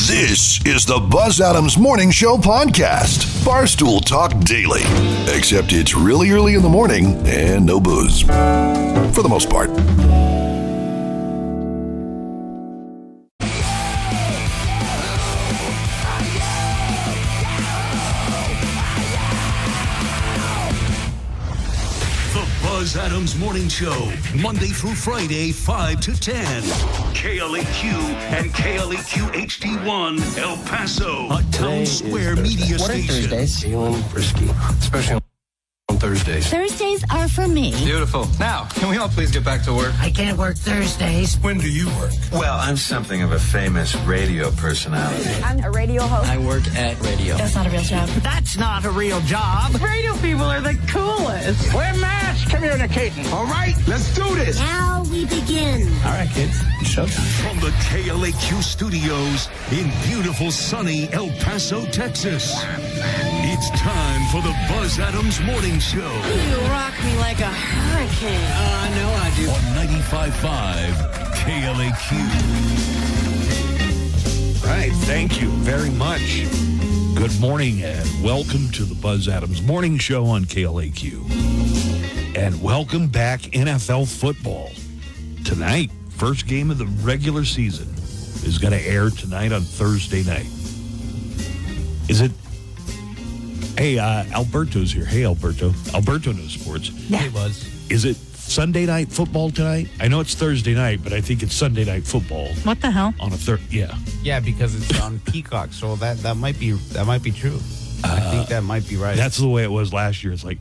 This is the Buzz Adams Morning Show podcast. Barstool Talk Daily. Except it's really early in the morning and no booze. For the most part. Buzz Adams Morning Show, Monday through Friday, 5 to 10. KLAQ and KLAQ HD1, El Paso, a Town Square media What are station. Thursdays? Feeling frisky, especially on Thursdays. Thursdays are for me. Beautiful. Now, can we all please get back to work? I can't work Thursdays. When do you work? Well, I'm something of a famous radio personality. I'm a radio host. I work at radio. That's not a real job. That's not a real job. Radio people are the coolest. Wear masks communicating. All right, let's do this. Now we begin. All right, kids. It's showtime. From the KLAQ studios in beautiful sunny El Paso, Texas. It's time for the Buzz Adams Morning Show. You rock me like a hurricane. I know I do. On 95.5 KLAQ. All right, thank you very much. Good morning and welcome to the Buzz Adams Morning Show on KLAQ. And welcome back NFL football. Tonight, first game of the regular season is going to air tonight on Thursday night. Is it? Hey, Alberto's here. Hey, Alberto. Alberto knows sports. Yeah. Hey, Buzz. Is it Sunday night football tonight? I know it's Thursday night, but I think it's Sunday night football. What the hell? On a yeah. Yeah, because it's on Peacock, so that might be true. I think that might be right. That's the way it was last year. It's like,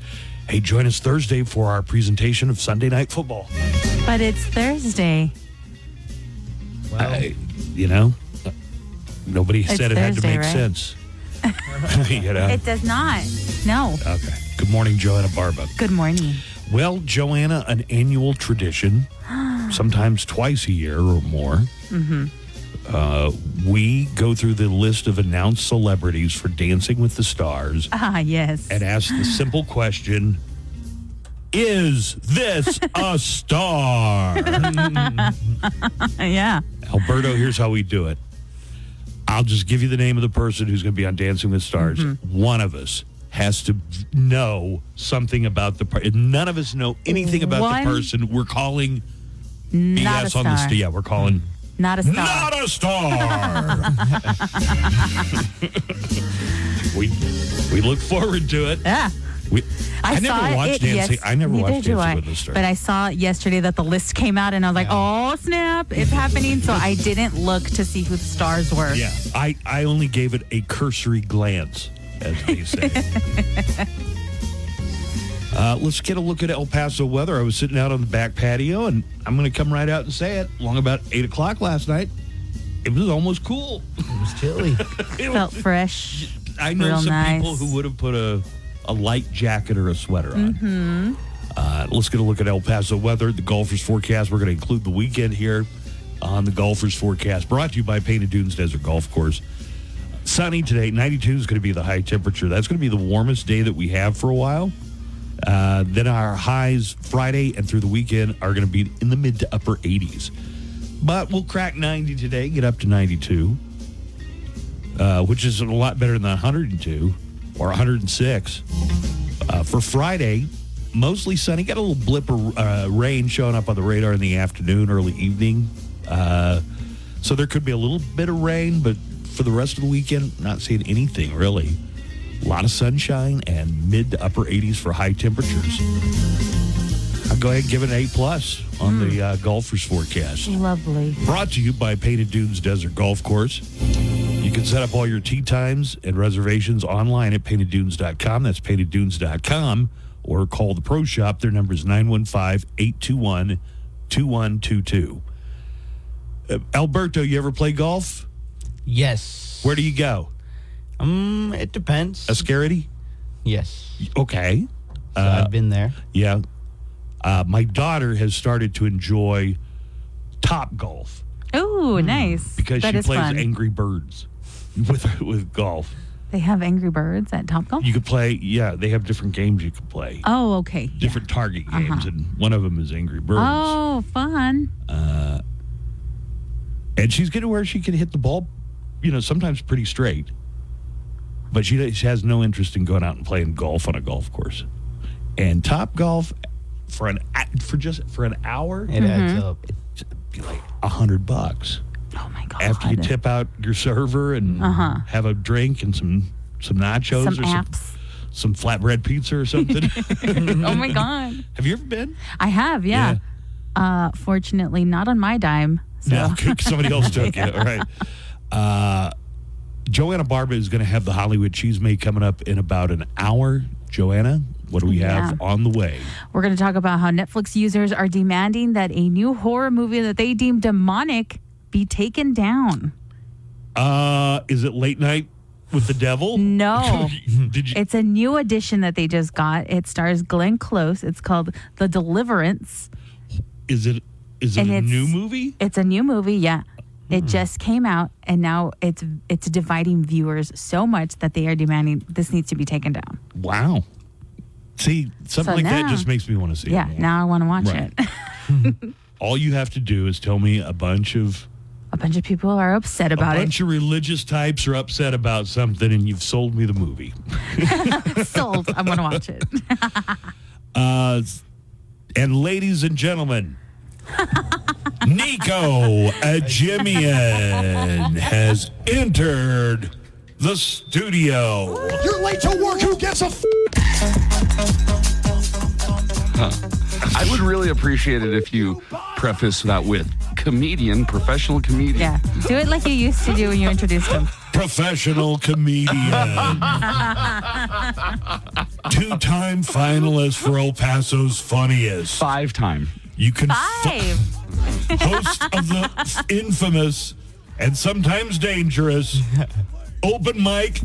hey, join us Thursday for our presentation of Sunday night football. But it's Thursday. Well, Nobody said it had to Thursday, make right? sense. You know? It does not. No. Okay. Good morning, Joanna Barba. Good morning. Well, Joanna, an annual tradition, sometimes twice a year or more. We go through the list of announced celebrities for Dancing with the Stars Ah, yes. and ask the simple question, is this a star? Yeah. Alberto, here's how we do it. I'll just give you the name of the person who's going to be on Dancing with Stars. One of us has to know something about the person. If none of us know anything about the person, we're calling Not BS a on the star. Yeah, we're calling Not a star. not a star. we look forward to it. Yeah. I never watched Dancing. Yes, I never watched neither do Dancing I. with the Stars. But I saw yesterday that the list came out, and I was like, "Oh snap, it's happening!" So I didn't look to see who the stars were. Yeah, I only gave it a cursory glance, as they say. Let's get a look at El Paso weather. I was sitting out on the back patio, and I'm going to come right out and say it. Along about 8 o'clock last night, it was almost cool. it was chilly. Felt fresh. I know Real some nice. people who would have put a light jacket or a sweater on. Let's get a look at El Paso weather. The Golfers forecast. We're going to include the weekend here on the Golfers forecast. Brought to you by Painted Dunes Desert Golf Course. Sunny today. 92 is going to be the high temperature. That's going to be the warmest day that we have for a while. Then our highs Friday and through the weekend are going to be in the mid to upper 80s. But we'll crack 90 today, get up to 92, which is a lot better than 102 or 106. For Friday, mostly sunny. Got a little blip of rain showing up on the radar in the afternoon, early evening. So there could be a little bit of rain, but for the rest of the weekend, not seeing anything really. A lot of sunshine and mid to upper 80s for high temperatures. I'll go ahead and give it an A+ on the Golfers forecast. Lovely. Brought to you by Painted Dunes Desert Golf Course. You can set up all your tee times and reservations online at painteddunes.com. That's painteddunes.com. Or call the Pro Shop. Their number is 915-821-2122. Alberto, you ever play golf? Yes. Where do you go? It depends. Ascarity? Yes. Okay. So I've been there. Yeah. My daughter has started to enjoy Top Golf. Ooh, nice. Because that she is plays fun. Angry Birds with golf. They have Angry Birds at Topgolf? You could play, they have different games you could play. Oh, okay. Different target games, and one of them is Angry Birds. Oh, fun. And she's getting where she can hit the ball sometimes pretty straight. But she has no interest in going out and playing golf on a golf course. And Top Golf for an hour, It adds up. it'd be like $100 Oh my God. after you tip out your server and have a drink and some nachos Some or apps. some flatbread pizza or something. Oh my God. Have you ever been? I have, yeah. Fortunately, not on my dime. So. No, somebody else took it. All right. Joanna Barba is going to have the Hollywood Cheesemate coming up in about an hour. Joanna, what do we have on the way? We're going to talk about how Netflix users are demanding that a new horror movie that they deem demonic be taken down. Is it Late Night with the Devil? No. Did you? It's a new edition that they just got. It stars Glenn Close. It's called The Deliverance. Is it a new movie? It's a new movie, yeah. It just came out, and now it's dividing viewers so much that they are demanding this needs to be taken down. Wow. See, something like that just makes me want to see it. Yeah, more. now I want to watch Right. it. All you have to do is tell me a bunch of people are upset about a bunch of religious types are upset about something, and you've sold me the movie. Sold. I want to watch it. And ladies and gentlemen, Nico Ajimian has entered the studio. You're late to work. Who gets a I would really appreciate it if you preface that with professional comedian. Yeah. Do it like you used to do when you introduced him. Professional comedian. 2-time finalist for El Paso's Funniest. 5-time. You can 5. host of the infamous and sometimes dangerous open mic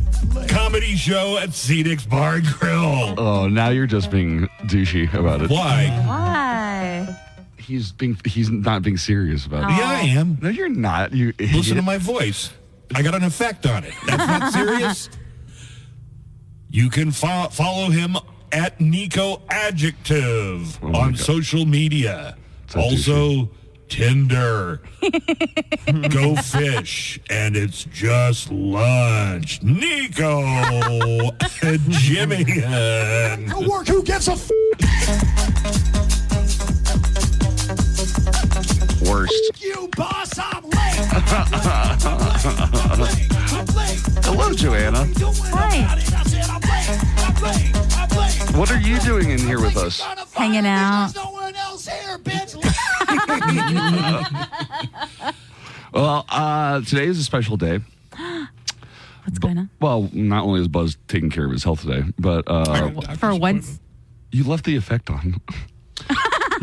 comedy show at Scenics Bar and Grill. Oh, now you're just being douchey about it. Why? Why? He's not being serious about it. Yeah, I am. No, you're not. You Listen to my voice. I got an effect on it. That's not serious. You can follow him at Nico Adjective on social media. Also, Tinder. Go fish, and it's just lunch. Nico Ajimian. work? Who gets a Worst. you, boss? I'm late. Hello, Joanna. Hi. What are you doing in here with us? Hanging out. No one else here, bitch. Well, today is a special day. What's going on? Well, not only is Buzz taking care of his health today, but For once. you left the effect on.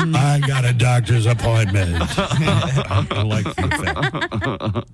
I got a doctor's appointment. I like the effect.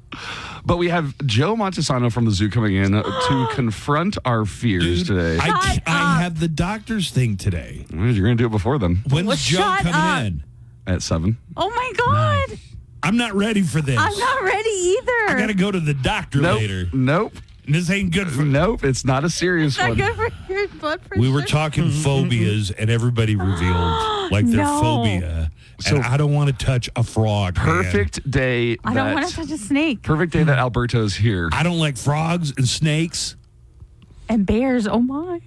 But we have Joe Montesano from the zoo coming in to confront our fears today. I have the doctor's thing today. Well, you're going to do it before then. When's Well, Joe shut coming up. in? At 7. Oh my God. I'm not ready for this. I'm not ready either. I got to go to the doctor later. Nope. This ain't good for Nope. It's not a serious Not one. good for your blood pressure. We were talking phobias, and everybody revealed their No. phobia. So- And I don't want to touch a frog. man. Perfect day. I don't want to touch a snake. Perfect day that Alberto's here. I don't like frogs and snakes. And bears. Oh my.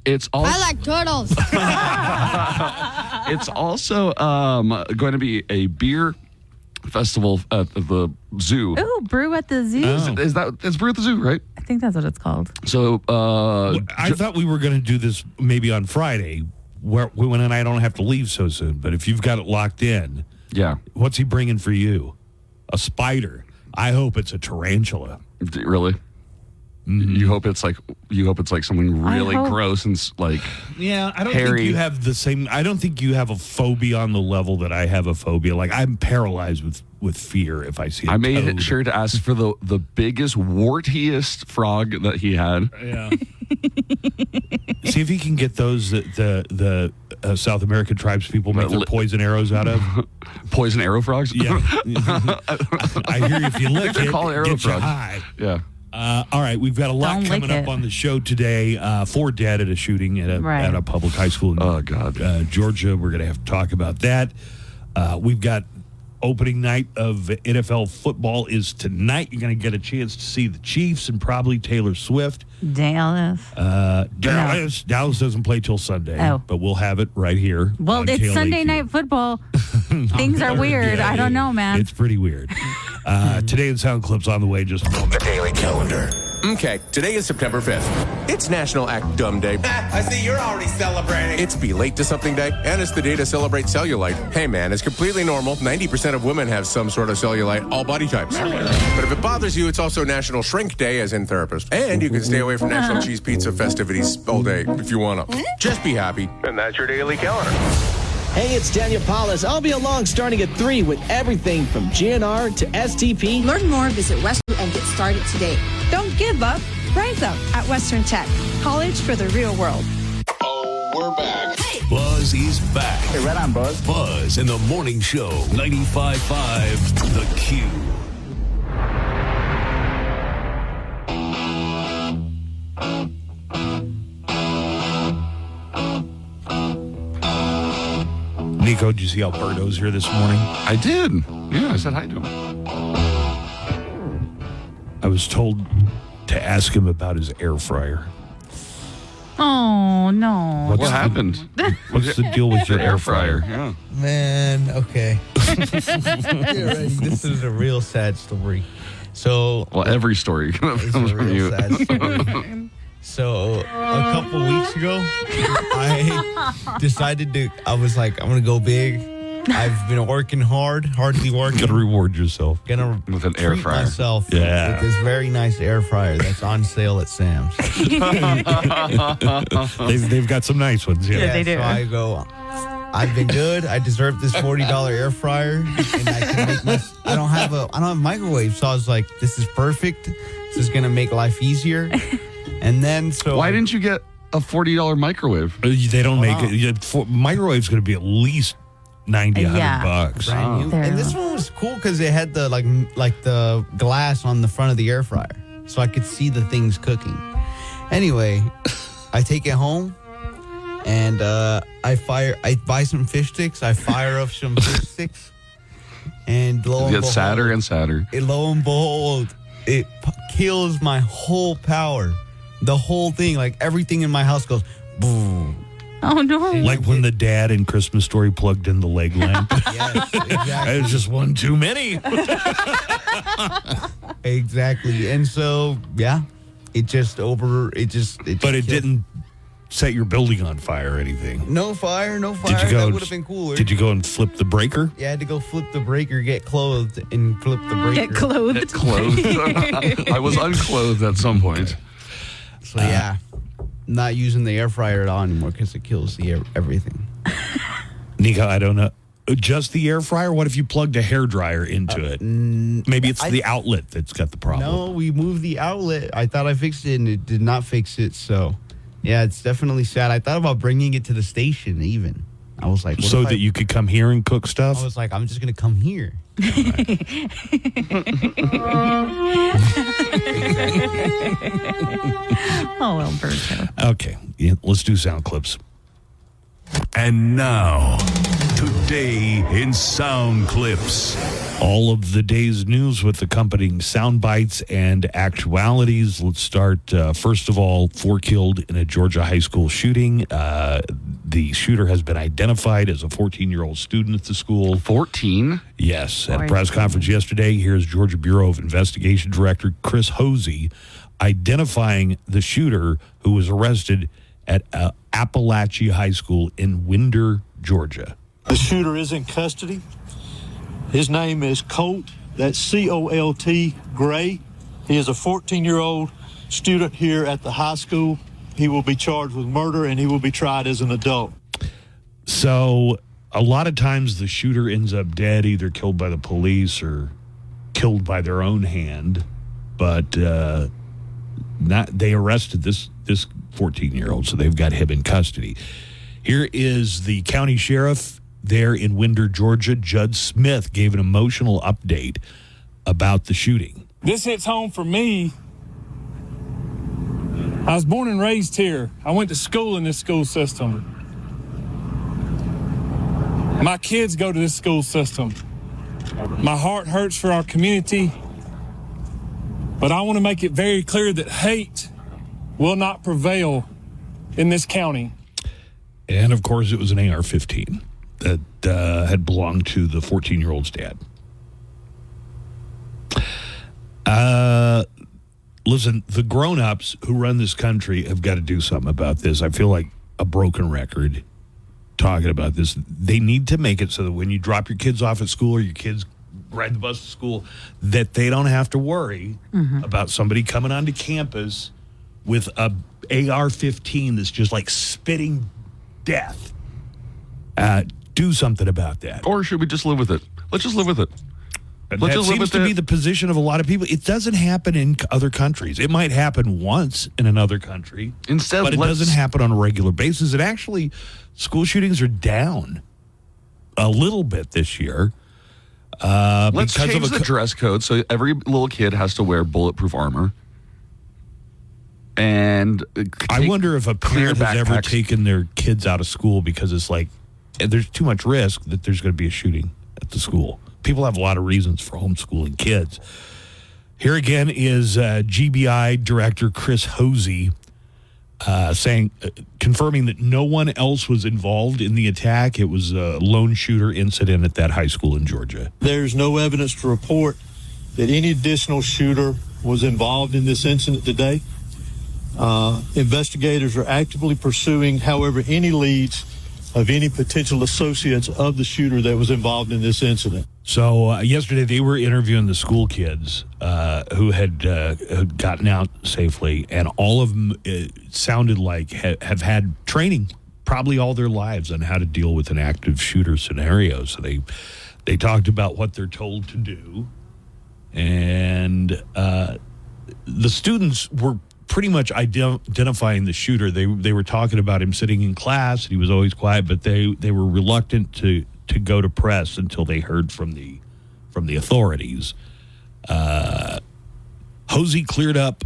It's also I like turtles. it's also going to be a beer festival at the zoo. Ooh, brew at the zoo. It's brew at the zoo, right? I think that's what it's called. So I thought we were going to do this maybe on Friday, when I don't have to leave so soon. But if you've got it locked in, yeah, what's he bringing for you? A spider. I hope it's a tarantula. Really? You hope it's like something really hope- gross and like Yeah, I don't hairy. think you have the same. I don't think you have a phobia on the level that I have a phobia. Like I'm paralyzed with fear if I see. I made toad. sure to ask for the biggest, wartiest frog that he had. Yeah. See if he can get those that the South American tribes people make their poison arrows out of. Poison arrow frogs? Yeah. I hear if you lick They're it, called arrow get you frogs. high. Yeah. All right, we've got a lot Don't coming lick up it. on the show today. 4 dead at a shooting at a public high school in Oh, God. Georgia. We're going to have to talk about that. We've got Opening night of NFL football is tonight. You're going to get a chance to see the Chiefs and probably Taylor Swift. Dallas. Dallas doesn't play till Sunday, but we'll have it right here. Well, on it's KLAQ. Sunday night football. Things are weird. I don't know, man. It's pretty weird. Today in Sound Clips on the way, just a moment. The Daily Calendar. Okay, today is September 5th. It's National Act Dumb Day. I see you're already celebrating. It's Be Late to Something Day, and it's the day to celebrate cellulite. Hey man, it's completely normal. 90% of women have some sort of cellulite, all body types. But if it bothers you, it's also National Shrink Day, as in therapist. And you can stay away from National Cheese Pizza festivities all day if you want to. Just be happy. And that's your Daily Calendar. Hey, it's Daniel Paulus. I'll be along starting at 3 with everything from GNR to STP. Learn more, visit Western and get started today. Don't give up, rise up at Western Tech. College for the real world. Oh, we're back. Buzz is back. Hey, right on, Buzz. Buzz in the Morning Show, 95.5 The Q. Nico, did you see Alberto's here this morning? I did. Yeah, I said hi to him. I was told to ask him about his air fryer. Oh, no. What happened? What's the deal with your air fryer? Yeah. Man, okay. Get ready. This is a real sad story. So, well, every story comes from you. Sad story. So, a couple weeks ago, I decided I was like, I'm going to go big. I've been working hardly working. Gotta reward yourself. Gonna with an air fryer. Myself with this very nice air fryer that's on sale at Sam's. They've got some nice ones. Yeah, they do. So I go, I've been good. I deserve this $40 air fryer, and I can make I don't have a microwave, so I was like, this is perfect. This is gonna make life easier. And then why didn't you get a $40 microwave? They don't make it. Microwave's going to be at least $90, $100. Brand new. And this one was cool because it had the like the glass on the front of the air fryer, so I could see the things cooking. Anyway, I take it home and I buy some fish sticks. I fire up some fish sticks, and lo and behold, gets sadder and sadder. Lo and behold, it kills my whole power. The whole thing, like everything in my house goes boom. Oh, no. Like when the dad in Christmas Story plugged in the leg lamp. Yes, exactly. It was just one too many. Exactly. And so, yeah, it didn't set your building on fire or anything. No fire. Did you go, that would have been cooler. Did you go and flip the breaker? Yeah, I had to go flip the breaker, get clothed, and flip the breaker. Get clothed. I was unclothed at some point. So, yeah, not using the air fryer at all anymore because it kills everything. Nico, I don't know. Just the air fryer? What if you plugged a hairdryer into it? Maybe it's the outlet that's got the problem. No, we moved the outlet. I thought I fixed it, and it did not fix it. So, yeah, it's definitely sad. I thought about bringing it to the station even. I was like, so that you could come here and cook stuff? I was like, I'm just going to come here. Oh, Alberto. Okay, let's do sound clips. And now, today in Sound Clips. All of the day's news with accompanying sound bites and actualities. Let's start, first of all, 4 killed in a Georgia high school shooting. The shooter has been identified as a 14-year-old student at the school. 14? Yes. At a press conference yesterday, here's Georgia Bureau of Investigation Director Chris Hosey identifying the shooter who was arrested at Appalachia High School in Winder, Georgia. The shooter is in custody. His name is Colt, that's Colt Gray. He is a 14-year-old student here at the high school. He will be charged with murder and he will be tried as an adult. So a lot of times the shooter ends up dead, either killed by the police or killed by their own hand. But they arrested this 14-year-old, so they've got him in custody. Here is the county sheriff there in Winder, Georgia. Judd Smith gave an emotional update about the shooting. This hits home for me. I was born and raised here. I went to school in this school system. My kids go to this school system. My heart hurts for our community, but I want to make it very clear that hate will not prevail in this county. And, of course, it was an AR-15 that had belonged to the 14-year-old's dad. Listen, the grown-ups who run this country have got to do something about this. I feel like a broken record talking about this. They need to make it so that when you drop your kids off at school or your kids ride the bus to school, that they don't have to worry about somebody coming onto campus with a AR-15 that's just like spitting death. Do something about that. Or should we just live with it? Let's just live with it. That seems to be the position of a lot of people. It doesn't happen in other countries. It might happen once in another country, but it doesn't happen on a regular basis. And actually, school shootings are down a little bit this year. Let's change the dress code so every little kid has to wear bulletproof armor. And I wonder if a parent has ever taken their kids out of school because it's like there's too much risk that there's going to be a shooting at the school. People have a lot of reasons for homeschooling kids. Here again is GBI Director Chris Hosey confirming that no one else was involved in the attack. It was a lone shooter incident at that high school in Georgia. There's no evidence to report that any additional shooter was involved in this incident today. Investigators are actively pursuing, however, any leads of any potential associates of the shooter that was involved in this incident. So yesterday they were interviewing the school kids who had gotten out safely, and all of them sounded like have had training probably all their lives on how to deal with an active shooter scenario. So they talked about what they're told to do, and the students were pretty much identifying the shooter. They were talking about him sitting in class, and he was always quiet, but they were reluctant to go to press until they heard from the authorities. Hosey cleared up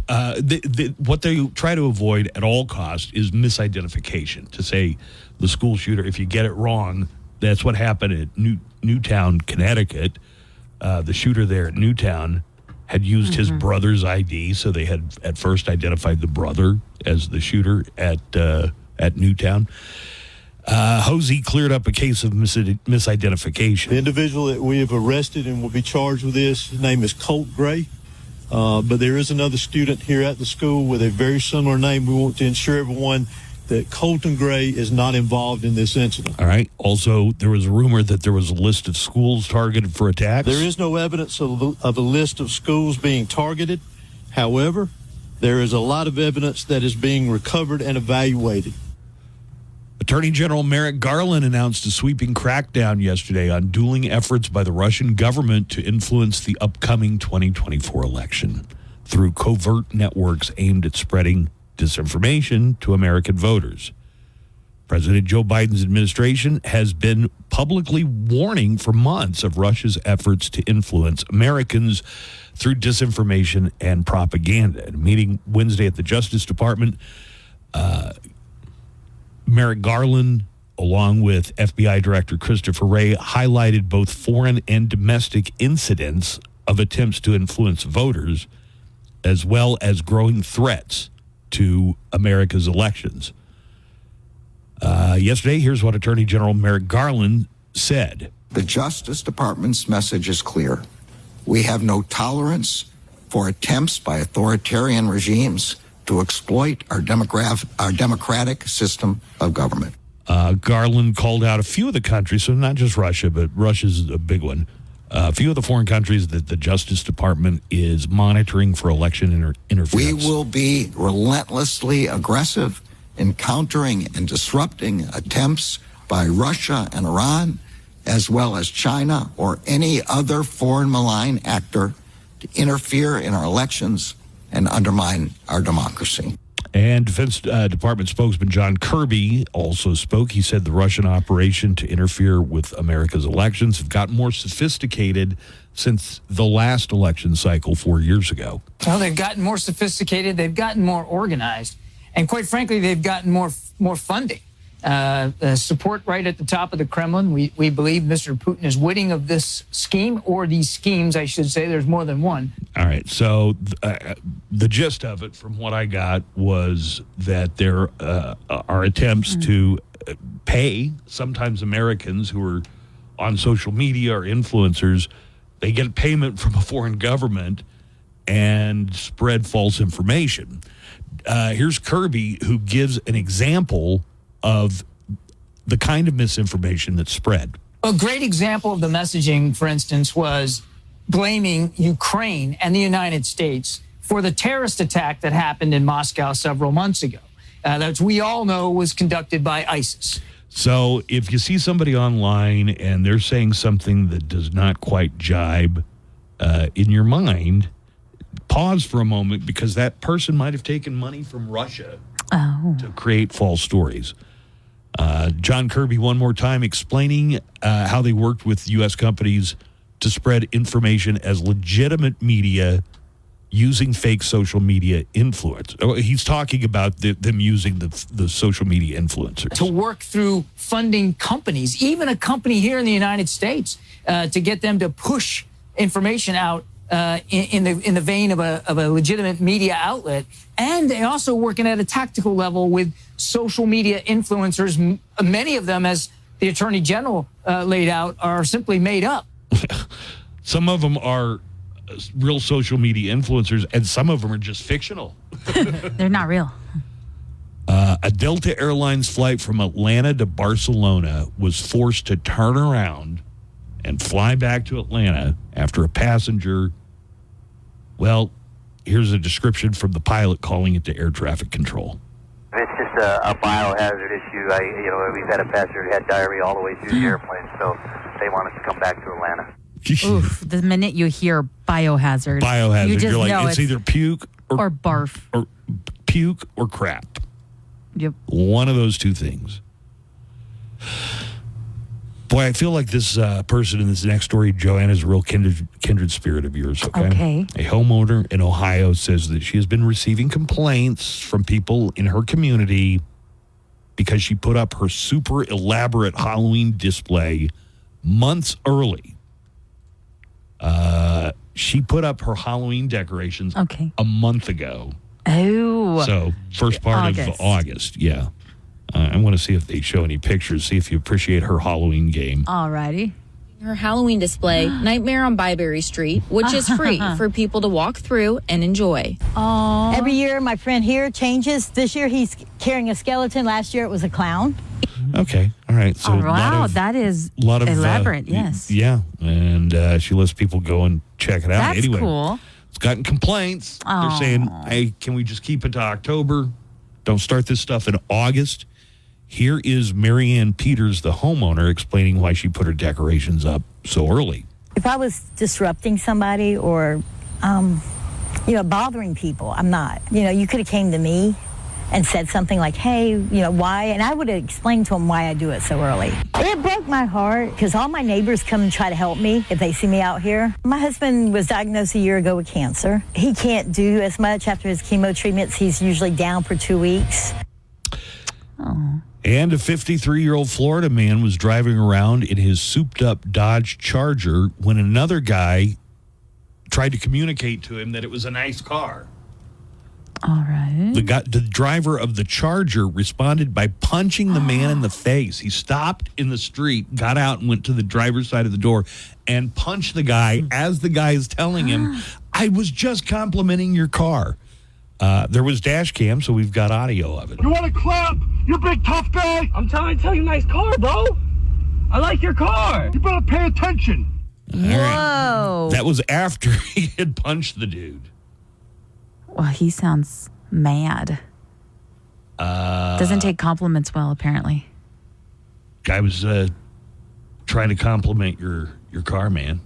what they try to avoid at all costs is misidentification. To say the school shooter, if you get it wrong, that's what happened at Newtown, Connecticut. The shooter there at Newtown had used his brother's ID, so they had at first identified the brother as the shooter at Newtown. Hosey cleared up a case of misidentification. The individual that we have arrested and will be charged with this, his name is Colt Gray. But there is another student here at the school with a very similar name. We want to ensure everyone that Colton Gray is not involved in this incident. All right. Also, there was a rumor that there was a list of schools targeted for attacks. There is no evidence of a list of schools being targeted. However, there is a lot of evidence that is being recovered and evaluated. Attorney General Merrick Garland announced a sweeping crackdown yesterday on dueling efforts by the Russian government to influence the upcoming 2024 election through covert networks aimed at spreading disinformation to American voters. President Joe Biden's administration has been publicly warning for months of Russia's efforts to influence Americans through disinformation and propaganda. At a meeting Wednesday at the Justice Department, Merrick Garland, along with FBI Director Christopher Wray, highlighted both foreign and domestic incidents of attempts to influence voters, as well as growing threats to America's elections. Yesterday, here's what Attorney General Merrick Garland said. The Justice Department's message is clear. We have no tolerance for attempts by authoritarian regimes to exploit our democratic system of government. Garland called out a few of the countries, so not just Russia, but Russia's a big one. A few of the foreign countries that the Justice Department is monitoring for election interference. We will be relentlessly aggressive in countering and disrupting attempts by Russia and Iran, as well as China or any other foreign malign actor to interfere in our elections and undermine our democracy. And Defense Department spokesman John Kirby also spoke. He said the Russian operation to interfere with America's elections have gotten more sophisticated since the last election cycle 4 years ago. Well, they've gotten more sophisticated. They've gotten more organized. And quite frankly, they've gotten more funding. support right at the top of the Kremlin. We believe Mr. Putin is witting of this scheme, or these schemes, I should say. There's more than one. All right. So the gist of it, from what I got, was that there are attempts to pay sometimes Americans who are on social media or influencers. They get payment from a foreign government and spread false information. Here's Kirby, who gives an example of the kind of misinformation that's spread. A great example of the messaging, for instance, was blaming Ukraine and the United States for the terrorist attack that happened in Moscow several months ago, that we all know was conducted by ISIS. So if you see somebody online and they're saying something that does not quite jibe in your mind, pause for a moment, because that person might have taken money from Russia to create false stories. John Kirby, one more time, explaining how they worked with U.S. companies to spread information as legitimate media using fake social media influence. He's talking about them using the social media influencers to work through funding companies, even a company here in the United States, to get them to push information out in the vein of a legitimate media outlet. And they're also working at a tactical level with social media influencers. Many of them, as the Attorney General laid out, are simply made up. Some of them are real social media influencers, and some of them are just fictional. They're not real. A Delta Airlines flight from Atlanta to Barcelona was forced to turn around and fly back to Atlanta after a passenger. Well, here's a description from the pilot calling it to air traffic control. It's just a biohazard issue. We've had a passenger who had diarrhea all the way through the airplane, so they want us to come back to Atlanta. Oof, the minute you hear biohazard, you just you're like, know it's either puke or barf. Or puke or crap. Yep. One of those two things. Boy, I feel like this person in this next story, Joanna, is a real kindred spirit of yours, okay? A homeowner in Ohio says that she has been receiving complaints from people in her community because she put up her super elaborate Halloween display months early. She put up her Halloween decorations a month ago. Oh. So, first part of August, yeah. I want to see if they show any pictures, see if you appreciate her Halloween game. Alrighty. Her Halloween display, Nightmare on Byberry Street, which is free for people to walk through and enjoy. Aww. Every year, my friend here changes. This year, he's carrying a skeleton. Last year, it was a clown. Okay, all right. So wow, that is elaborate, yes. Yeah, and she lets people go and check it out. That's anyway, cool. It's gotten complaints. They're saying, hey, can we just keep it to October? Don't start this stuff in August. Here is Marianne Peters, the homeowner, explaining why she put her decorations up so early. If I was disrupting somebody or, bothering people, I'm not. You could have came to me and said something like, hey, why? And I would have explained to them why I do it so early. It broke my heart because all my neighbors come and try to help me if they see me out here. My husband was diagnosed a year ago with cancer. He can't do as much after his chemo treatments. He's usually down for 2 weeks. Oh. And a 53-year-old Florida man was driving around in his souped-up Dodge Charger when another guy tried to communicate to him that it was a nice car. All right. The driver of the Charger responded by punching the man in the face. He stopped in the street, got out, and went to the driver's side of the door and punched the guy as the guy is telling him, I was just complimenting your car. There was dash cam, so we've got audio of it. You want to clap? You big tough guy? I'm trying to tell you, nice car, bro. I like your car. You better pay attention. All right. That was after he had punched the dude. Well, he sounds mad. Doesn't take compliments well, apparently. Guy was trying to compliment your car, man.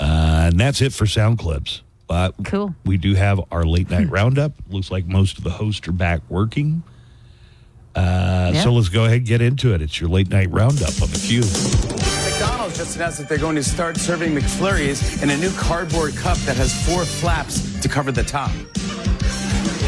And that's it for sound clips. But cool. We do have our late night roundup. Looks like most of the hosts are back working. So let's go ahead and get into it. It's your late night roundup on the Q. McDonald's just announced that they're going to start serving McFlurries in a new cardboard cup that has 4 flaps to cover the top.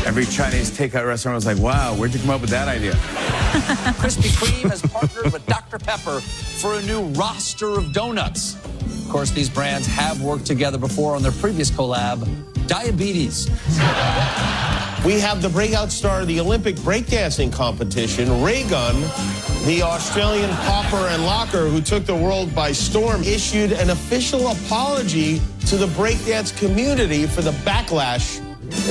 Every Chinese takeout restaurant was like, wow, where'd you come up with that idea? Krispy Kreme has partnered with Dr. Pepper for a new roster of donuts. Of course, these brands have worked together before on their previous collab, Diabetes. We have the breakout star of the Olympic breakdancing competition, Ray Gunn, the Australian popper and locker who took the world by storm, issued an official apology to the breakdance community for the backlash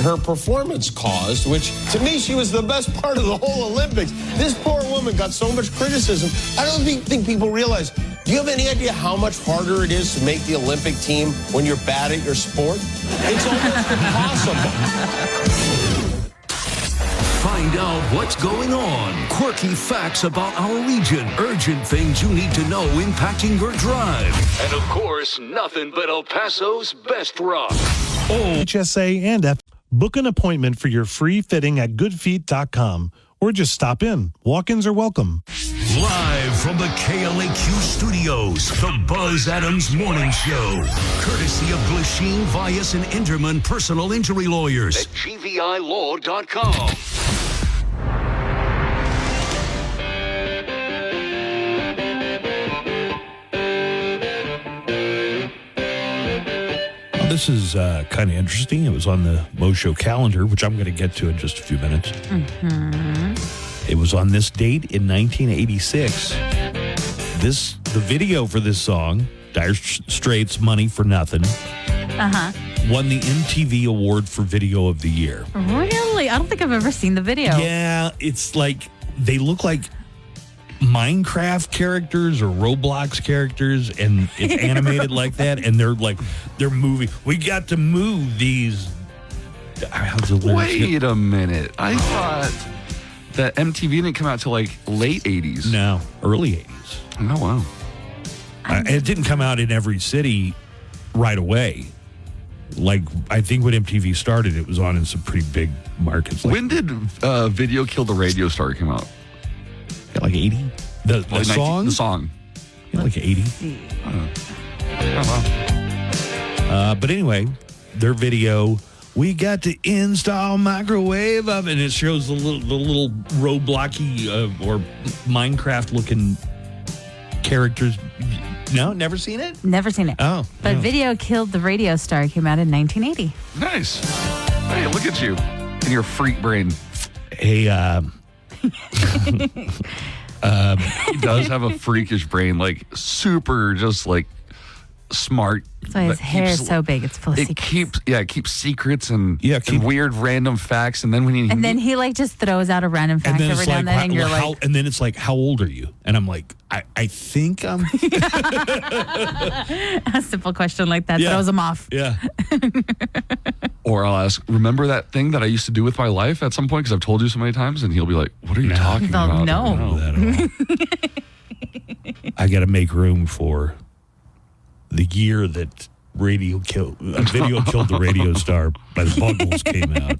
her performance caused, which to me, she was the best part of the whole Olympics. This poor woman got so much criticism. I don't think people realize. Do you have any idea how much harder it is to make the Olympic team when you're bad at your sport? It's almost impossible. Find out what's going on. Quirky facts about our region. Urgent things you need to know impacting your drive. And of course, nothing but El Paso's best rock. HSA and F. Book an appointment for your free fitting at goodfeet.com or just stop in. Walk-ins are welcome. Live from the KLAQ studios, the Buzz Adams Morning Show. Courtesy of Glasheen, Vyas, and Enderman Personal Injury Lawyers at GVILaw.com. This is kind of interesting. It was on the Mo Show calendar, which I'm going to get to in just a few minutes. Mm-hmm. It was on this date in 1986. The video for this song, Dire Straits' Money for Nothing, won the MTV Award for Video of the Year. Really? I don't think I've ever seen the video. Yeah, it's like, they look like Minecraft characters or Roblox characters, and it's animated like that, and they're moving. We got to move these. Wait a minute. I thought that MTV didn't come out till like late 80s. No, early 80s. Oh, wow. It didn't come out in every city right away. Like, I think when MTV started, it was on in some pretty big markets. When did Video Killed the Radio Star come out? Like 80? The song? The song. Yeah, like 80. But anyway, their video, we got to install microwave oven, and it shows the little Robloxy or Minecraft-looking characters. No, never seen it? Never seen it. Oh. But no. Video Killed the Radio Star came out in 1980. Nice. Hey, look at you and your freak brain. Hey, he does have a freakish brain, like super, just like smart. So his hair is so big, it's full of secrets. It keeps secrets and weird random facts, and then when he like just throws out a random fact every now and then, and you're like, and then it's like, how old are you? And I'm like, I think I'm. A simple question like that throws him off. Yeah. Or I'll ask, remember that thing that I used to do with my life at some point because I've told you so many times, and he'll be like, what are you talking about? No. I got to make room for the year that Video Killed the Radio Star by the Buggles came out.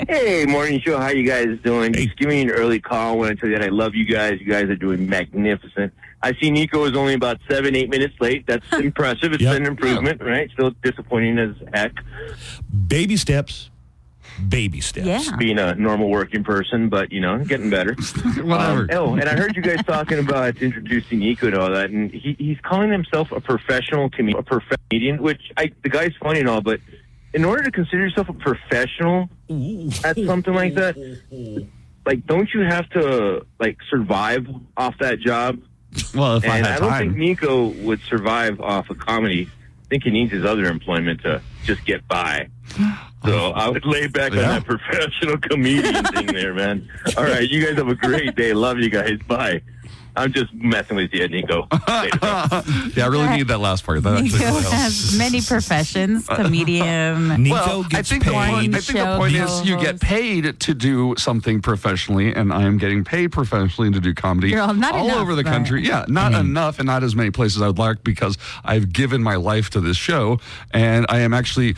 Hey, morning show. How you guys doing? Just giving you an early call. I want to tell you that I love you guys. You guys are doing magnificent. I see Nico is only about 7-8 minutes late. That's impressive. It's an improvement, right? Still disappointing as heck. Baby steps. Baby steps. Yeah. Being a normal working person, but, getting better. Whatever. And I heard you guys talking about introducing Nico and all that, and he's calling himself a professional comedian, which the guy's funny and all, but in order to consider yourself a professional at something like that, like, don't you have to, like, survive off that job? Well, if I had I don't time. think Nico would survive off of comedy. I think he needs his other employment to just get by. So I would lay back on that professional comedian thing there, man. All right, you guys have a great day. Love you guys. Bye. I'm just messing with you, Nico. Yeah, I really need that last part. That actually Nico really helps. has many professions, comedian. Well, I think the point is you get paid to do something professionally, and I'm getting paid professionally to do comedy You're all, not all enough, over the but- country. Yeah, not enough and not as many places I would like because I've given my life to this show, and I am actually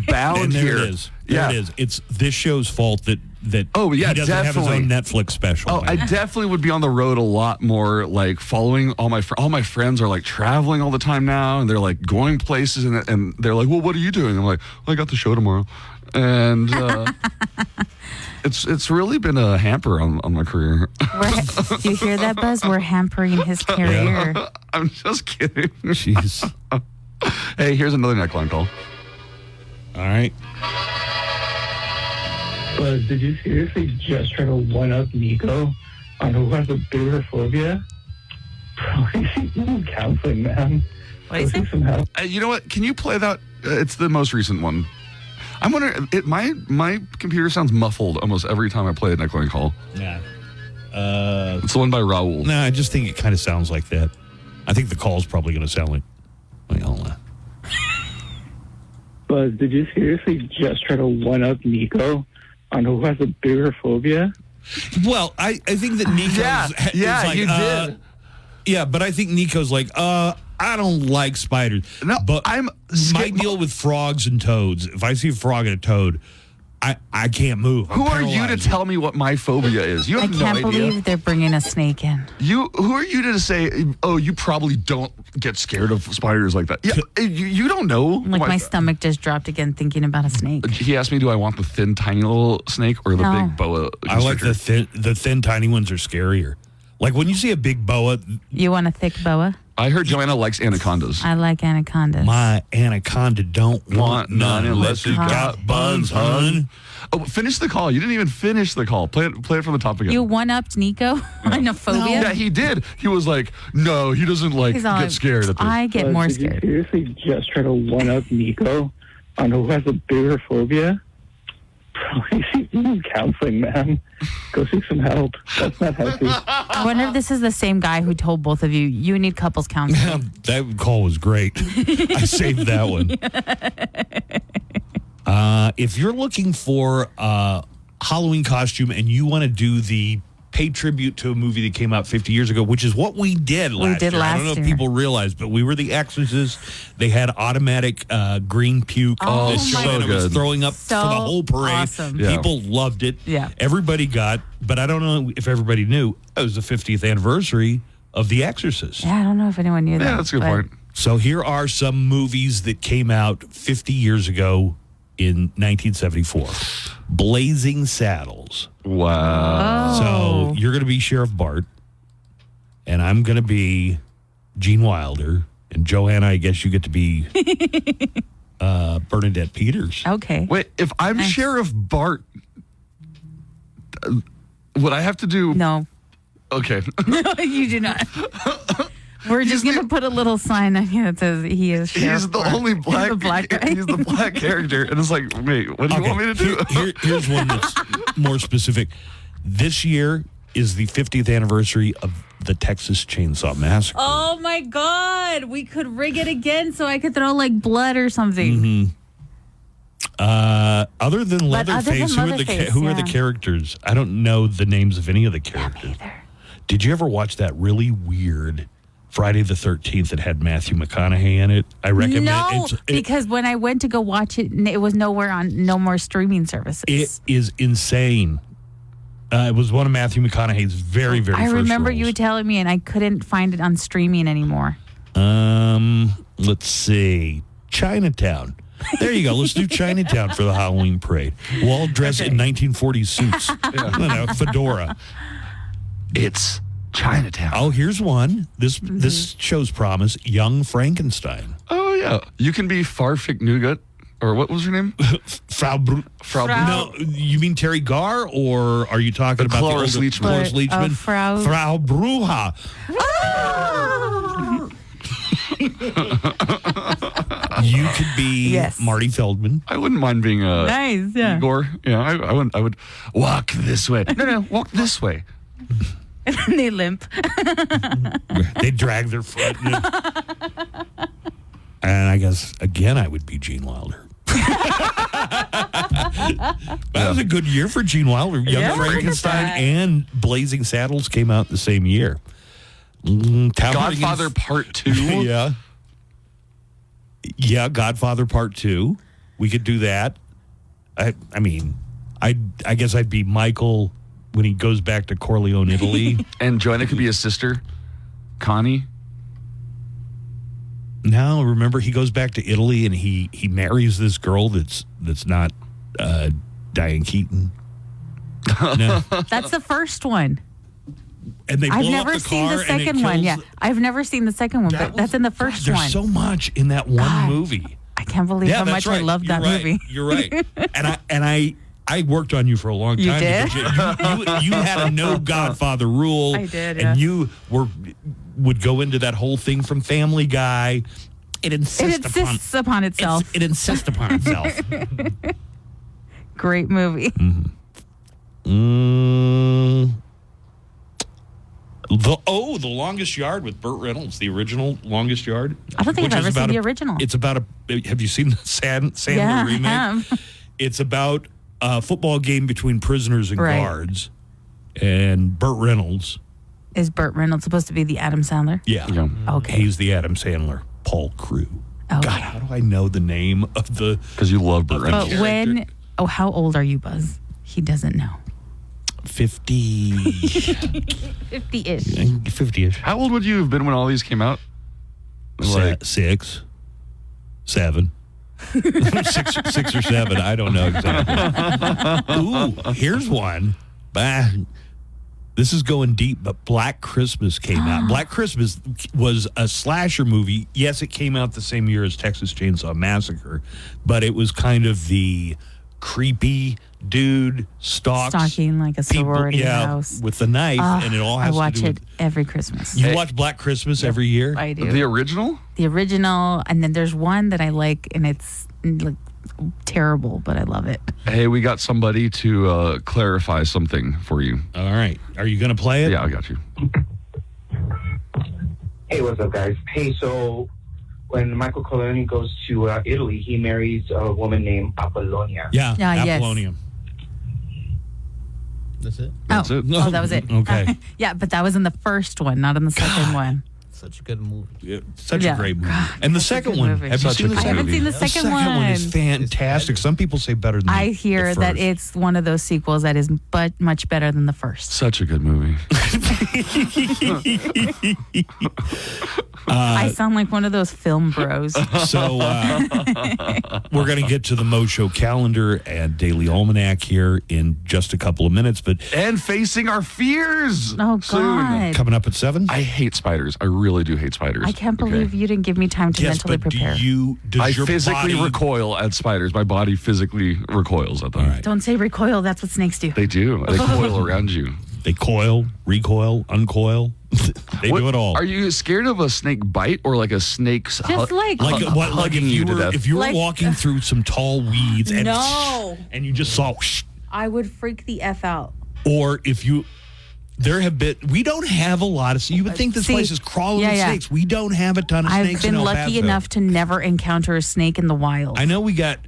bound And there here. it is. There it is. It's this show's fault that he doesn't have his own Netflix special. Oh, I definitely would be on the road a lot more, like following all my friends are like traveling all the time now, and they're like going places, and they're like, well, what are you doing? I'm like, well, I got the show tomorrow, and It's really been a hamper on my career. Do you hear that, Buzz? We're hampering his career. I'm just kidding. Jeez. Hey, here's another neckline call. All right. But did you seriously just try to one-up Nico on who has a bigger phobia? Bro, you need counseling, man. What do you think? Some help. You know what? Can you play that? It's the most recent one. I'm wondering. My computer sounds muffled almost every time I play a neckline call. Yeah. It's the one by Raul. No, I just think it kind of sounds like that. I think the call's probably going to sound like. But did you seriously just try to one-up Nico on who has a bigger phobia? Well, I think that Nico's is like, you did. Yeah, but I think Nico's like, I don't like spiders. No, but my deal with frogs and toads. If I see a frog and a toad, I can't move. Who are you to tell me what my phobia is? You I have no can't idea. believe they're bringing a snake in. Who are you to say? Oh, you probably don't get scared of spiders like that. Yeah, you don't know. Like my stomach just dropped again thinking about a snake. He asked me, do I want the thin, tiny little snake or the No. big boa? I like the thin, tiny ones are scarier. Like when you see a big boa. You want a thick boa? I heard Joanna likes anacondas. I like anacondas. My anaconda don't want none unless it Huh. got buns, hun. Oh, finish the call. You didn't even finish the call. Play it from the top again. You one-upped Nico on a phobia? Yeah, he did. He was like, no, he doesn't He's all get like, scared at this. I get more scared. Did you seriously just try to one-up Nico on who has a bigger phobia? Bro, you need counseling, man. Go seek some help. That's not healthy. I wonder if this is the same guy who told both of you, you need couples counseling. That call was great. I saved that one. If you're looking for a Halloween costume and you want to do the pay tribute to a movie that came out 50 years ago, which is what we did last year. I don't know if people realize, but we were the Exorcists. They had automatic green puke. Oh, that so Joanna was good. throwing up So for the whole parade. awesome. Yeah. People loved it. Yeah. Everybody got, but I don't know if everybody knew, it was the 50th anniversary of The Exorcist. Yeah, I don't know if anyone knew that. Yeah, that's a good but point. So here are some movies that came out 50 years ago in 1974. Blazing Saddles. Wow. So you're going to be Sheriff Bart, and I'm going to be Gene Wilder, and Joanna, I guess you get to be Bernadette Peters. Okay. Wait, if I'm Sheriff Bart, would I have to do... No. Okay. No, you do not. We're just going to put a little sign on you that says he is Sheriff He's the Bart. only black. The black guy. He's the black character, and it's like, wait, what do you want me to do? Here's one that's more specific. This year is the 50th anniversary of the Texas Chainsaw Massacre. Oh my God. We could rig it again so I could throw like blood or something. Other than But other than Leatherface, Leatherface, who are the yeah. characters? I don't know the names of any of the characters. Did you ever watch that really weird Friday the 13th that had Matthew McConaughey in it? I recommend No, it. because when I went to go watch it, it was nowhere on no more streaming services. It is insane. It was one of Matthew McConaughey's very, very I first remember roles. you telling me, and I couldn't find it on streaming anymore. Let's see. Chinatown. There you go. Let's do Chinatown for the Halloween parade. We'll all dress in 1940s suits. Fedora. It's Chinatown. Oh, here's one. This shows promise. Young Frankenstein. Oh, yeah. You can be Farfik Nougat, or what was her name? Frau. No, you mean Terry Garr, or are you talking about Cloris the older Leachman. Cloris Leachman? Frau Bruja. You could be Yes. Marty Feldman. I wouldn't mind being a Nice, yeah. Igor. Yeah, I would walk this way. No, walk this way. And they limp. They drag their foot. And I guess, again, I would be Gene Wilder. That was a good year for Gene Wilder. Young Yeah, Frankenstein look at that. and Blazing Saddles came out the same year. Godfather Part 2. Yeah. Yeah, Godfather Part 2. We could do that. I mean, I guess I'd be Michael when he goes back to Corleone, Italy. And Joanna could be his sister, Connie. Now, remember, he goes back to Italy and he marries this girl that's not Diane Keaton. No. That's the first one. And they blow I've up never the seen car the and it second one. kills- Yeah, I've never seen the second one, but that's in the first There's one. so much in that one movie. I can't believe how that's much I right. loved You're that right. movie. You're right. And I worked on you for a long time. You did? because you had a no Godfather rule. I did, And yeah. you would go into that whole thing from Family Guy. It insists upon itself. It insists upon itself. Great movie. The Longest Yard with Burt Reynolds, the original Longest Yard. I don't think which I've is ever seen about the original. It's about have you seen the Sandler Yeah, I remake? have. It's about a football game between prisoners and Right. guards, and Burt Reynolds. Is Burt Reynolds supposed to be the Adam Sandler? Yeah. Okay. He's the Adam Sandler, Paul Crew. Okay. God, how do I know the name of the? Because you love Burt Reynolds. But when? Oh, how old are you, Buzz? He doesn't know. 50. 50-ish. 50-ish. How old would you have been when all these came out? Like 6, 7. 6 or 7. I don't know exactly. Ooh, here's one. This is going deep, but Black Christmas came out. Black Christmas was a slasher movie. Yes, it came out the same year as Texas Chainsaw Massacre, but it was kind of the creepy dude stalking like a sorority house with the knife, and it all has I watch to do it every Christmas. You watch Black Christmas every year? I do. The original? The original, and then there's one that I like, and it's like terrible, but I love it. Hey, we got somebody to clarify something for you. All right. Are you going to play it? Yeah, I got you. Hey, what's up, guys? Hey, so when Michael Corleone goes to Italy, he marries a woman named Apollonia. Yeah, yes. Apollonia. That's it? That's it. Oh, that was it. Okay. Yeah, but that was in the first one, not in the second one. Such a good movie. Yeah, such Yeah. a great movie. And the second good one, movie. have you Such seen a the good second I haven't movie. seen the The second second one is one. fantastic. Some people say better than I the hear that first. it's one of those sequels that is much better than the first. Such a good movie. I sound like one of those film bros. So we're going to get to the Mo Show calendar and Daily Almanac here in just a couple of minutes, but And facing our fears. Oh, soon. God. coming up at 7. I hate spiders. I really do hate spiders. I can't believe you didn't give me time to Yes, mentally but prepare. does I your physically body, recoil at spiders. My body physically recoils at them. All right. Don't say recoil. That's what snakes do. They do. They coil around you. They coil, recoil, uncoil. They do it all. Are you scared of a snake bite or like a snake's Just like- Like if hugging you to were, death? if you were Like- walking through some tall weeds and No. and you just saw, I would freak the F out. or if you, there have been, we don't have a lot of, so you would think this See, place is crawling yeah, with yeah. snakes. We don't have a ton of I've snakes been in El lucky Paso. enough to never encounter a snake in the wild. I know we got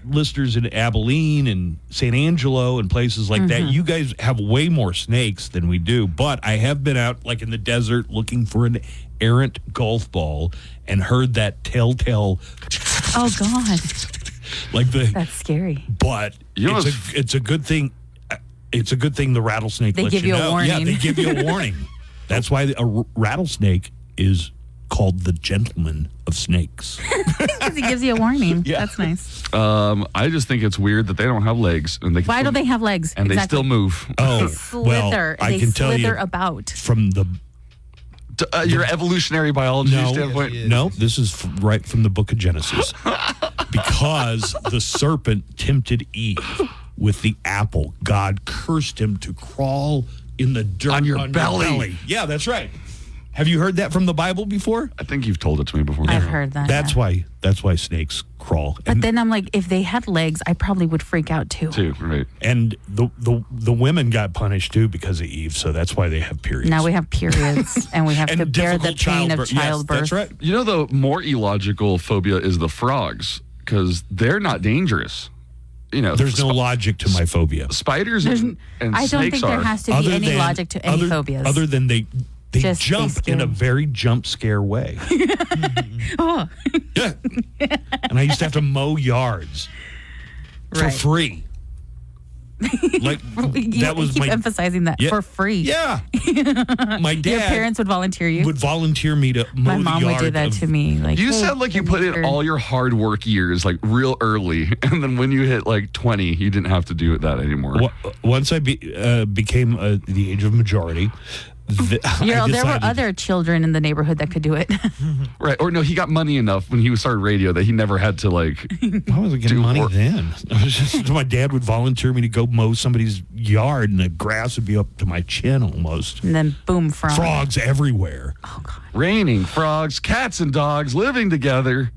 listeners in Abilene and San Angelo and places like that. Mm-hmm. You guys have way more snakes than we do, but I have been out like in the desert looking for an errant golf ball and heard that telltale Oh, God. like the That's scary. but You know it's a good thing. It's a good thing the rattlesnake They lets give you a know. Yeah, warning. they give you a warning. That's why a rattlesnake is called the gentleman of snakes. Because he gives you a warning. Yeah. That's nice. I just think it's weird that they don't have legs and they can Why still, don't they have legs? and they still move. Oh, They slither. well, I they can tell slither you about. from the Your evolutionary biology No, standpoint. no, this is right from the book of Genesis. Because the serpent tempted Eve with the apple, God cursed him to crawl in the dirt On your belly. Yeah, that's right. Have you heard that from the Bible before? I think you've told it to me before. I've heard that. That's yeah. why snakes crawl. But then I'm like, if they had legs, I probably would freak out too. Too, right. And the women got punished too because of Eve, so that's why they have periods. Now we have periods and we have And to bear the difficult pain of childbirth. Yes, childbirth. that's right. You know, the more illogical phobia is the frogs because they're not dangerous. You know, There's no logic to my phobia. spiders There's- and I don't snakes think there are. has to be any logic to any phobias. Other than they Just be jump in a scared. very jump scare way. Oh. Yeah. And I used to have to mow yards for Right. free. Like You that was keep my emphasizing that for free. Yeah. My dad Your parents would volunteer you. would volunteer me to mow My the mom would do yard that of- to me. Like You hey, said like you put in all your hard work years like real early, and then when you hit like 20, you didn't have to do that anymore. Once I became the age of majority, there were other children in the neighborhood that could do it. Right. Or no, he got money enough when he started radio that he never had to like. I wasn't getting money then. I was just, my dad would volunteer me to go mow somebody's yard, and the grass would be up to my chin almost. And then boom, frogs everywhere. Oh God. Raining frogs, cats and dogs living together.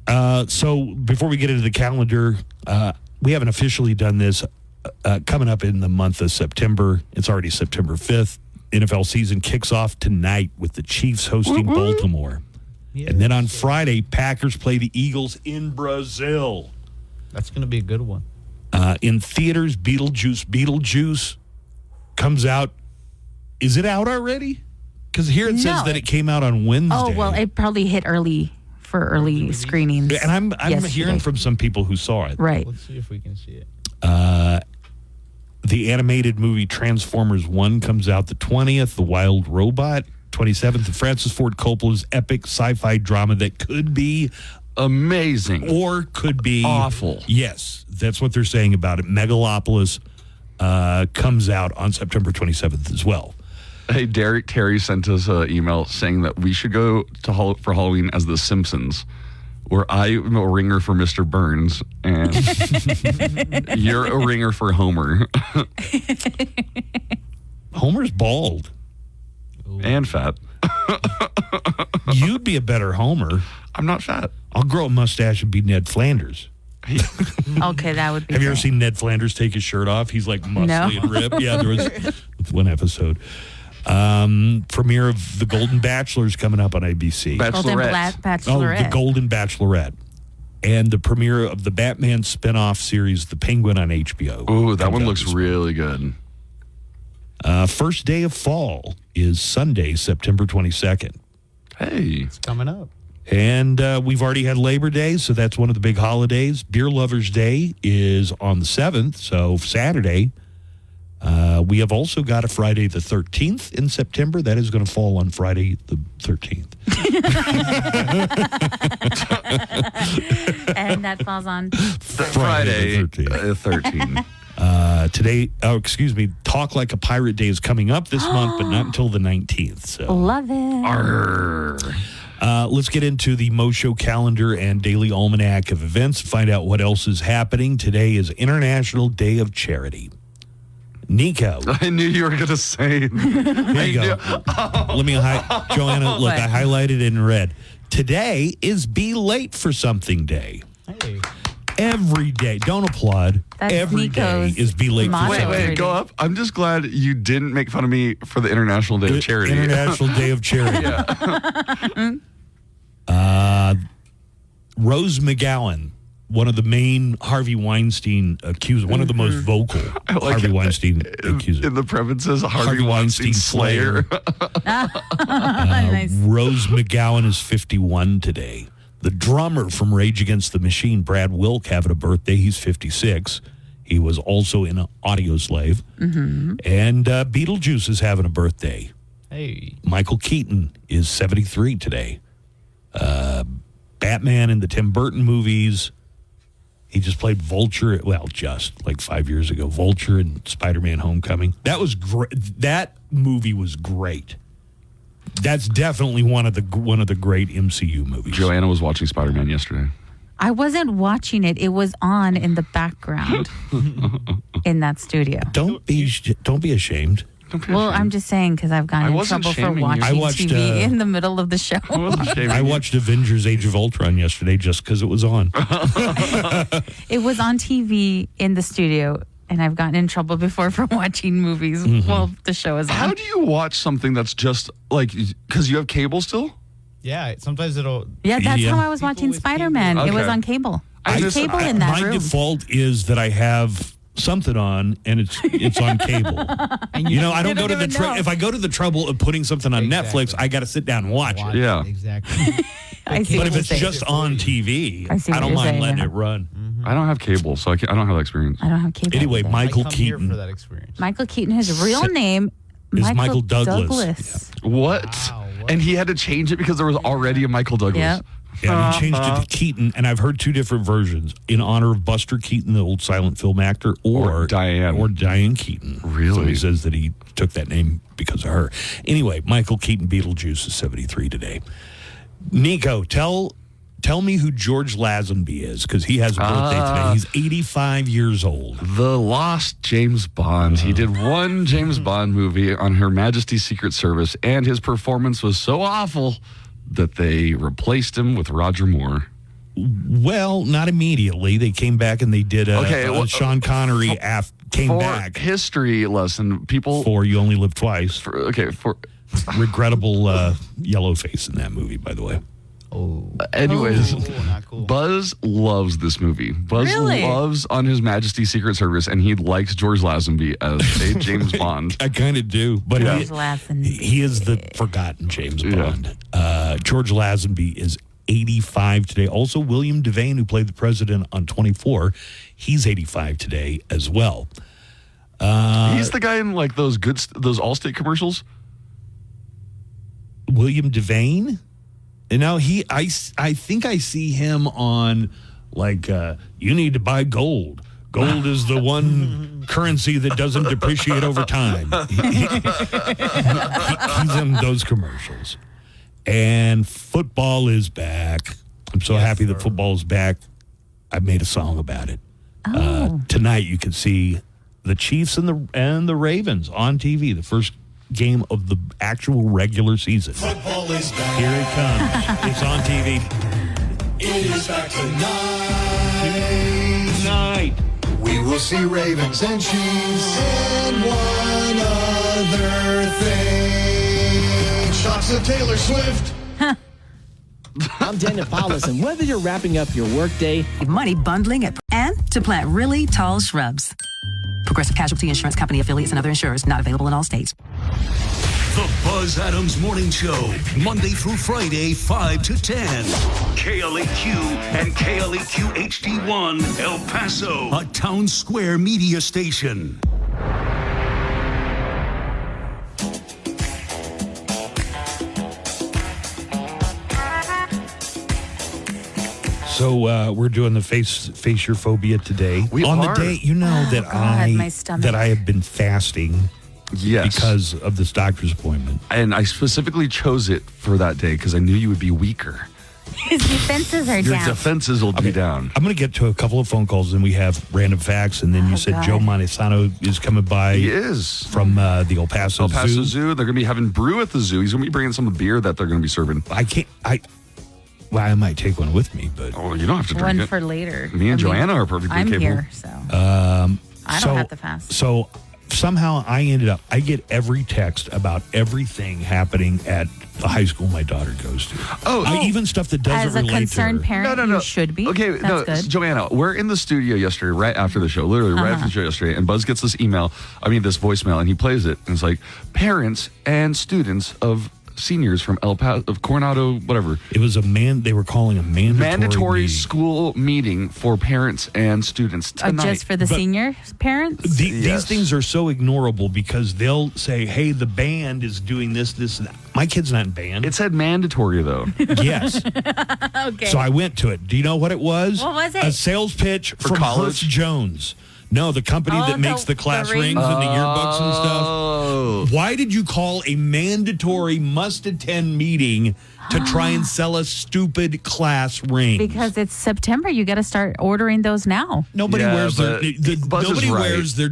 So before we get into the calendar, we haven't officially done this. Coming up in the month of September, it's already September 5th. NFL season kicks off tonight with the Chiefs hosting Baltimore. Yes. And then on Friday, Packers play the Eagles in Brazil. That's going to be a good one. In theaters, Beetlejuice comes out. Is it out already? Because here it says that it came out on Wednesday. Oh, well, it probably hit early for early screenings. And I'm yesterday. hearing from some people who saw it. Right. Let's see if we can see it. The animated movie Transformers 1 comes out the 20th. The Wild Robot, 27th. And Francis Ford Coppola's epic sci-fi drama that could be amazing or could be awful. Yes, that's what they're saying about it. Megalopolis comes out on September 27th as well. Hey, Derek Terry sent us an email saying that we should go to for Halloween as The Simpsons, where I'm a ringer for Mr. Burns and you're a ringer for Homer. Homer's bald. And fat. You'd be a better Homer. I'm not fat. I'll grow a mustache and be Ned Flanders. Okay, that would be. Have you ever seen Ned Flanders take his shirt off? He's like muscly and ripped. Yeah, there was one episode. Premiere of The Golden Bachelor's coming up on ABC. Bachelorette. Oh, The Golden Bachelorette. And the premiere of the Batman spin-off series, The Penguin, on HBO. Ooh, that one looks really good. First day of fall is Sunday, September 22nd. Hey. It's coming up. And we've already had Labor Day, so that's one of the big holidays. Beer Lovers Day is on the 7th, so Saturday. We have also got a Friday the 13th in September. That is going to fall on Friday the 13th. And that falls on Friday the 13th. Today, Talk Like a Pirate Day is coming up this month, but not until the 19th. So. Love it. Arr. Let's get into the Mo Show calendar and daily almanac of events. Find out what else is happening. Today is International Day of Charity. Nico. I knew you were going to say. Here you go. Let me, Joanna, look, I highlighted it in red. Today is Be Late for Something Day. Hey. Every day. Don't applaud. That's Every day Nico's is Be Late for motto. Something. Wait, go up. I'm just glad you didn't make fun of me for the International Day of Charity. International Day of Charity. Rose McGowan, one of the main Harvey Weinstein accusers, one of the most vocal Harvey Weinstein accusers. In the premises, Harvey Weinstein Slayer. Nice. Rose McGowan is 51 today. The drummer from Rage Against the Machine, Brad Wilk, having a birthday. He's 56. He was also in Audioslave. Mm-hmm. And Beetlejuice is having a birthday. Hey. Michael Keaton is 73 today. Batman in the Tim Burton movies. He just played Vulture, just like 5 years ago. Vulture in Spider-Man Homecoming. That was great. That movie was great. That's definitely one of the great MCU movies. Joanna was watching Spider-Man yesterday. I wasn't watching it. It was on in the background in that studio. Don't be ashamed. Well, I'm just saying because I've gotten in trouble for watching TV in the middle of the show. I watched Avengers Age of Ultron yesterday just because it was on. It was on TV in the studio, and I've gotten in trouble before for watching movies while the show is on. How do you watch something that's just like, because you have cable still? Yeah, sometimes it'll... Yeah, that's how I was watching Spider-Man. Okay. It was on cable. There's cable in that room. My default is that I have something on and it's on cable. And I don't go to the if I go to the trouble of putting something on Netflix, I got to sit down and watch it. Yeah, exactly. I see But what if you're it's saying. just on TV, I see what I don't you're mind saying, letting yeah. it run. I don't have cable, so I don't have that experience. I don't have cable. Anyway, either. Michael I come here Keaton for that experience. Michael Keaton, his real name is Michael Douglas. What? Wow, what? And he had to change it because there was already a Michael Douglas. Yep. Yeah, he changed it to Keaton, and I've heard 2 different versions in honor of Buster Keaton, the old silent film actor, or Diane Keaton. Really? So he says that he took that name because of her. Anyway, Michael Keaton Beetlejuice is 73 today. Nico, tell me who George Lazenby is, because he has a birthday today. He's 85 years old. The Lost James Bond. He did one James Bond movie on Her Majesty's Secret Service, and his performance was so awful that they replaced him with Roger Moore. Well, not immediately. They came back and they did Sean Connery came back. History lesson. People. For You Only Live Twice. Regrettable yellow face in that movie, by the way. Anyways, not cool. Buzz loves this movie. Buzz loves On His Majesty's Secret Service, and he likes George Lazenby as a James Bond. I kind of do, but he is the forgotten James Bond. George Lazenby is 85 today. Also, William Devane, who played the president on 24, he's 85 today as well. He's the guy in like those Allstate commercials. William Devane? No, I think I see him on like you need to buy gold. Gold is the one currency that doesn't depreciate over time. He's in those commercials. And football is back. I'm so happy that football is back. I made a song about it. Tonight you can see the Chiefs and the Ravens on TV. The first game of the actual regular season. Football is back. Here it comes. It's on TV. It is back tonight. We will see Ravens and Chiefs and one other thing. Shots of Taylor Swift. I'm Daniel Paulus, and whether you're wrapping up your workday, money bundling and to plant really tall shrubs. Progressive Casualty Insurance Company affiliates and other insurers not available in all states. The Buzz Adams Morning Show, Monday through Friday, 5 to 10. KLAQ and KLAQ HD1, El Paso, a Town Square media station. So we're doing the face your phobia today. We on are. The day, you know that my stomach. that I have been fasting. Yes. Because of this doctor's appointment. And I specifically chose it for that day because I knew you would be weaker. His defenses are Your down. defenses will be down. I'm going to get to a couple of phone calls, and we have random facts. And then you said God. Joe Montesano is coming by. He is. From the El Paso Zoo. They're going to be having brew at the zoo. He's going to be bringing some of the beer that they're going to be serving. Well, I might take one with me, but you don't have to drink One it. for later. Me and Joanna are perfectly I'm capable. here, so I don't have to fast. So somehow I get every text about everything happening at the high school my daughter goes to. Even stuff that doesn't As a relate to her. concerned parent, No. you should be. Okay, That's good. Joanna, we're in the studio yesterday, right after the show, literally right after the show yesterday, and Buzz gets this voicemail, and he plays it, and it's like, parents and students of seniors from El Paso, of Coronado, whatever. It was they were calling a mandatory meeting. School meeting for parents and students tonight. Just for the senior parents? These things are so ignorable because they'll say, hey, the band is doing this, and that. My kid's not in band. It said mandatory, though. Yes. Okay. So I went to it. Do you know what it was? What was it? A sales pitch For from college? Hurst Jones. No, the company that makes the class rings and the yearbooks and stuff. Why did you call a mandatory must-attend meeting to try and sell a stupid class ring? Because it's September. You got to start ordering those now. Nobody wears their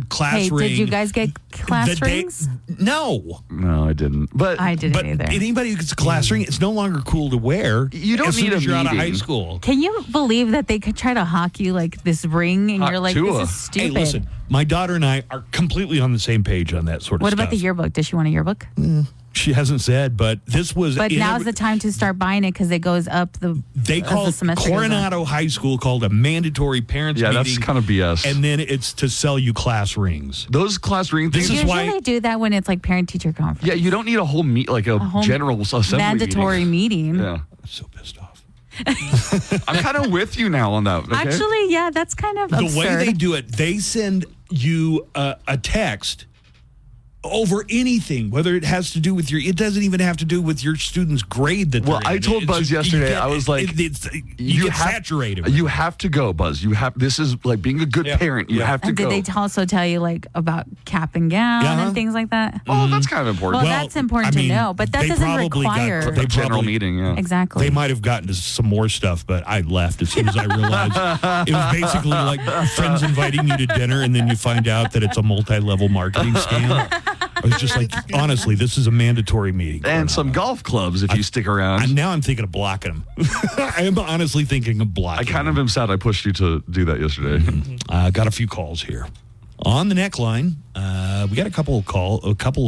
class ring. Did you guys get class rings? No, I didn't. But I didn't either. Anybody who gets a class ring, it's no longer cool to wear. You don't as soon need as a you're out of meeting. high school. Can you believe that they could try to hawk you like this ring, and Hawk you're like, Tua. this is stupid. Hey, listen, my daughter and I are completely on the same page on that sort of What stuff. about the yearbook? Does she want a yearbook? She hasn't said, but this was. But now's the time to start buying it because it goes up They as called the semester goes on. Coronado High School called a mandatory parents meeting. that's kind of BS. And then it's to sell you class rings. Those class ring things. Usually they do that when it's like parent-teacher conference. Yeah, you don't need a whole general assembly mandatory meeting. Yeah. I'm so pissed off. I'm kind of with you now on that. Okay? Actually, yeah, that's kind of The absurd. way they do it, they send you a text over anything, whether it has to do with it doesn't even have to do with your student's grade. I told Buzz yesterday, I was like, you get saturated. You have to go, Buzz. This is like being a good parent. You have to And go. did they also tell you like about cap and gown and things like that? Oh, that's kind of important. Well, that's important to know, but that doesn't require. a general meeting. Yeah, Exactly. They might have gotten to some more stuff, but I left as soon as I realized it was basically like friends inviting you to dinner, and then you find out that it's a multi-level marketing scam. I was just like, honestly, this is a mandatory meeting. And some golf clubs if you stick around. Now I'm thinking of blocking them. I am honestly thinking of blocking I kind of am sad I pushed you to do that yesterday. Got a few calls here. On the neckline, we got a couple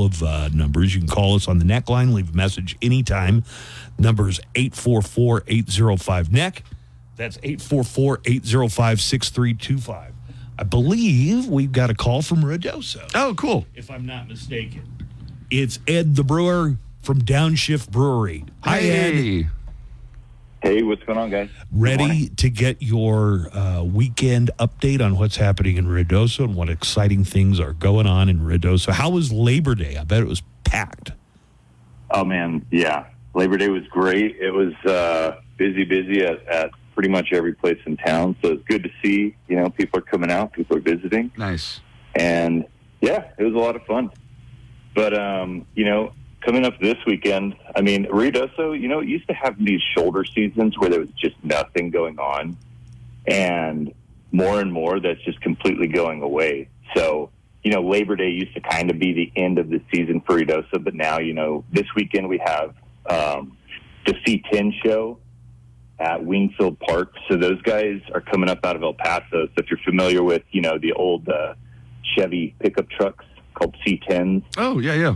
of numbers. You can call us on the neckline, leave a message anytime. Number is 844-805-NECK. That's 844-805-6325. I believe we've got a call from Ruidoso. Oh, cool. If I'm not mistaken. It's Ed the Brewer from Downshift Brewery. Hi, Ed. Hey, what's going on, guys? Ready to get your weekend update on what's happening in Ruidoso and what exciting things are going on in Ruidoso. How was Labor Day? I bet it was packed. Oh, man, yeah. Labor Day was great. It was busy at pretty much every place in town. So it's good to see, people are coming out, people are visiting. Nice. And, yeah, it was a lot of fun. But, coming up this weekend, Ruidoso, it used to have these shoulder seasons where there was just nothing going on. And more, that's just completely going away. So, Labor Day used to kind of be the end of the season for Ruidoso. But now, this weekend we have the C10 show at Wingfield Park. So those guys are coming up out of El Paso. So if you're familiar with, the old Chevy pickup trucks called C10s. Oh, yeah.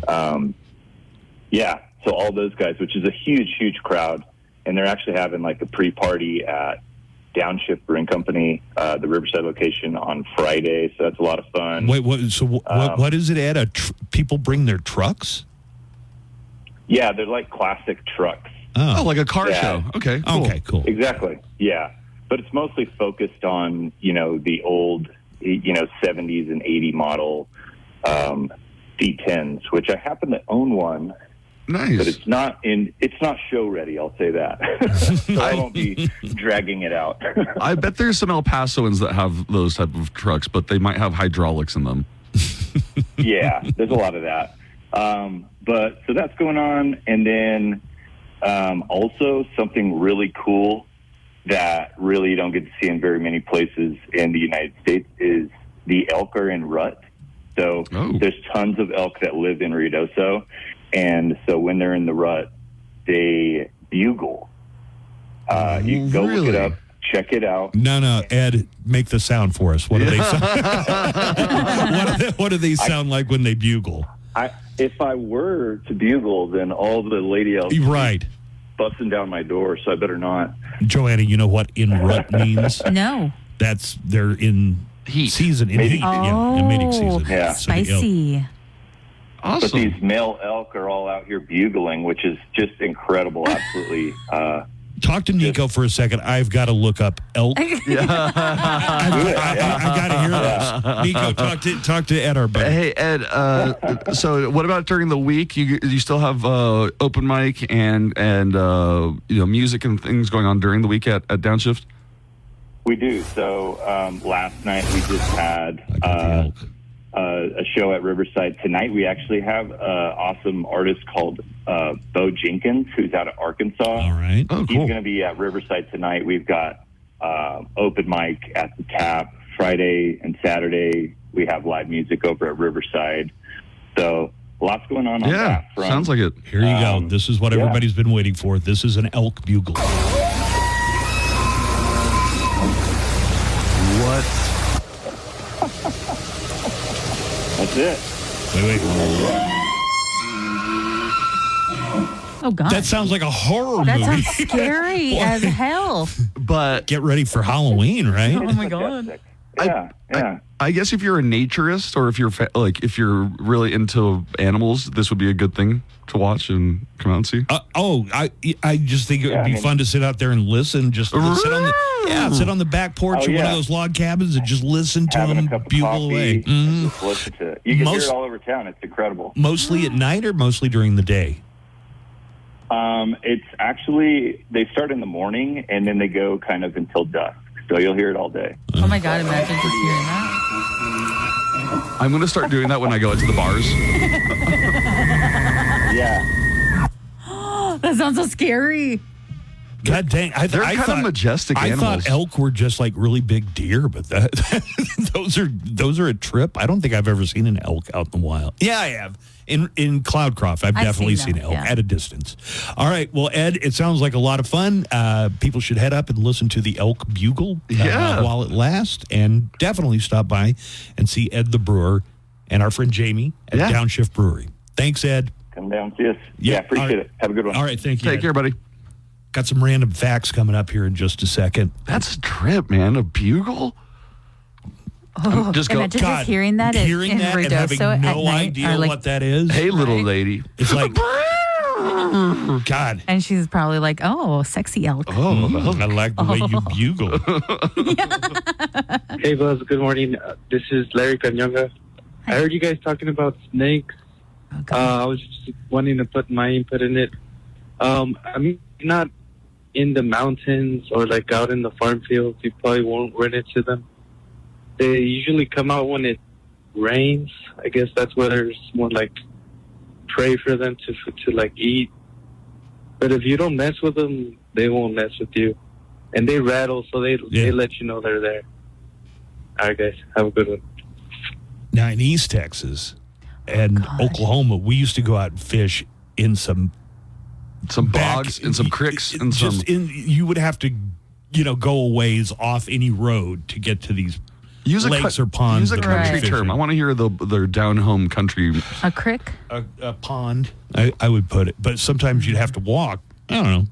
Yeah, so all those guys, which is a huge crowd, and they're actually having like a pre-party at Downshift Brewing Company, the Riverside location, on Friday. So that's a lot of fun. Wait, what? So what is it, Ed? People bring their trucks? Yeah, they're like classic trucks. Oh, like a car show. Okay, cool. Okay, cool. Exactly, yeah. But it's mostly focused on, the old, 70s and 80 model C10s, which I happen to own one. Nice. But it's not show ready, I'll say that. So I won't be dragging it out. I bet there's some El Pasoans that have those type of trucks, but they might have hydraulics in them. Yeah, there's a lot of that. But so that's going on. And then also something really cool that really you don't get to see in very many places in the United States is the elk are in rut. So there's tons of elk that live in Ruidoso. And so when they're in the rut, they bugle. You can go look it up, check it out. No, Ed, make the sound for us. What do they sound? What do they sound like when they bugle? If I were to bugle, then all the lady elk busting down my door, so I better not. Joanna, you know what in rut means? No. They're in heat season. In heat. Yeah, in mating season. Yeah. Spicy. Awesome. But these male elk are all out here bugling, which is just incredible. Absolutely. Talk to Nico for a second. I've got to look up elk. I got to hear this. Nico, talk to Ed, our buddy. Hey, Ed, so what about during the week? You still have open mic and music and things going on during the week at Downshift? We do. So last night we just had a show at Riverside. Tonight we actually have an awesome artist called Bo Jenkins, who's out of Arkansas. All right. Oh, cool. He's going to be at Riverside tonight. We've got open mic at the Tap. Friday and Saturday we have live music over at Riverside. So lots going on that front. Sounds like it. Here you go. This is what everybody's been waiting for. This is an elk bugle. What? That's it. Wait. Oh, God. That sounds like a horror That movie. sounds scary as hell. But get ready for Halloween, right? Oh, my God. I guess if you're a naturist or if you're if you're really into animals, this would be a good thing to watch and come out and see. I just think it would be fun to sit out there and listen. Just sit on the back porch of one of those log cabins and just listen to them bugle away. Just listen to it. You can hear it all over town. It's incredible. Mostly at night or mostly during the day? It's actually, they start in the morning and then they go kind of until dusk. So you'll hear it all day. Oh my God, imagine just hearing that. I'm going to start doing that when I go out to the bars. Yeah. That sounds so scary. God dang. They're kind of majestic animals. I thought elk were just like really big deer, but those are a trip. I don't think I've ever seen an elk out in the wild. Yeah, I have. In Cloudcroft, I've definitely seen elk at a distance. All right. Well, Ed, it sounds like a lot of fun. People should head up and listen to the Elk Bugle while it lasts, and definitely stop by and see Ed the Brewer and our friend Jamie at Downshift Brewery. Thanks, Ed. Come down, see us. Yeah, appreciate it. Have a good one. All right, thank you. Take care, buddy. Got some random facts coming up here in just a second. That's a trip, man. A bugle? Oh, just hearing that in and having no idea what that is. Hey, little lady. It's like, God. And she's probably like, oh, sexy elk. Oh, I like the way you bugle. Hey, Buzz. Good morning. This is Larry Canyonga. I heard you guys talking about snakes. I was just wanting to put my input in it. I mean, not in the mountains or like out in the farm fields. You probably won't run into them. They usually come out when it rains. I guess that's where there's more like prey for them to like eat. But if you don't mess with them, they won't mess with you. And they rattle, so they let you know they're there. All right, guys. Have a good one. Now, in East Texas and Oklahoma, we used to go out and fish in some bogs and some creeks and you would have to, go a ways off any road to get to these lakes or ponds. Use a country term. I want to hear their down-home country. A creek? A pond, I would put it. But sometimes you'd have to walk, I don't know,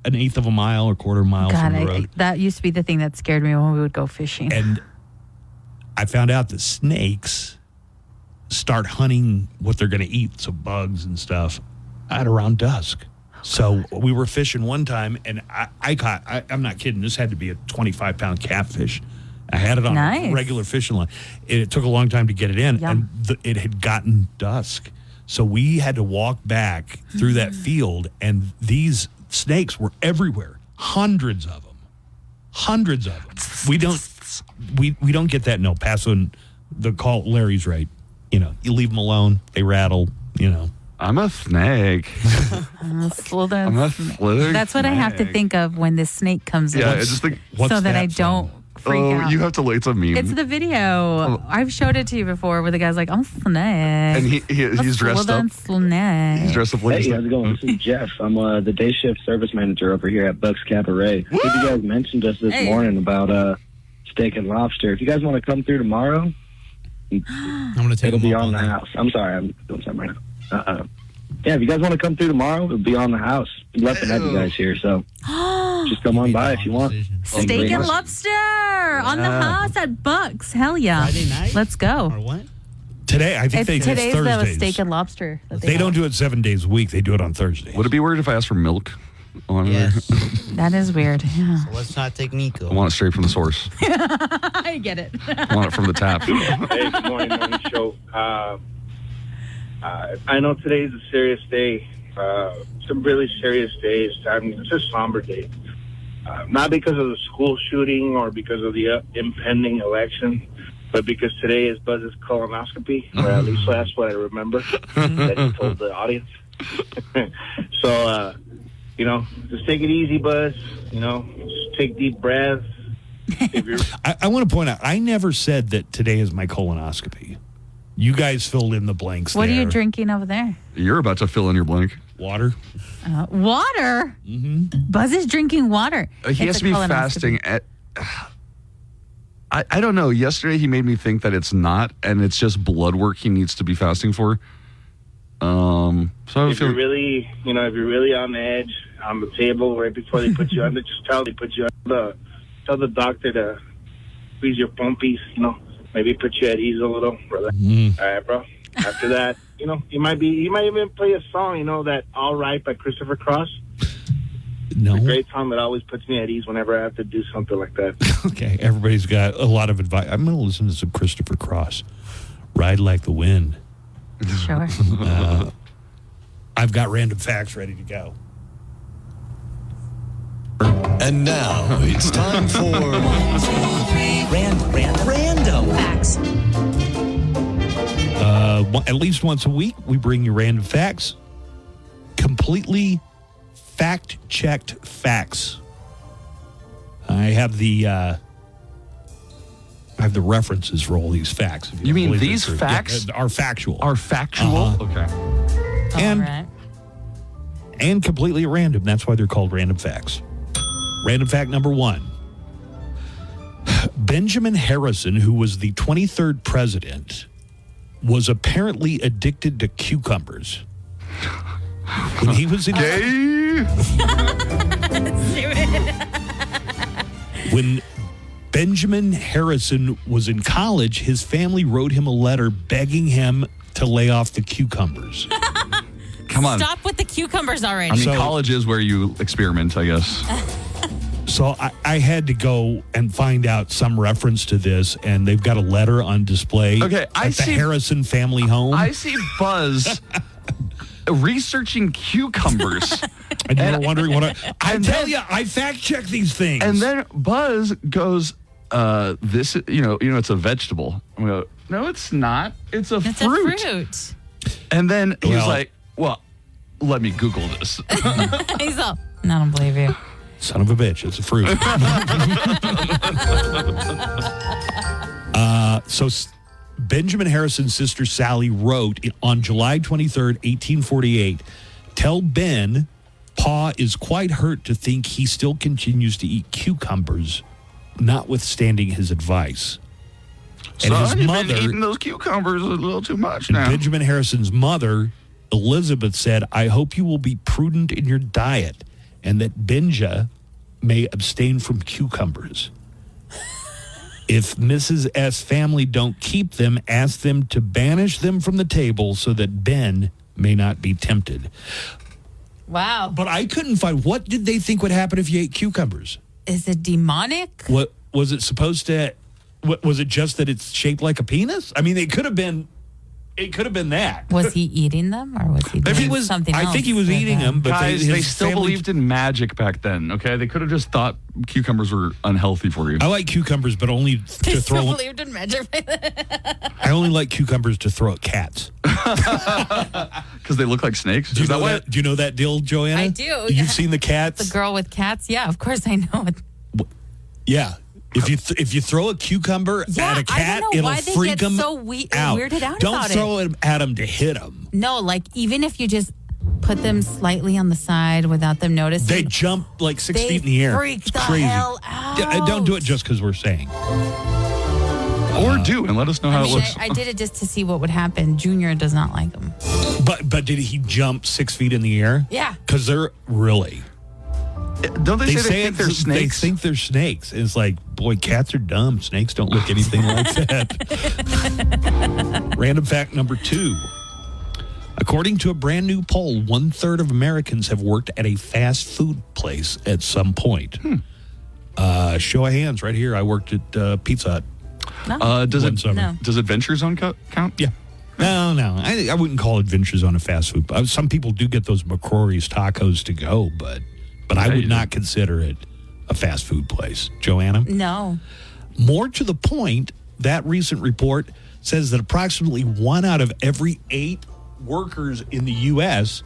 an eighth of a mile or quarter mile from the road. That used to be the thing that scared me when we would go fishing. And I found out that snakes start hunting what they're going to eat, so bugs and stuff, at around dusk. So we were fishing one time, and I caught, I'm not kidding, this had to be a 25-pound catfish. I had it on a regular fishing line. It took a long time to get it in, and it had gotten dusk. So we had to walk back through that field, and these snakes were everywhere. Hundreds of them. We don't get that in El Paso. And the call, Larry's right. You leave them alone, they rattle, I'm a snake. I'm a slither. That's what I have to think of when this snake comes in. Yeah, I just think, so that I don't freak out. You have to it's a meme. It's the video. I've showed it to you before where the guy's like, I'm a snake. And he's dressed up. He's dressed up like Hey, how's it going? This is Jeff. I'm the day shift service manager over here at Buck's Cabaret. I think you guys mentioned us this morning about steak and lobster. If you guys want to come through tomorrow, I'm going to take it'll be on the house. I'm sorry, I'm doing something right now. Yeah, if you guys want to come through tomorrow, it'll be on the house. We'd love to have you guys here, so just come on by if you want. Steak and lobster on the house at Buck's. Hell yeah. Friday night? Let's go. Or what? Today, I think today's it's Thursdays. the steak and lobster. They don't do it 7 days a week. They do it on Thursdays. Would it be weird if I asked for milk on there? That is weird. Yeah. So let's not take Nico. I want it straight from the source. I get it. I want it from the tap. Hey, good morning show. I know today's a serious day. It's a really serious day. It's a somber day. Not because of the school shooting or because of the impending election, but because today is Buzz's colonoscopy, or at least that's what I remember that he told the audience. So, just take it easy, Buzz. Just take deep breaths. I want to point out, I never said that today is my colonoscopy. You guys filled in the blanks What are you drinking over there? You're about to fill in your blank. Water. Water? Mm-hmm. Buzz is drinking water. He has to be fasting at... I don't know. Yesterday he made me think that it's not, and it's just blood work he needs to be fasting for. So if you're really, if you're really on the edge on the table right before they put you under, just tell the doctor to squeeze your pompies, maybe put you at ease a little, brother. All right, bro. After that, you might even play a song, that All Right by Christopher Cross. No. It's a great song that always puts me at ease whenever I have to do something like that. Okay, everybody's got a lot of advice. I'm going to listen to some Christopher Cross. Ride Like the Wind. Sure. I've got random facts ready to go. And now it's time for random facts. At least once a week, we bring you random facts. Completely fact-checked facts. I have the references for all these facts. You mean these facts are factual? Are factual? Okay. And completely random. That's why they're called random facts. Random fact number 1. Benjamin Harrison, who was the 23rd president, was apparently addicted to cucumbers. When he was in When Benjamin Harrison was in college, his family wrote him a letter begging him to lay off the cucumbers. Come on. Stop with the cucumbers already. I mean, college is where you experiment, I guess. So I had to go and find out some reference to this, and they've got a letter on display at the Harrison family home. I see Buzz researching cucumbers. And you were wondering what I tell you, I fact check these things. And then Buzz goes, this, it's a vegetable. I go, no, it's not. It's a fruit. And then he's like, well, let me Google this. He's all, I don't believe you. Son of a bitch, it's a fruit. So Benjamin Harrison's sister Sally wrote on July 23rd, 1848, "Tell Ben, Pa is quite hurt to think he still continues to eat cucumbers, notwithstanding his advice." And Son, his you've been eating those cucumbers a little too much now. Benjamin Harrison's mother, Elizabeth, said, "I hope you will be prudent in your diet and that Benja may abstain from cucumbers. If Mrs. S. family don't keep them, ask them to banish them from the table so that Ben may not be tempted." Wow. But I couldn't find, what did they think would happen if you ate cucumbers? Is it demonic? What was it supposed to, was it just that it's shaped like a penis? I mean, it could have been that. Was he eating them or was he doing something else? I think he was eating them, but guys, they still believed in magic back then, okay? They could have just thought cucumbers were unhealthy for you. I like cucumbers, but only to throw. Still believed in magic. I only like cucumbers to throw at cats. Because they look like snakes? Do you know that deal, Joanna? I do. You've seen the cats? The girl with cats? Yeah, of course I know it. Yeah. If you throw a cucumber at a cat, it'll freak them so weirded out. Don't throw it at them to hit them. No, like even if you just put them slightly on the side without them noticing, they jump like 6 feet in the air. Freak it's the crazy. hell out. Yeah, don't do it just because we're saying. Or do and let us know how it looks. I did it just to see what would happen. Junior does not like them. But did he jump 6 feet in the air? Yeah. Because they're really. Don't they say think they're snakes? They think they're snakes. It's like, boy, cats are dumb. Snakes don't look anything like that. Random fact number 2. According to a brand new poll, 1/3 of Americans have worked at a fast food place at some point. Show of hands right here. I worked at Pizza Hut. No. Does Adventure Zone count? Yeah. No. I wouldn't call Adventure Zone a fast food. Some people do get those McCrory's tacos to go, but I would not consider it a fast food place. Joanna? No. More to the point, that recent report says that approximately 1 out of every 8 workers in the U.S.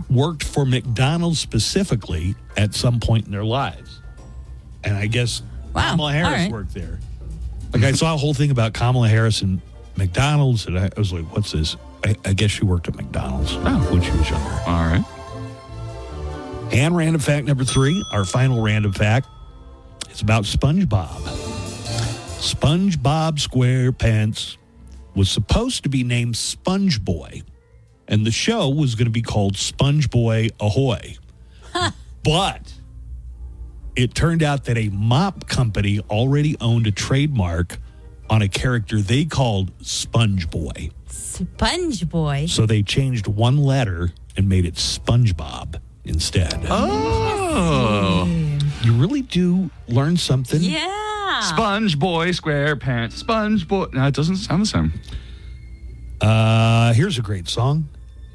worked for McDonald's specifically at some point in their lives. And I guess Kamala Harris worked there. Like, I saw a whole thing about Kamala Harris and McDonald's, and I was like, what's this? I guess she worked at McDonald's when she was younger. All right. And random fact number 3, our final random fact, is about SpongeBob. SpongeBob SquarePants was supposed to be named Sponge Boy, and the show was going to be called Sponge Boy Ahoy. But it turned out that a mop company already owned a trademark on a character they called Sponge Boy. Sponge Boy. So they changed one letter and made it SpongeBob instead. Oh. You really do learn something. Yeah. Sponge Boy, SquarePants, Sponge Boy. No, it doesn't sound the same. Here's a great song.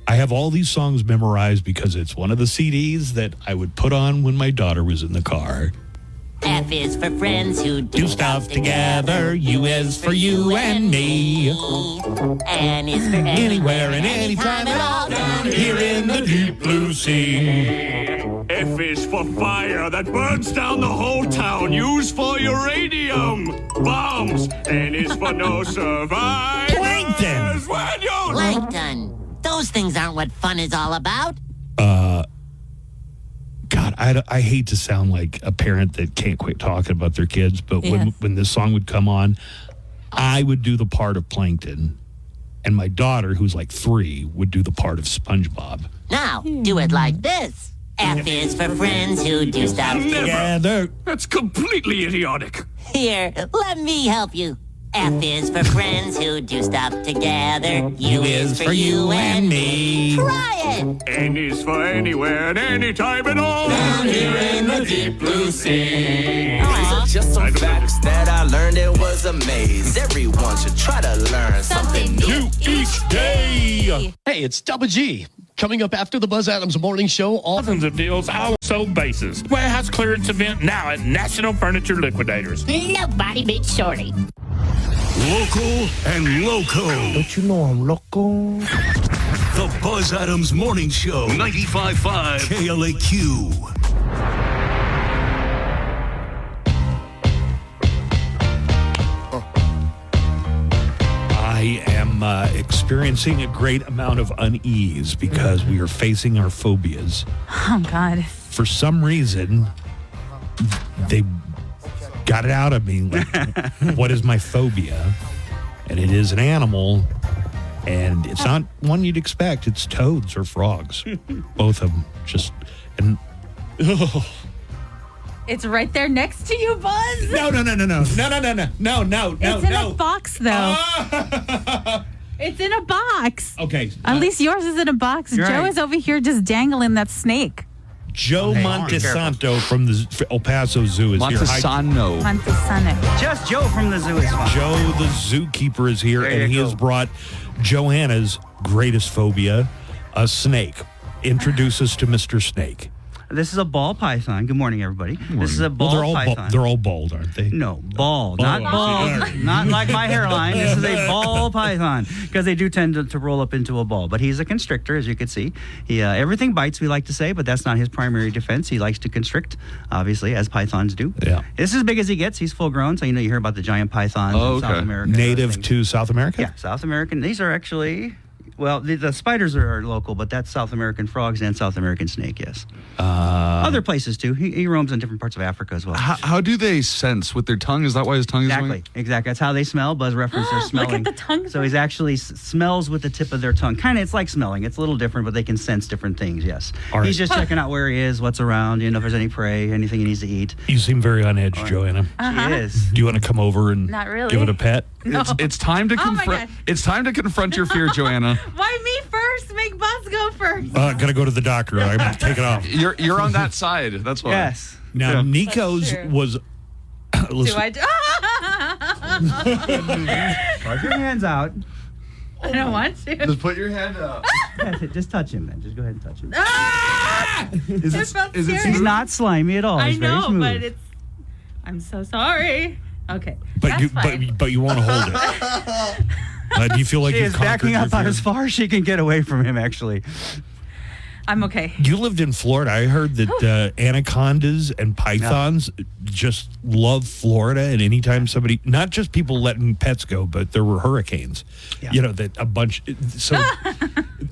I have all these songs memorized because it's one of the CDs that I would put on when my daughter was in the car. F is for friends who do stuff together. U is for you and me. N is for Anywhere and anytime at all down here in the deep blue sea. F is for fire that burns down the whole town. Use for uranium bombs. N is for no survivors. Plankton. When you're Plankton. Those things aren't what fun is all about. God, I hate to sound like a parent that can't quit talking about their kids, but when this song would come on, I would do the part of Plankton, and my daughter, who's like 3, would do the part of SpongeBob. Now, do it like this. F is for friends who do stuff together. That's completely idiotic. Here, let me help you. F is for friends who do stuff together. U is for you and me. Try it. N is for anywhere and anytime at all. Down here in the deep blue sea. These are just some facts that I learned. It was a maze. Everyone should try to learn something new each day. Hey, it's Double G. Coming up after the Buzz Adams Morning Show, thousands of deals, all sold bases. Warehouse clearance event now at National Furniture Liquidators. Nobody beats Shorty. Local and loco. Don't you know I'm loco? The Buzz Adams Morning Show. 95.5 KLAQ. I am experiencing a great amount of unease because we are facing our phobias. Oh, God. For some reason, they got it out of me. Like, what is my phobia? And it is an animal, and it's not one you'd expect. It's toads or frogs. Both of them. It's right there next to you, Buzz. No. It's in a box, though. It's in a box. Okay. At least yours is in a box. Joe right. is over here just dangling that snake. Joe Montesanto from the El Paso Zoo is here. Montesano. Just Joe from the zoo is fine. Joe the zookeeper is here, and he has brought Joanna's greatest phobia, a snake. Introduce us to Mr. Snake. This is a ball python. Good morning, everybody. This is a ball python. They're all bald, aren't they? No, bald. Not bald. Not like my hairline. This is a ball python because they do tend to roll up into a ball. But he's a constrictor, as you can see. He everything bites, we like to say, but that's not his primary defense. He likes to constrict, obviously, as pythons do. Yeah. This is as big as he gets. He's full grown, so you hear about the giant pythons in South America. Native to South America? Yeah, South American. These are actually... Well, the spiders are local, but that's South American frogs and South American snake, yes. Other places, too. He roams in different parts of Africa as well. How do they sense? With their tongue? Is that why his tongue is going? Exactly. That's how they smell. Buzz referenced their smelling. Look at the tongue. So he's actually smells with the tip of their tongue. Kind of, it's like smelling. It's a little different, but they can sense different things, yes. All right. He's just checking out where he is, what's around, if there's any prey, anything he needs to eat. You seem very on edge, Joanna. She is. Do you want to come over and Not really. give it a pet? No. It's time to confront. It's time to confront your fear, Joanna. Why me first? Make Buzz go first. Gotta go to the doctor. I'm gonna take it off. You're on that side. That's why. Yes. Now Nico's was. Do I do? Put your hands out. I don't want to. Just put your hand up. That's it. Just touch him, then. Just go ahead and touch him. It felt scary. He's not slimy at all. I He's very know, smooth. but it's. I'm so sorry. Okay. But that's fine. but you want to hold it. Do you feel like She you is conquered backing your up about fear? as far as she can get away from him, actually. I'm okay. You lived in Florida. I heard that anacondas and pythons just love Florida. And anytime somebody, not just people letting pets go, but there were hurricanes. Yeah. That a bunch. So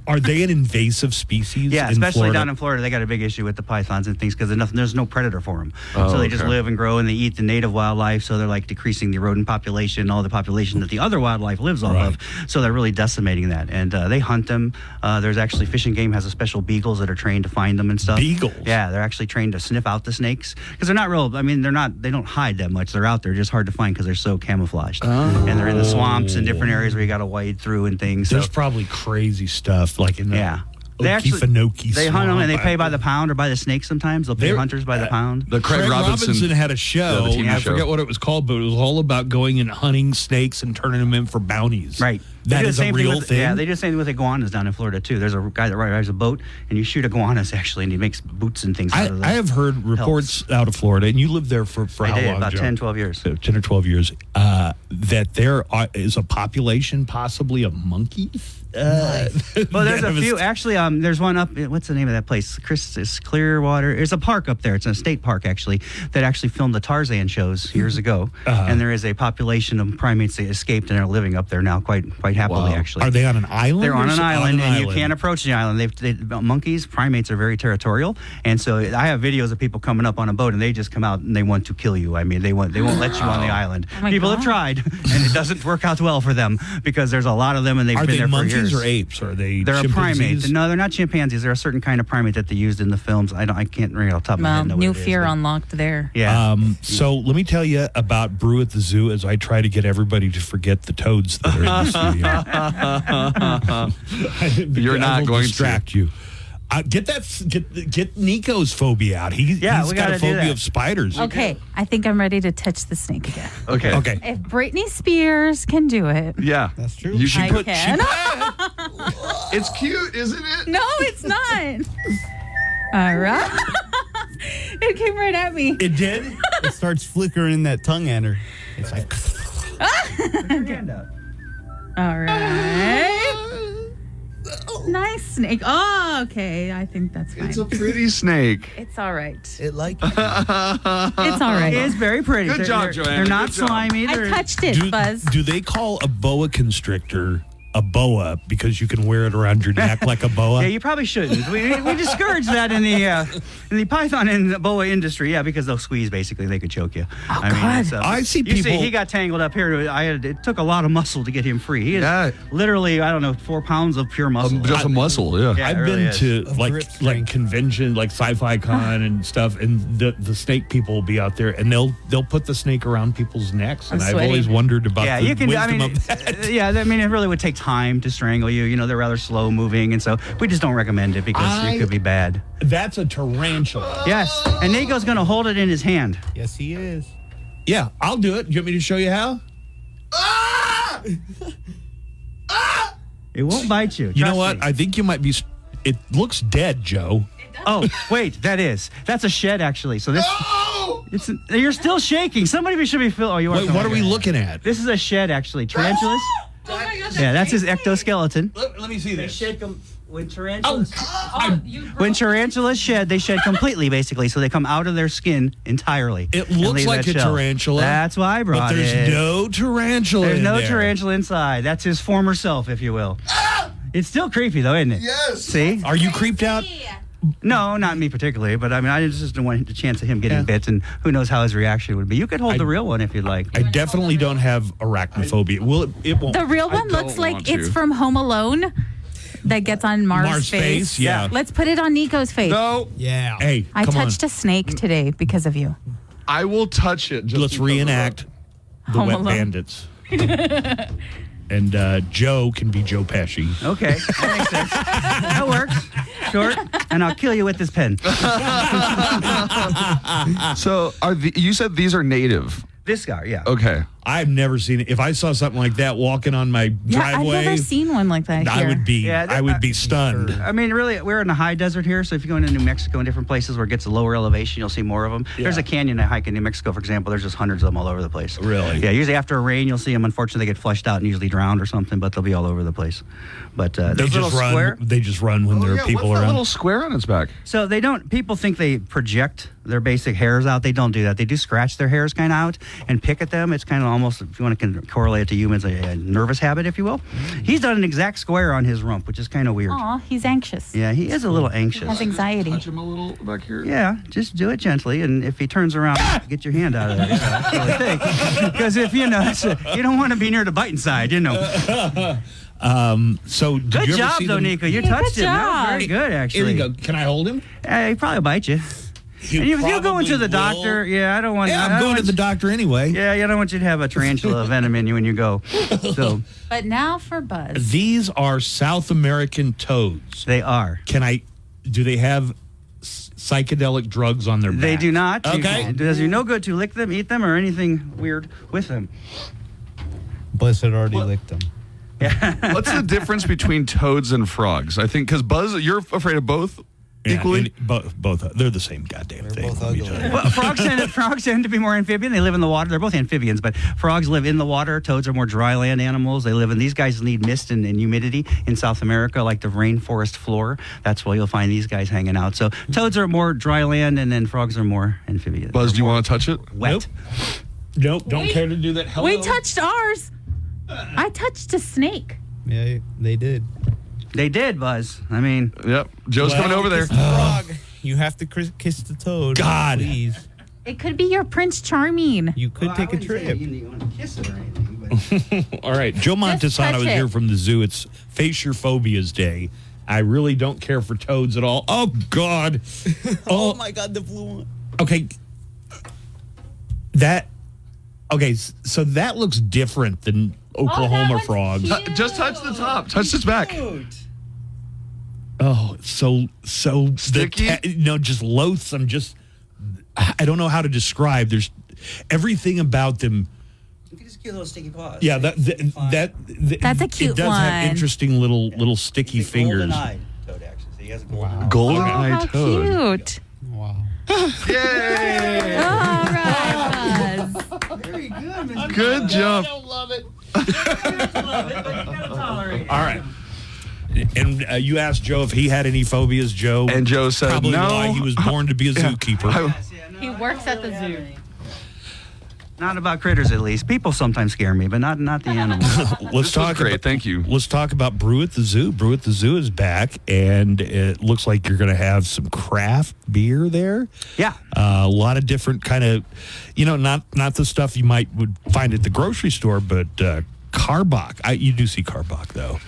Are they an invasive species? Yeah, in especially Florida? down in Florida, they got a big issue with the pythons and things because there's no predator for them. Oh, so they just okay. live and grow and they eat the native wildlife. So they're like decreasing the rodent population, all the population that the other wildlife lives off of. So they're really decimating that. And they hunt them. There's actually Fish and Game has a special beagles that are trained to find them and stuff. Beagles? Yeah, they're actually trained to sniff out the snakes because they're not real. I mean, they don't hide that much. They're out there, just hard to find because they're so camouflaged. And they're in the swamps and different areas where you got to wade through and things. There's So probably crazy stuff like in the They Okefenokee they hunt them swamp. and they pay by the pound or by the snake sometimes. They'll pay hunters by the pound. The Craig Robinson had a show. Yeah, the TV I show. forget what it was called, but it was all about going and hunting snakes and turning them in for bounties. Right. They That do the is a same real with, thing. Yeah, they do the same thing with iguanas down in Florida too. There's a guy that drives a boat and you shoot iguanas actually, and he makes boots and things out of them. I have heard reports out of Florida, and you lived there for I how did, long? about Joe? 10, 12 years. 10 or 12 years. That there is a population possibly of monkeys. Well, there's a That few. was- Actually, there's one up. What's the name of that place? It's Clearwater. There's a park up there. It's a state park actually that actually filmed the Tarzan shows years ago. And there is a population of primates that escaped and are living up there now quite happily. Wow. Actually, Are they on an island? They're on or an so- island, and you island? can't approach the island. Monkeys, primates are very territorial, and so I have videos of people coming up on a boat, and they just come out and they want to kill you. I mean, they won't let you on the island. Oh my People God. have tried, and it doesn't work out well for them because there's a lot of them, and they've Are been they there monkeys for years. or apes? Are they They're a primate. chimpanzees? No, they're not chimpanzees. They're a certain kind of primate that they used in the films. I can't ring it off the top of my Well, head. know what new it is, fear but- unlocked there. Yeah. So let me tell you about Brew at the Zoo as I try to get everybody to forget the toads that are in the studio. You're not I will going distract you. Get Nico's phobia out. He's we got gotta a do phobia that. of spiders. Okay, I think I'm ready to touch the snake again. Okay. Okay. If Britney Spears can do it, Yeah. That's true. You should I put. can. It's cute, isn't it? No, it's not. All right. It came right at me. It did? It starts flickering that tongue at her. It's like, All right. Nice snake. Oh, okay. I think that's fine. It's a pretty snake. It's all right. it like It's all right. It is very pretty. Good job, They're Joanna. not Good job. slimy. I They're- touched it, Buzz. Do they call a boa constrictor a boa because you can wear it around your neck like a boa? Yeah, you probably shouldn't. We discourage that in the python and the boa industry. Yeah, because they'll squeeze. Basically, they could choke you. I mean, God. it's, I see You see, people- he got tangled up here. It took a lot of muscle to get him free. He is Yeah. literally, I don't know, 4 pounds of pure muscle. Just a muscle, yeah. Yeah, it I've really been is. to Of like grip like strength. convention, like sci-fi con and stuff, and the snake people will be out there, and they'll put the snake around people's necks, and I'm I've sweating. always wondered about Yeah, the you can. I wisdom mean, of that. yeah. I mean, it really would take time to strangle you. You know, they're rather slow moving, and so we just don't recommend it because it could be bad. That's a tarantula. Yes, and Nico's going to hold it in his hand. yes, he is. Yeah, I'll do it. You want me to show you how? It won't bite you. You know trust what? me. I think you might be. It looks dead, Joe. Oh, wait, that's a shed actually. So this, you're still shaking. Somebody should be feeling. Oh, you are. What are we looking at? This is a shed actually. Tarantulas. Yeah, that's his ectoskeleton. Let me see They this. shed when tarantulas. When tarantulas shed, they shed completely, basically. So they come out of their skin entirely. It and looks leave like that a shell. tarantula. That's why I brought But there's it. no tarantula. There's in no there. tarantula inside. That's his former self, if you will. It's still creepy, though, isn't it? Yes. See? Are you creeped out? No, not me particularly, but I mean, I just didn't want the chance of him getting bit, and who knows how his reaction would be. You could hold the real one if you'd like. I definitely don't have arachnophobia. Well, it won't. The real one looks like it's from Home Alone that gets on Mars' face, yeah. Let's put it on Nico's face. No, Yeah. Hey, I come touched a snake today because of you. I will touch it. on. Let's reenact the Home Wet Alone. Bandits. And Joe can be Joe Pesci. Okay, that makes sense. That works. Short, and I'll kill you with this pen. So, you said these are native? This guy, yeah. Okay. I've never seen it. If I saw something like that walking on my Yeah, I've driveway, never seen one like that I here. would be. Yeah, I would be stunned. I mean, really, we're in the high desert here, so if you go into New Mexico and different places where it gets a lower elevation, you'll see more of them. There's a canyon I hike in New Mexico, for example. There's just hundreds of them all over the place. Really? Yeah, usually after a rain, you'll see them. Unfortunately, they get flushed out and usually drowned or something, but they'll be all over the place. But They there's a little just run. square. They just run when there are people What's that around. little square on its back? So they don't. People think they project their basic hairs out. They don't do that. They do scratch their hairs kind of out and pick at them. It's kind of almost, if you want to correlate it to humans, a nervous habit, if you will. He's done an exact square on his rump, which is kind of weird. Aw, he's anxious. Yeah, he is a little anxious. Has anxiety. Touch him a little back here. Yeah, just do it gently, and if he turns around, get your hand out of there. That's the only thing. Because if you don't want to be near the biting side, So did Good you ever job, see though, them- Nico. You touched him. That was very good, actually. Here you go. Can I hold him? He probably bite you. And if you're going to the probably doctor, I don't want. Yeah, I I'm don't going want to the you- doctor anyway. Yeah, I don't want you to have a tarantula venom in you when you go. So But now for Buzz. These are South American toads. They are. Do they have psychedelic drugs on their back? they do not. Okay. It does you no good to lick them, eat them, or anything weird with them. Buzz had already licked them. What's the difference between toads and frogs? I think because Buzz, you're afraid of both equally. Both. They're the same goddamn thing. Well, frogs tend to be more amphibian. They live in the water. They're both amphibians, but frogs live in the water. Toads are more dry land animals. They live in. These guys need mist and humidity in South America, like the rainforest floor. That's where you'll find these guys hanging out. So toads are more dry land, and then frogs are more amphibian. Buzz, do you want to touch it? Wet. Nope. Don't care to do that. Hello? We touched ours. I touched a snake. Yeah, they did. They did, Buzz. I mean, yep. Joe's coming over there. Kiss the frog. You have to kiss the toad. God. Please. It could be your Prince Charming. You could take a trip. You want to kiss it or anything, but All right. Joe Montesano touch is it. here from the zoo. It's Face Your Phobias Day. I really don't care for toads at all. Oh, God. Oh, my God, the blue one. Okay. So that looks different than Oklahoma one's frogs. cute. Just touch the top. Touch its back. Oh, so Sticky? just loathsome. Just I don't know how to describe. There's everything about them. you can just give those sticky paws. Yeah, that's a cute It does one. have interesting little sticky fingers. Golden-eyed toad, actually. So he has a golden Golden Oh, eye how toad. cute. Wow. Yay! All right, Buzz. Very good, Mr. Good job. love it. All right. And you asked Joe if he had any phobias, Joe. And Joe said probably no. why he was born to be a zookeeper. He works at the zoo. Not about critters, at least. People sometimes scare me, but not the animals. Let's talk. Great, thank you. Let's talk about Brew at the Zoo. Brew at the Zoo is back, and it looks like you're going to have some craft beer there. Yeah, a lot of different kind of, not the stuff you would find at the grocery store, but Karbach. You do see Karbach though.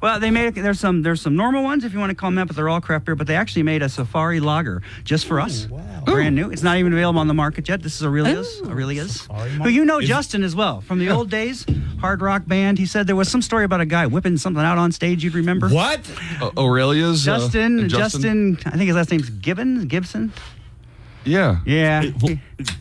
Well, they made there's some normal ones if you want to call them that, but they're all craft beer. But they actually made a Safari Lager just for us, brand new. It's not even available on the market yet. This is Aurelius, who you know Justin as well from the old days, hard rock band. He said there was some story about a guy whipping something out on stage. You'd remember what? Aurelius, Justin. I think his last name's Gibson. Yeah.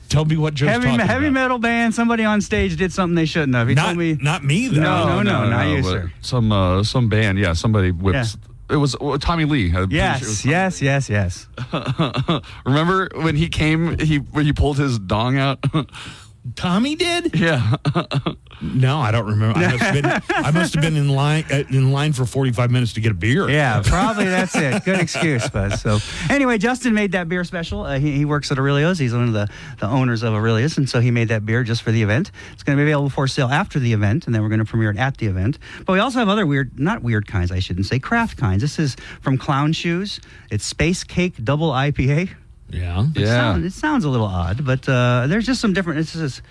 Tell me what Joe's talking heavy about. metal band. Somebody on stage did something they shouldn't have. He told me. Not me though. No, not you, but sir. Some band. Yeah, somebody whips. Yeah. It was Tommy Lee. Yes. Remember when he came? When he pulled his dong out. Tommy did? Yeah. No, I don't remember. I must have been in line for 45 minutes to get a beer. Yeah, probably that's it. Good excuse, Buzz. So anyway, Justin made that beer special. He works at Aurelius. He's one of the owners of Aurelius, and so he made that beer just for the event. It's going to be available for sale after the event, and then we're going to premiere it at the event. But we also have other not weird kinds, I shouldn't say, craft kinds. This is from Clown Shoes. It's Space Cake Double IPA. Yeah. It sounds a little odd, but there's just some different. This is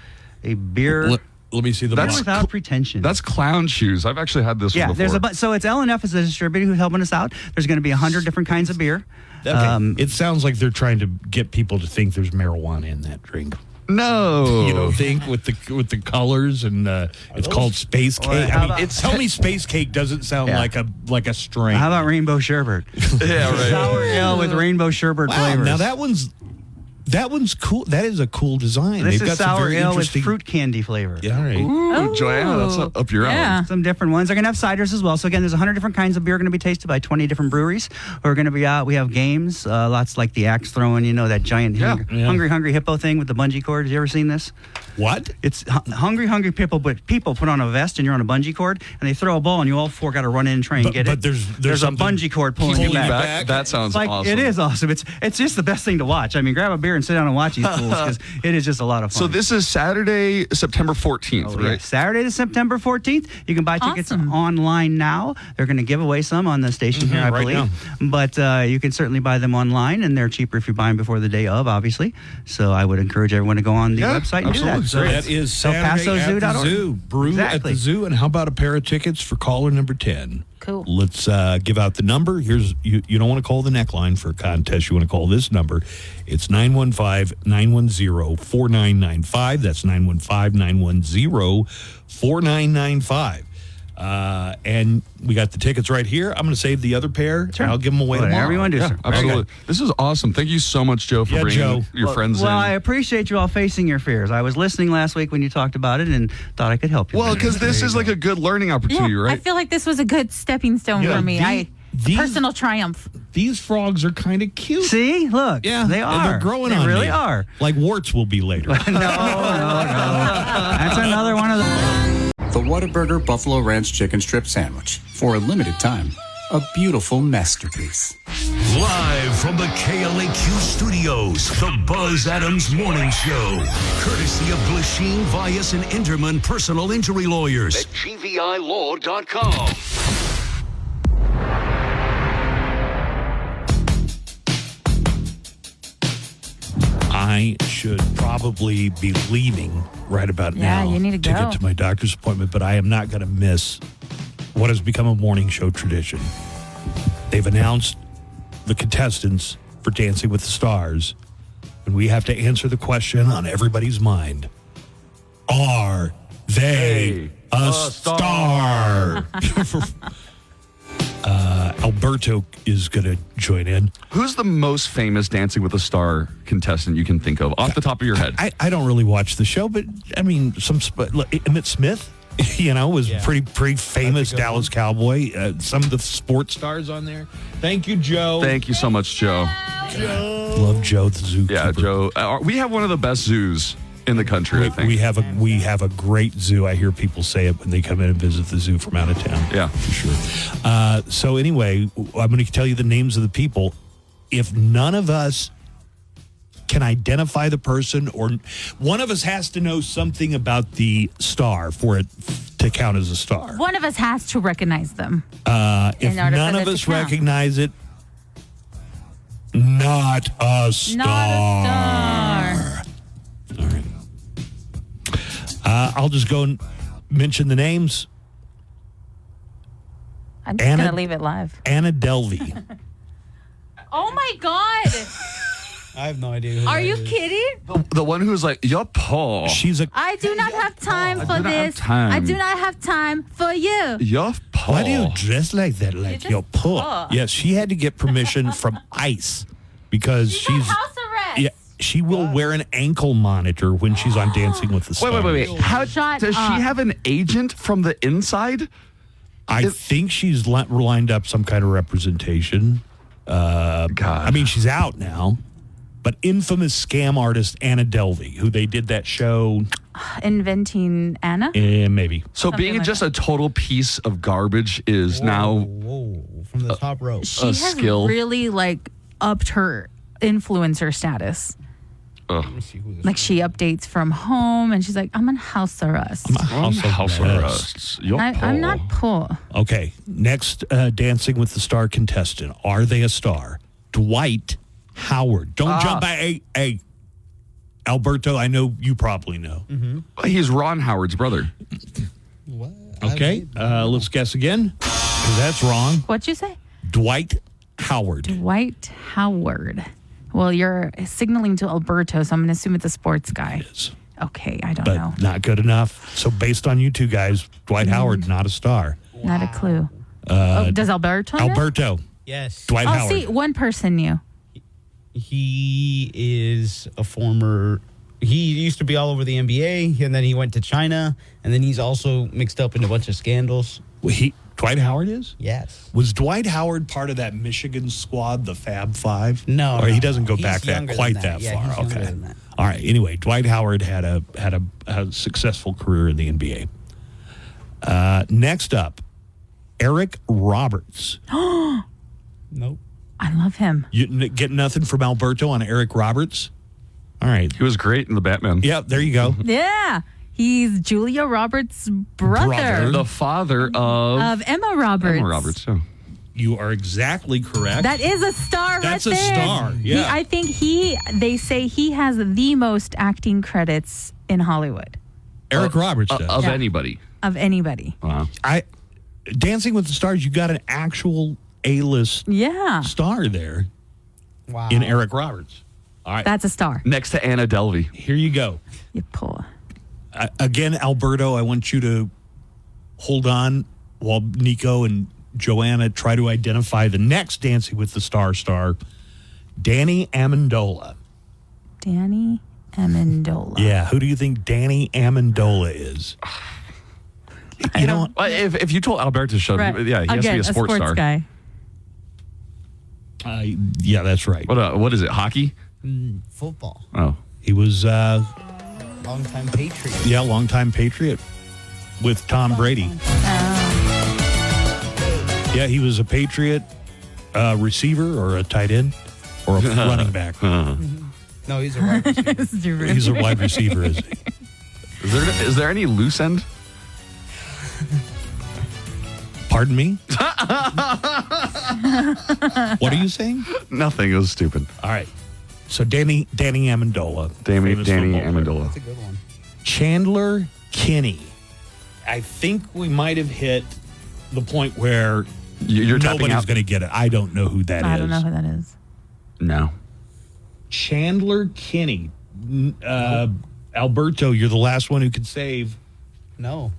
a beer. Let me see the That's mark. without pretension. That's Clown Shoes. I've actually had this one before. So it's L&F is the distributor who's helping us out. There's going to be 100 different kinds of beer. Okay. It sounds like they're trying to get people to think there's marijuana in that drink. No, you don't think with the colors and it's called Space Cake. Tell me Space Cake doesn't sound like a strain. How about Rainbow Sherbet? Yeah, right. Sour ale with Rainbow Sherbet flavors. Now that one's cool. That is a cool design. This They've is got some sour very ale with interesting fruit candy flavor. Yeah, all right. Ooh, Joanna, that's up your alley. Some different ones. They're going to have ciders as well. So again, there's 100 different kinds of beer going to be tasted by 20 different breweries who are going to be out. We have games, lots like the axe throwing, that giant hungry hippo thing with the bungee cord. Have you ever seen this? What? It's hungry people, but people put on a vest and you're on a bungee cord and they throw a ball and you all four got to run in and try and get it. But there's a something bungee cord pulling you back. That sounds awesome. It is awesome. It's just the best thing to watch. I mean, grab a beer and sit down and watch these fools because it is just a lot of fun. So this is Saturday, September 14th, right? Yeah. Saturday to September 14th. You can buy tickets online now. They're going to give away some on the station here, I believe. But you can certainly buy them online, and they're cheaper if you buy them before the day of, obviously. So I would encourage everyone to go on the website and do that. So that is Saturday at the zoo. Brew at the zoo. And how about a pair of tickets for caller number 10? Cool. Let's give out the number. Here's you don't want to call the neckline for a contest. You want to call this number. It's 915-910-4995. That's 915-910-4995. And we got the tickets right here. I'm going to save the other pair. Sure. I'll give them away tomorrow. Everyone do, sir. Absolutely. This is awesome. Thank you so much, Joe, for bringing your friends in. Well, I appreciate you all facing your fears. I was listening last week when you talked about it and thought I could help you. Well, because this is like a good learning opportunity, right? I feel like this was a good stepping stone for me. Personal triumph. These frogs are kind of cute. See? Look. Yeah. They are. And they're growing on They really me. are. Like warts will be later. No. That's another one of the... The Whataburger Buffalo Ranch Chicken Strip Sandwich. For a limited time, a beautiful masterpiece. Live from the KLAQ studios, the Buzz Adams Morning Show. Courtesy of Glasheen, Vyas, and Enderman Personal Injury Lawyers at GVILaw.com. I should probably be leaving right about now. Yeah, you need to go. get to my doctor's appointment, but I am not going to miss what has become a morning show tradition. They've announced the contestants for Dancing with the Stars, and we have to answer the question on everybody's mind. Are they a star? Alberto is going to join in. Who's the most famous Dancing with the Star contestant you can think of off the top of your head? I don't really watch the show, but I mean, Emmitt Smith, was pretty famous Dallas Cowboy. Some of the sports stars on there. Thank you, Joe. Thank you so much, Joe. Love Joe the zookeeper. Yeah, Joe. We have one of the best zoos in the country, I think. We have a great zoo. I hear people say it when they come in and visit the zoo from out of town. Yeah, for sure. So anyway, I'm going to tell you the names of the people. If none of us can identify the person, or one of us has to know something about the star for it to count as a star. One of us has to recognize them. If none of us recognize it, not a star. Not a star. I'll just go and mention the names. I'm just going to leave it live. Anna Delvey. Oh, my God. I have no idea. Are you kidding? The one who's like, your paw. She's a. I do not have time for this. I do not have time for you. Your paw. Why do you dress like that? Like your paw? Yes, she had to get permission from ICE because she's house arrest. Yeah, she will wear an ankle monitor when she's on Dancing with the Stars. Wait. How does she have an agent from the inside? I think she's lined up some kind of representation. God. I mean, she's out now. But infamous scam artist Anna Delvey, who they did that show. Inventing Anna? Maybe. So being like just a total piece of garbage is now from the top rope. She has skill. really upped her influencer status. Like she updates from home and she's like, I'm on house arrest. House arrest. I'm not poor. Okay, next Dancing with the Star contestant. Are they a star? Dwight Howard. Don't jump by. Hey, Alberto, I know you probably know. Mm-hmm. He's Ron Howard's brother. What? Okay, let's guess again, because that's wrong. What'd you say? Dwight Howard. Dwight Howard. Well, you're signaling to Alberto, so I'm going to assume it's a sports guy. It is. Okay, I don't But know. not good enough. So based on you two guys, Dwight Howard, not a star. Not a clue. Does Alberto know? Alberto. Yes. Dwight Howard. See, one person knew. He is a former. He used to be all over the NBA, and then he went to China, and then he's also mixed up in a bunch of scandals. Well, Dwight Howard is? Yes. Was Dwight Howard part of that Michigan squad, the Fab Five? No, Or he no. doesn't go He's back younger quite than that that. Yeah, far. he's younger Okay. than that. All right. Anyway, Dwight Howard had a successful career in the NBA. Next up, Eric Roberts. Nope. I love him. You get nothing from Alberto on Eric Roberts? All right. He was great in the Batman. Yeah, there you go. Yeah. He's Julia Roberts' brother. The father of Emma Roberts. Emma Roberts, too. You are exactly correct. That is a star That's right a there. star, yeah. I think they say he has the most acting credits in Hollywood Eric Roberts does. Of Yeah. anybody. of anybody. Wow. Dancing with the Stars, you got an actual A-list Yeah. star there Wow. in Eric Roberts. All right. That's a star. Next to Anna Delvey. Here you go. You poor. Again, Alberto, I want you to hold on while Nico and Joanna try to identify the next Dancing with the star, Danny Amendola. Danny Amendola. Yeah, who do you think Danny Amendola is? You know, Well, if you told Alberto to shut up, Right. yeah, he has to be Again, a sports star. guy. yeah, that's right. What is it? Hockey? Football. Oh, He was, Longtime Patriot. longtime Patriot with Tom Brady. Yeah, he was a Patriot receiver or a tight end or a running back. No, he's a wide receiver. He's a wide receiver, is he? is there any loose end? Pardon me? What are you saying? Nothing. It was stupid. All right. So Danny Amendola. Danny famous football player. Amendola. That's a good one. Chandler Kinney. I think we might have hit the point where You're tapping nobody's out. going to get it. I don't know who that is. I don't know who that is. No. Chandler Kinney. Alberto, you're the last one who could save. No.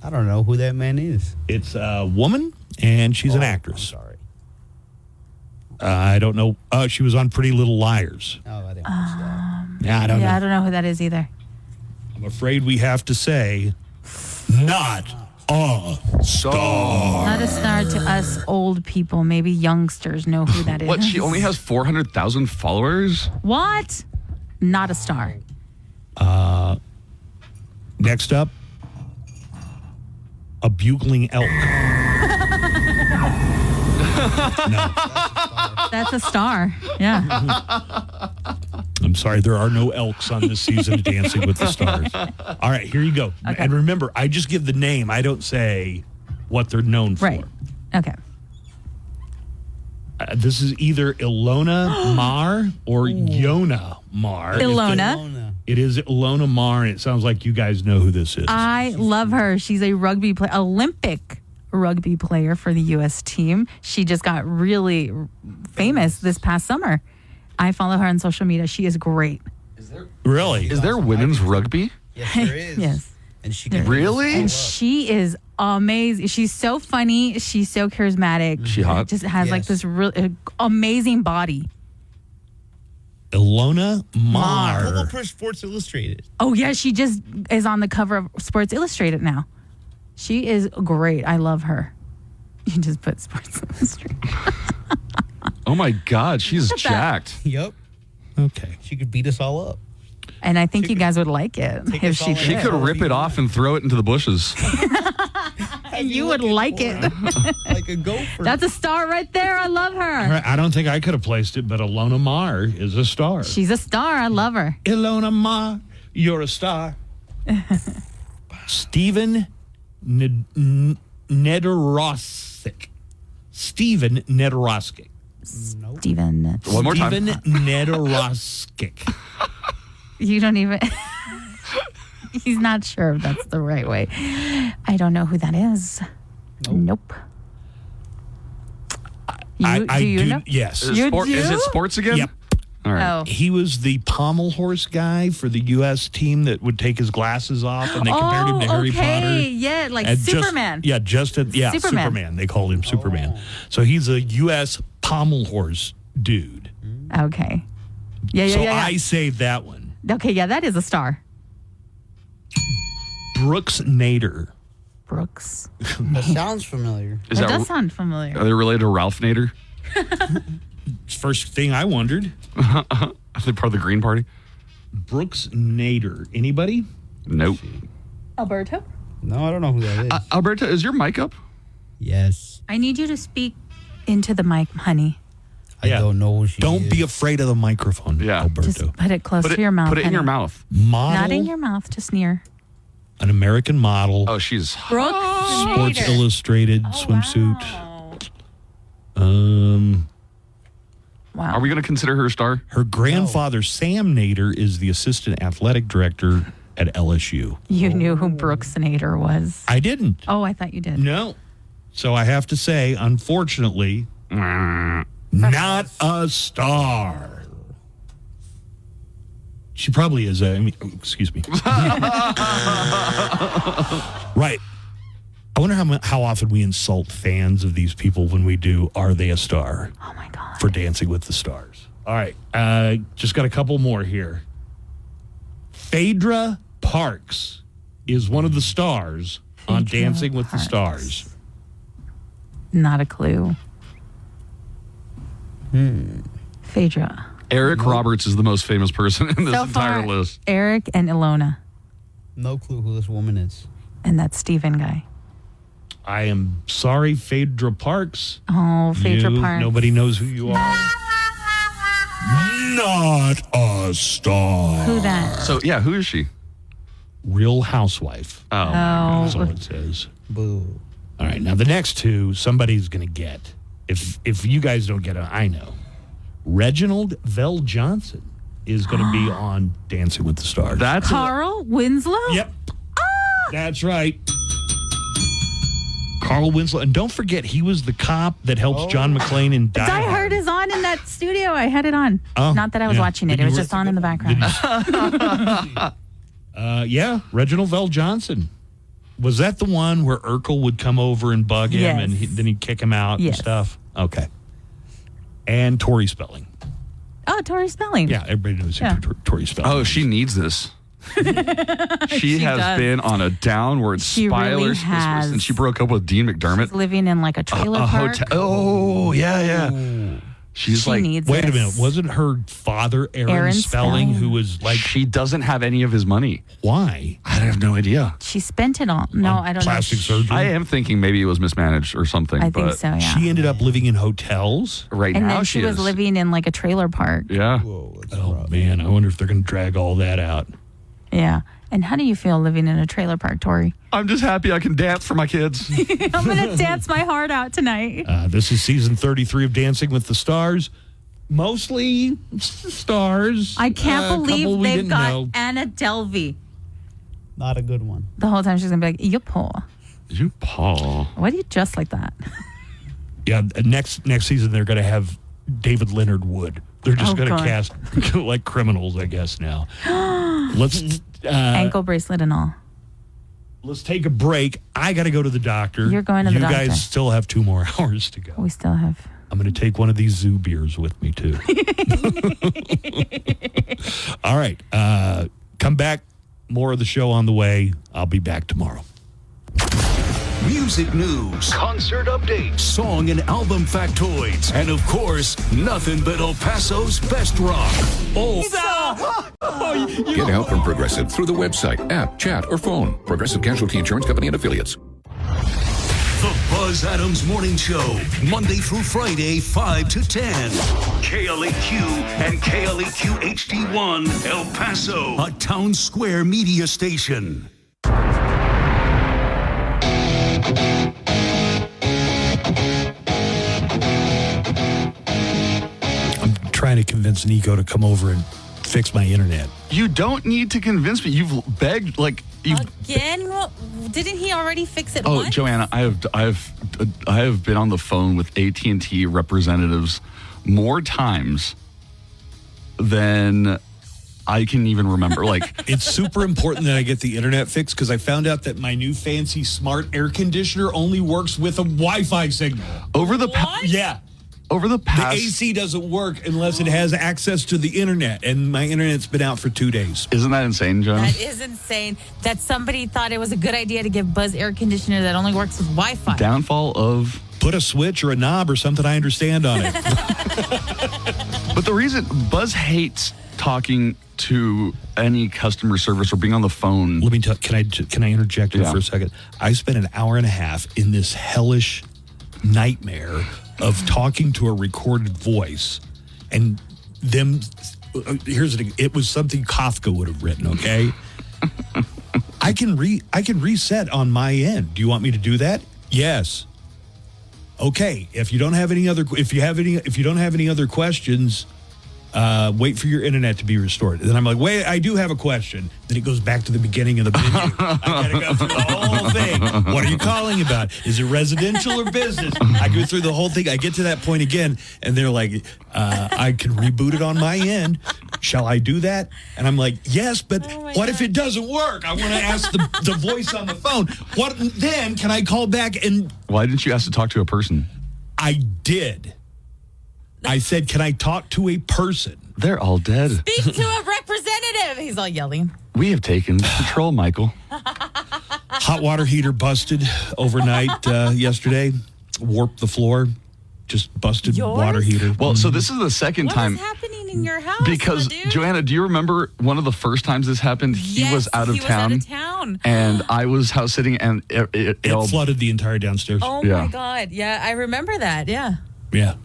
I don't know who that man is. It's a woman, and she's an actress. I'm sorry. I don't know. She was on Pretty Little Liars. No, I didn't watch that. Yeah, I don't know. I don't know who that is either. I'm afraid we have to say, not a star. Not a star to us old people. Maybe youngsters know who that is. What? She only has 400,000 followers? What? Not a star. Next up, a bugling elk. That's a star. Yeah. I'm sorry, there are no elks on this season of Dancing with the Stars. All right, here you go. Okay. And remember, I just give the name. I don't say what they're known for. Right. Okay. This is either Ilona Mar or Yona Mar. Ilona. It is Ilona Mar, and it sounds like you guys know who this is. I love her. She's a rugby player, Olympic rugby player for the U.S. team. She just got really famous this past summer. I follow her on social media. She is great. Really? Is there women's rugby? Yes, there is. Yes. And she There can Really? And she is amazing. She's so funny. She's so charismatic. She hot? Just has like Yes. this really amazing body. Ilona Go Mar. look for Sports Illustrated. Oh yeah, she just is on the cover of Sports Illustrated now. She is great. I love her. You just put Sports Illustrated. Oh my God, she's Look at that. jacked. Yep. Okay. She could beat us all up. And I think you guys would like it Take if us she all did. She Yeah. could rip it off and throw it into the bushes. And you would like it. Like a gopher. That's a star right there. I love her. I don't think I could have placed it, but Ilona Mar is a star. She's a star. I love her. Ilona Mar, you're a star. Stephen Nedorosik. Stephen Nedorosik. Steven. One more time. Stephen Nedorosik. You don't even. He's not sure if that's the right way. I don't know who that is. Nope. You, I do you do. know? Yes. Is it sports again? Yep. All right. Oh. He was the pommel horse guy for the U.S. team that would take his glasses off, and they compared him to Harry okay. Potter. Yeah, like And Superman. Superman. Superman. They called him Superman. So he's a U.S. pommel horse dude. Okay. Yeah. I saved that one. Okay, yeah, that is a star. Brooks Nader. Brooks. That sounds familiar. Is It that does sound familiar. Are they related to Ralph Nader? First thing I wondered. Are they part of the Green Party? Brooks Nader. Anybody? Nope. Alberto? No, I don't know who that is. Alberta, is your mic up? Yes. I need you to speak into the mic, honey. I don't know who she Don't is. be afraid of the microphone, Alberto. Just put it close to your mouth. Put it in honey. your mouth. Model, Not in your mouth, just near. an American model. Oh, she's Brooke Sports Nader. Illustrated swimsuit. Wow. Are we going to consider her a star? Her grandfather, Sam Nader, is the assistant athletic director at LSU. You knew who Brooks Nader was. I didn't. Oh, I thought you did. No. So I have to say, unfortunately, not a star. She probably is. Excuse me. Right. I wonder how often we insult fans of these people when we do Are They a Star? Oh, my God. For Dancing with the Stars. All right. Just got a couple more here. Phaedra Parks is one of the stars on Phaedra Dancing with the Parks. Stars. Not a clue. Phaedra. Eric Roberts is the most famous person in this So entire far, list. Eric and Ilona. No clue who this woman is. And that Steven guy. I am sorry, Phaedra Parks. Oh, Phaedra You- Parks. Nobody knows who you are. Not a star. Who that? So, yeah, who is she? Real Housewife. Oh, That's all Oh. it says. Boo. All right, now the next two, somebody's going to get. If you guys don't get it, I know. Reginald Vell Johnson is going to be on Dancing with the Stars. That's Carl Winslow? Yep. That's right. Carl Winslow. And don't forget, he was the cop that helps John McClane in Die Die Hard. Hard is on in that studio. I had it on. Oh, Not that I was yeah. watching it. Did It was you just on in the background. Yeah, Reginald Vell Johnson. Was that the one where Urkel would come over and bug him and Yes. then he'd kick him out Yes. and stuff? Okay. And Tori Spelling. Oh, Tori Spelling. Yeah, everybody knows who Yeah. Tori Spelling. Oh, she needs this. She has does. been on a downward She spiral really has. since she broke up with Dean McDermott. Living in like a trailer A park. hotel. Oh, yeah. She's She like, needs Wait a this. minute. Wasn't her father Aaron Aaron Spelling, Spelling. who was like, she doesn't have any of his money. why? I have no idea. She spent it all. No, I don't Plastic know. surgery? I am thinking maybe it was mismanaged or something. I but think so, yeah. She ended up living in hotels. Right And now then she was is. living in like a trailer park. Yeah. Oh, man. I wonder if they're going to drag all that out. Yeah. And how do you feel living in a trailer park, Tori? I'm just happy I can dance for my kids. I'm going to dance my heart out tonight. This is season 33 of Dancing with the Stars. Mostly stars. I can't A couple believe we they've didn't got know. Anna Delvey. Not a good one. The whole time she's going to be like, you Paul. You, Paul. Why do you dress like that? Yeah, next season they're going to have David Leonard Wood. They're just Oh, going to God. cast like criminals, I guess, now. Let's Ankle bracelet and all. let's take a break. I got to go to the doctor. You're going to the You doctor. guys still have 2 more hours to go. We still have. I'm going to take one of these zoo beers with me, too. All right. Come back. More of the show on the way. I'll be back tomorrow. Music news, concert updates, song and album factoids, and of course, nothing but El Paso's best rock. Get help from Progressive through the website, app, chat, or phone. Progressive Casualty Insurance Company and Affiliates. The Buzz Adams Morning Show, Monday through Friday, 5 to 10. KLAQ and KLAQ HD1, El Paso, a Town Square media station. I'm trying to convince Nico to come over and fix my internet. You don't need to convince me. You've begged, like, you. Again? Didn't he already fix it Oh, once? Joanna, I have been on the phone with AT&T representatives more times than I can even remember. Like, It's super important that I get the internet fixed because I found out that my new fancy smart air conditioner only works with a Wi-Fi signal. over the Yeah. over the past... The AC doesn't work unless it has access to the internet, and my internet's been out for 2 days. Isn't that insane, John? That is insane. That somebody thought it was a good idea to give Buzz air conditioner that only works with Wi-Fi. Downfall of... Put a switch or a knob or something I understand on it. But the reason Buzz hates talking to any customer service or being on the phone. Let me tell. Can I interject here for a second? I spent an hour and a half in this hellish nightmare of talking to a recorded voice, and them. Here's the thing. It was something Kafka would have written. Okay. I can reset on my end. Do you want me to do that? Yes. Okay. If you don't have any other questions. Wait for your internet to be restored. And then I'm like, wait, I do have a question. Then it goes back to the beginning of the menu. I gotta go through the whole thing. What are you calling about? Is it residential or business? I go through the whole thing. I get to that point again, and they're like, I can reboot it on my end. Shall I do that? And I'm like, yes, but what if it doesn't work? I want to ask the voice on the phone. What then? Can I call back and... Why didn't you ask to talk to a person? I did. I said, can I talk to a person? They're all dead. Speak to a representative. He's all yelling. We have taken control, Michael. Hot water heater busted overnight yesterday. Warped the floor. Just busted water heater. Well, so this is the second time. What's happening in your house? Because, Joanna, do you remember one of the first times this happened? He was out of town. And I was house sitting, and it flooded the entire downstairs. Oh, my God. Yeah, I remember that. Yeah. Yeah.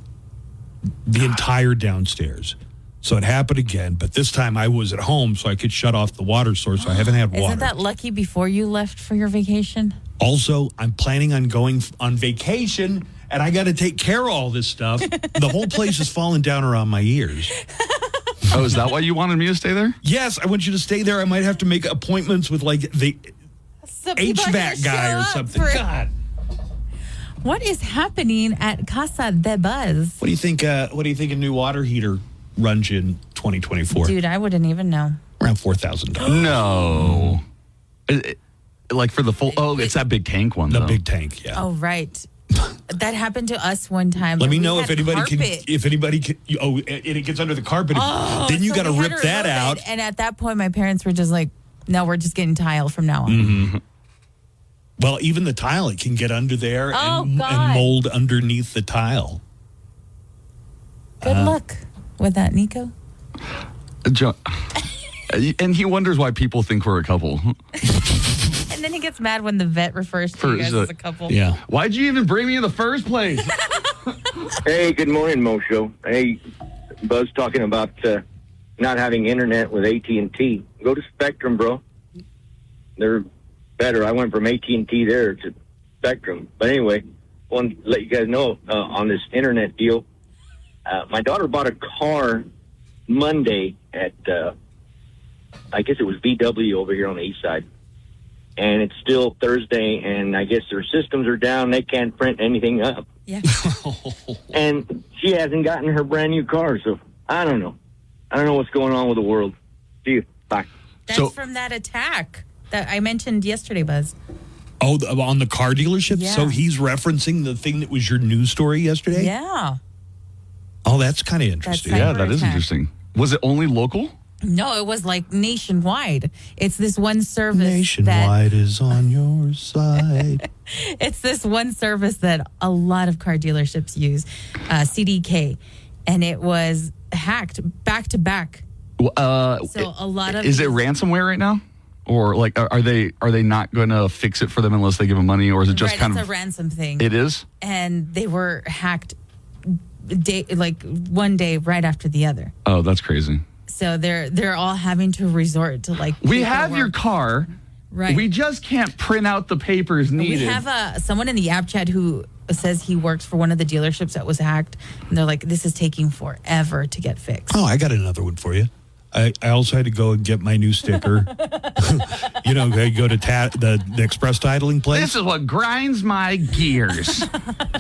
The entire downstairs. So it happened again, but this time I was at home, so I could shut off the water source. So I haven't had water. Isn't that lucky before you left for your vacation? Also, I'm planning on going on vacation, and I got to take care of all this stuff. The whole place is falling down around my ears. Oh, is that why you wanted me to stay there? Yes, I want you to stay there. I might have to make appointments with like the HVAC guy or something. God. What is happening at Casa de Buzz? What do you think? What do you think a new water heater runs you in 2024? Dude, I wouldn't even know. Around $4,000. No, like for the full. Oh, it's that big tank one. The big tank. Yeah. Oh, right. That happened to us one time. Let me know if anybody can. Oh, and it gets under the carpet. Oh, then you got to rip that out. And at that point, my parents were just like, "No, we're just getting tile from now on." Mm-hmm. Well, even the tile, it can get under there and mold underneath the tile. Good luck with that, Nico. And he wonders why people think we're a couple. And then he gets mad when the vet refers to you guys as a couple. Yeah. Why'd you even bring me in the first place? Hey, good morning, Mo Show. Hey, Buzz talking about not having internet with AT&T. Go to Spectrum, bro. They're better. I went from AT&T there to Spectrum. But anyway, I want to let you guys know on this internet deal. My daughter bought a car Monday at, I guess it was VW over here on the east side. And it's still Thursday, and I guess their systems are down. They can't print anything up. Yeah. And she hasn't gotten her brand new car, so I don't know. I don't know what's going on with the world. See you. Bye. That's from that attack that I mentioned yesterday, Buzz. Oh, on the car dealership? Yeah. So he's referencing the thing that was your news story yesterday? Yeah. Oh, that's kind of interesting. Yeah, that is interesting. Was it only local? No, it was like nationwide. It's this one service. Nationwide is on your side. It's this one service that a lot of car dealerships use, CDK, and it was hacked back to back. So a lot of is it ransomware right now, or like are they not going to fix it for them unless they give them money, or is it just kind it's of a ransom thing? It is, and they were hacked one day right after the other. Oh, that's crazy. So they're all having to resort to like we have your car, right? We just can't print out the papers needed. We have someone in the app chat who says he works for one of the dealerships that was hacked, and they're like, "This is taking forever to get fixed." Oh, I got another one for you. I also had to go and get my new sticker. I go to the express titling place. This is what grinds my gears.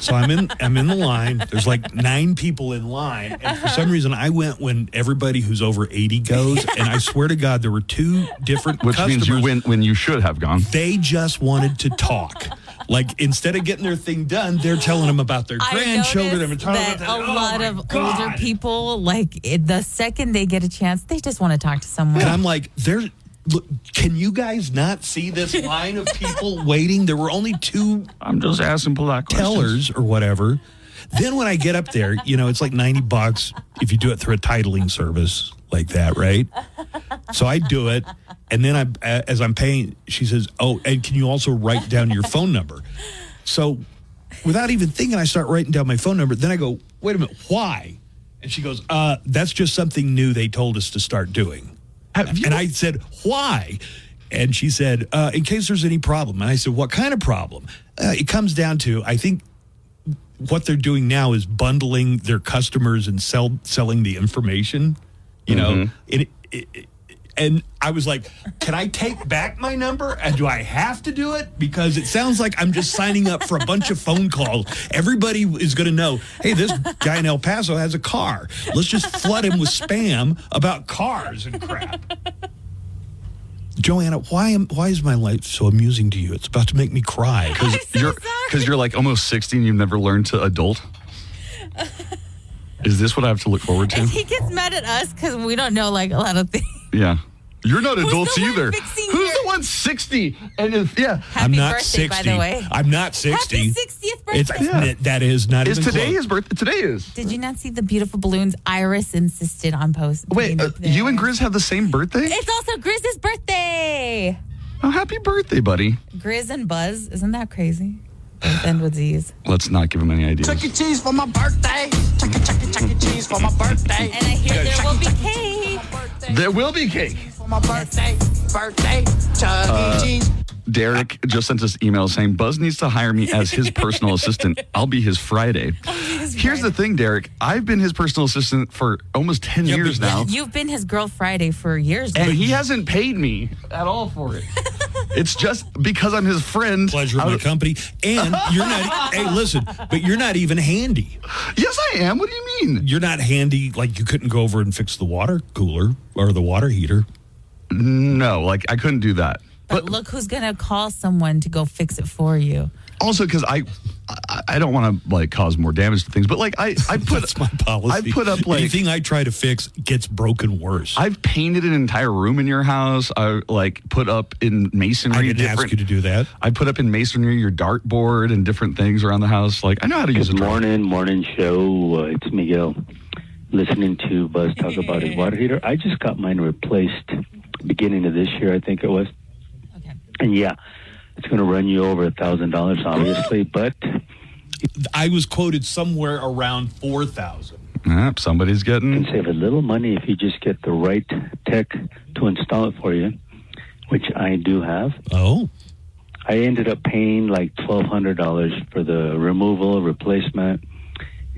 So I'm in the line. There's like 9 people in line, and for some reason I went when everybody who's over 80 goes, and I swear to God there were 2 different Which customers. means you went when you should have gone. They just wanted to talk. Like, instead of getting their thing done, they're telling them about their grandchildren. I noticed that a lot of older people, like, the second they get a chance, they just want to talk to someone. And I'm like, look, can you guys not see this line of people waiting? There were only 2 I'm just asking polite tellers or whatever. Then when I get up there, it's like $90 if you do it through a titling service like that, right? So I do it, and then as I'm paying, she says, "Oh, and can you also write down your phone number?" So without even thinking, I start writing down my phone number. Then I go, "Wait a minute, why?" And she goes, "That's just something new they told us to start doing." And I said, "Why?" And she said, "In case there's any problem." And I said, "What kind of problem?" It comes down to, I think, what they're doing now is bundling their customers and selling the information. And I was like, can I take back my number? And do I have to do it? Because it sounds like I'm just signing up for a bunch of phone calls. Everybody is going to know, hey, this guy in El Paso has a car. Let's just flood him with spam about cars and crap. Joanna, why is my life so amusing to you? It's about to make me cry. Because you're like almost 60 and you've never learned to adult. Is this what I have to look forward to? And he gets mad at us because we don't know like a lot of things. Yeah. You're not Who's adults the one either. fixing Who's your- the one 60? And yeah. I'm not birthday, 60. by the way. I'm not 60. Happy 60th birthday. That is not Is even today close. his birthday? Today is. Did you not see the beautiful balloons? Iris insisted on posting. Wait, you and Grizz have the same birthday? It's also Grizz's birthday. Oh, happy birthday, buddy. Grizz and Buzz. Isn't that crazy? Both end with Z's. Let's not give him any ideas. Chuck E. Cheese for my birthday. Chuck E. Cheese for my birthday. And I hear there will be cake. There will be cake. For my birthday. Chuck E. Cheese. Derek just sent us email saying Buzz needs to hire me as his personal assistant. I'll be his Friday. Here's the thing, Derek. I've been his personal assistant for almost 10 years now. You've been his girl Friday for years now. And he hasn't paid me at all for it. It's just because I'm his friend. Pleasure of my company. And you're not, hey, listen, but you're not even handy. Yes, I am. What do you mean? You're not handy, like you couldn't go over and fix the water cooler or the water heater. No, like I couldn't do that. But look who's going to call someone to go fix it for you. Also, because I don't want to like cause more damage to things, but like I put That's my policy. I put up like anything I try to fix gets broken worse. I've painted an entire room in your house. I like put up in masonry. I didn't ask you to do that. I put up in masonry your dartboard and different things around the house. Like I know how to use it. Good morning show. It's Miguel. Listening to Buzz talk about his water heater. I just got mine replaced beginning of this year, I think it was. Okay. And yeah, it's going to run you over $1,000, obviously, but I was quoted somewhere around $4,000. Yep, somebody's getting. You can save a little money if you just get the right tech to install it for you, which I do have. Oh. I ended up paying like $1,200 for the removal, replacement,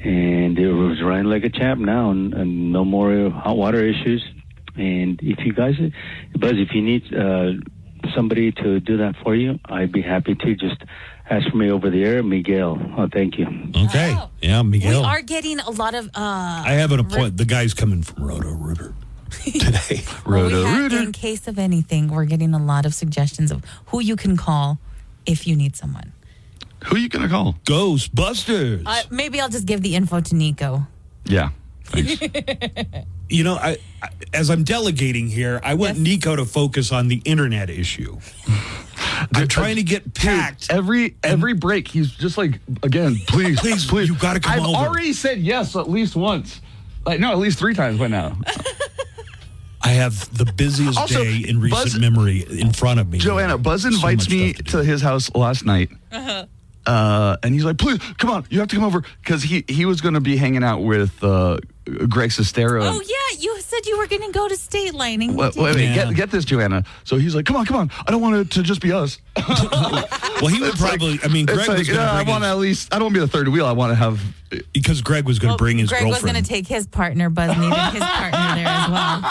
and it was running like a champ now, and no more hot water issues. And if you guys, Buzz, if you need somebody to do that for you, I'd be happy to. Just ask for me over the air, Miguel. Oh, thank you. Okay. Yeah, Miguel. We are getting a lot of... I have an appointment. The guy's coming from Roto-Rooter today. In case of anything, we're getting a lot of suggestions of who you can call if you need someone. Who are you going to call? Ghostbusters. Maybe I'll just give the info to Nico. Yeah. Thanks. You know, I as I'm delegating here, I want Nico to focus on the internet issue. I'm trying to get packed. Dude, every break, he's just like, again, please. You got to come I've over. already said yes at least once. Like, no, at least 3 times by now. I have the busiest Also, day in recent Buzz- memory in front of me. Joanna, Buzz invites me to his house last night. And he's like, please, come on, you have to come over. Because he was going to be hanging out with Greg Sestero. Oh, yeah. You said you were going to go to state lining. Wait, get this, Joanna. So he's like, come on. I don't want it to just be us. Well, he would probably, I mean, Greg was going to I want to at least, I don't want to be the third wheel. I want to have. Because Greg was going to bring his Greg girlfriend. was going to take his partner. Buzz needed his partner there as well.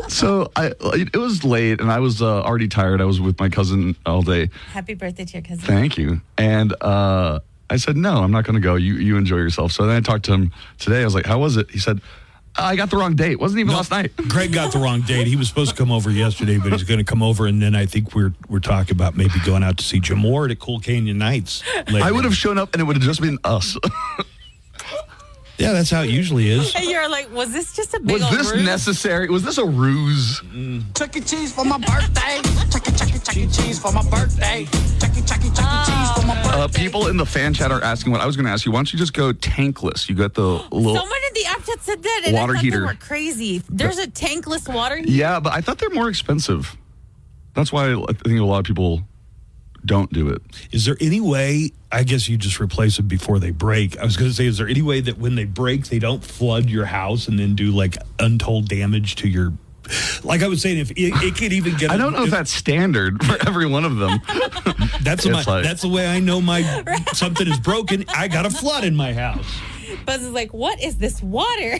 So it was late, and I was already tired. I was with my cousin all day. Happy birthday to your cousin. Thank you. And I said, no, I'm not going to go. You enjoy yourself. So then I talked to him today. I was like, how was it? He said, I got the wrong date. It wasn't even last night. Greg got the wrong date. He was supposed to come over yesterday, but he's going to come over, and then I think we're talking about maybe going out to see Jim Ward at Cool Canyon Nights. Later. I would have shown up, and it would have just been us. Yeah, that's how it usually is. And you're like, was this just a big Was old this ruse? necessary? Was this a ruse? Chuck E. Cheese for my birthday. Chuck E. Cheese for my birthday. Chuck E. Cheese for my birthday. People in the fan chat are asking what I was going to ask you. Why don't you just go tankless? You got the little... Someone in the app chat said that, and water I thought heater. they were crazy. There's a tankless water heater. Yeah, but I thought they're more expensive. That's why I think a lot of people don't do it. Is there any way, I guess you just replace them before they break. I was going to say, is there any way that when they break, they don't flood your house and then do like untold damage to your... Like I was saying, if it could even get... I don't know if that's standard for every one of them. That's the way I know something is broken. I got a flood in my house. Buzz is like, what is this water?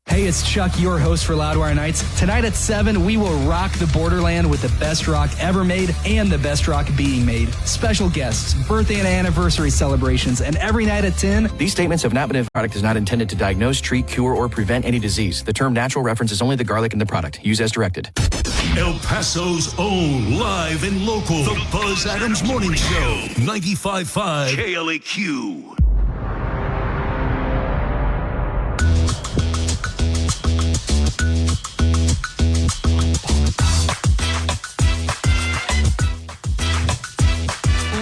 Hey, it's Chuck, your host for Loudwire Nights. Tonight at 7, we will rock the borderland with the best rock ever made and the best rock being made. Special guests, birthday and anniversary celebrations, and every night at 10. These statements have not been... Product is not intended to diagnose, treat, cure, or prevent any disease. The term natural references only the garlic in the product. Use as directed. El Paso's own live and local, The Buzz Adams Morning Show, 95.5 KLAQ.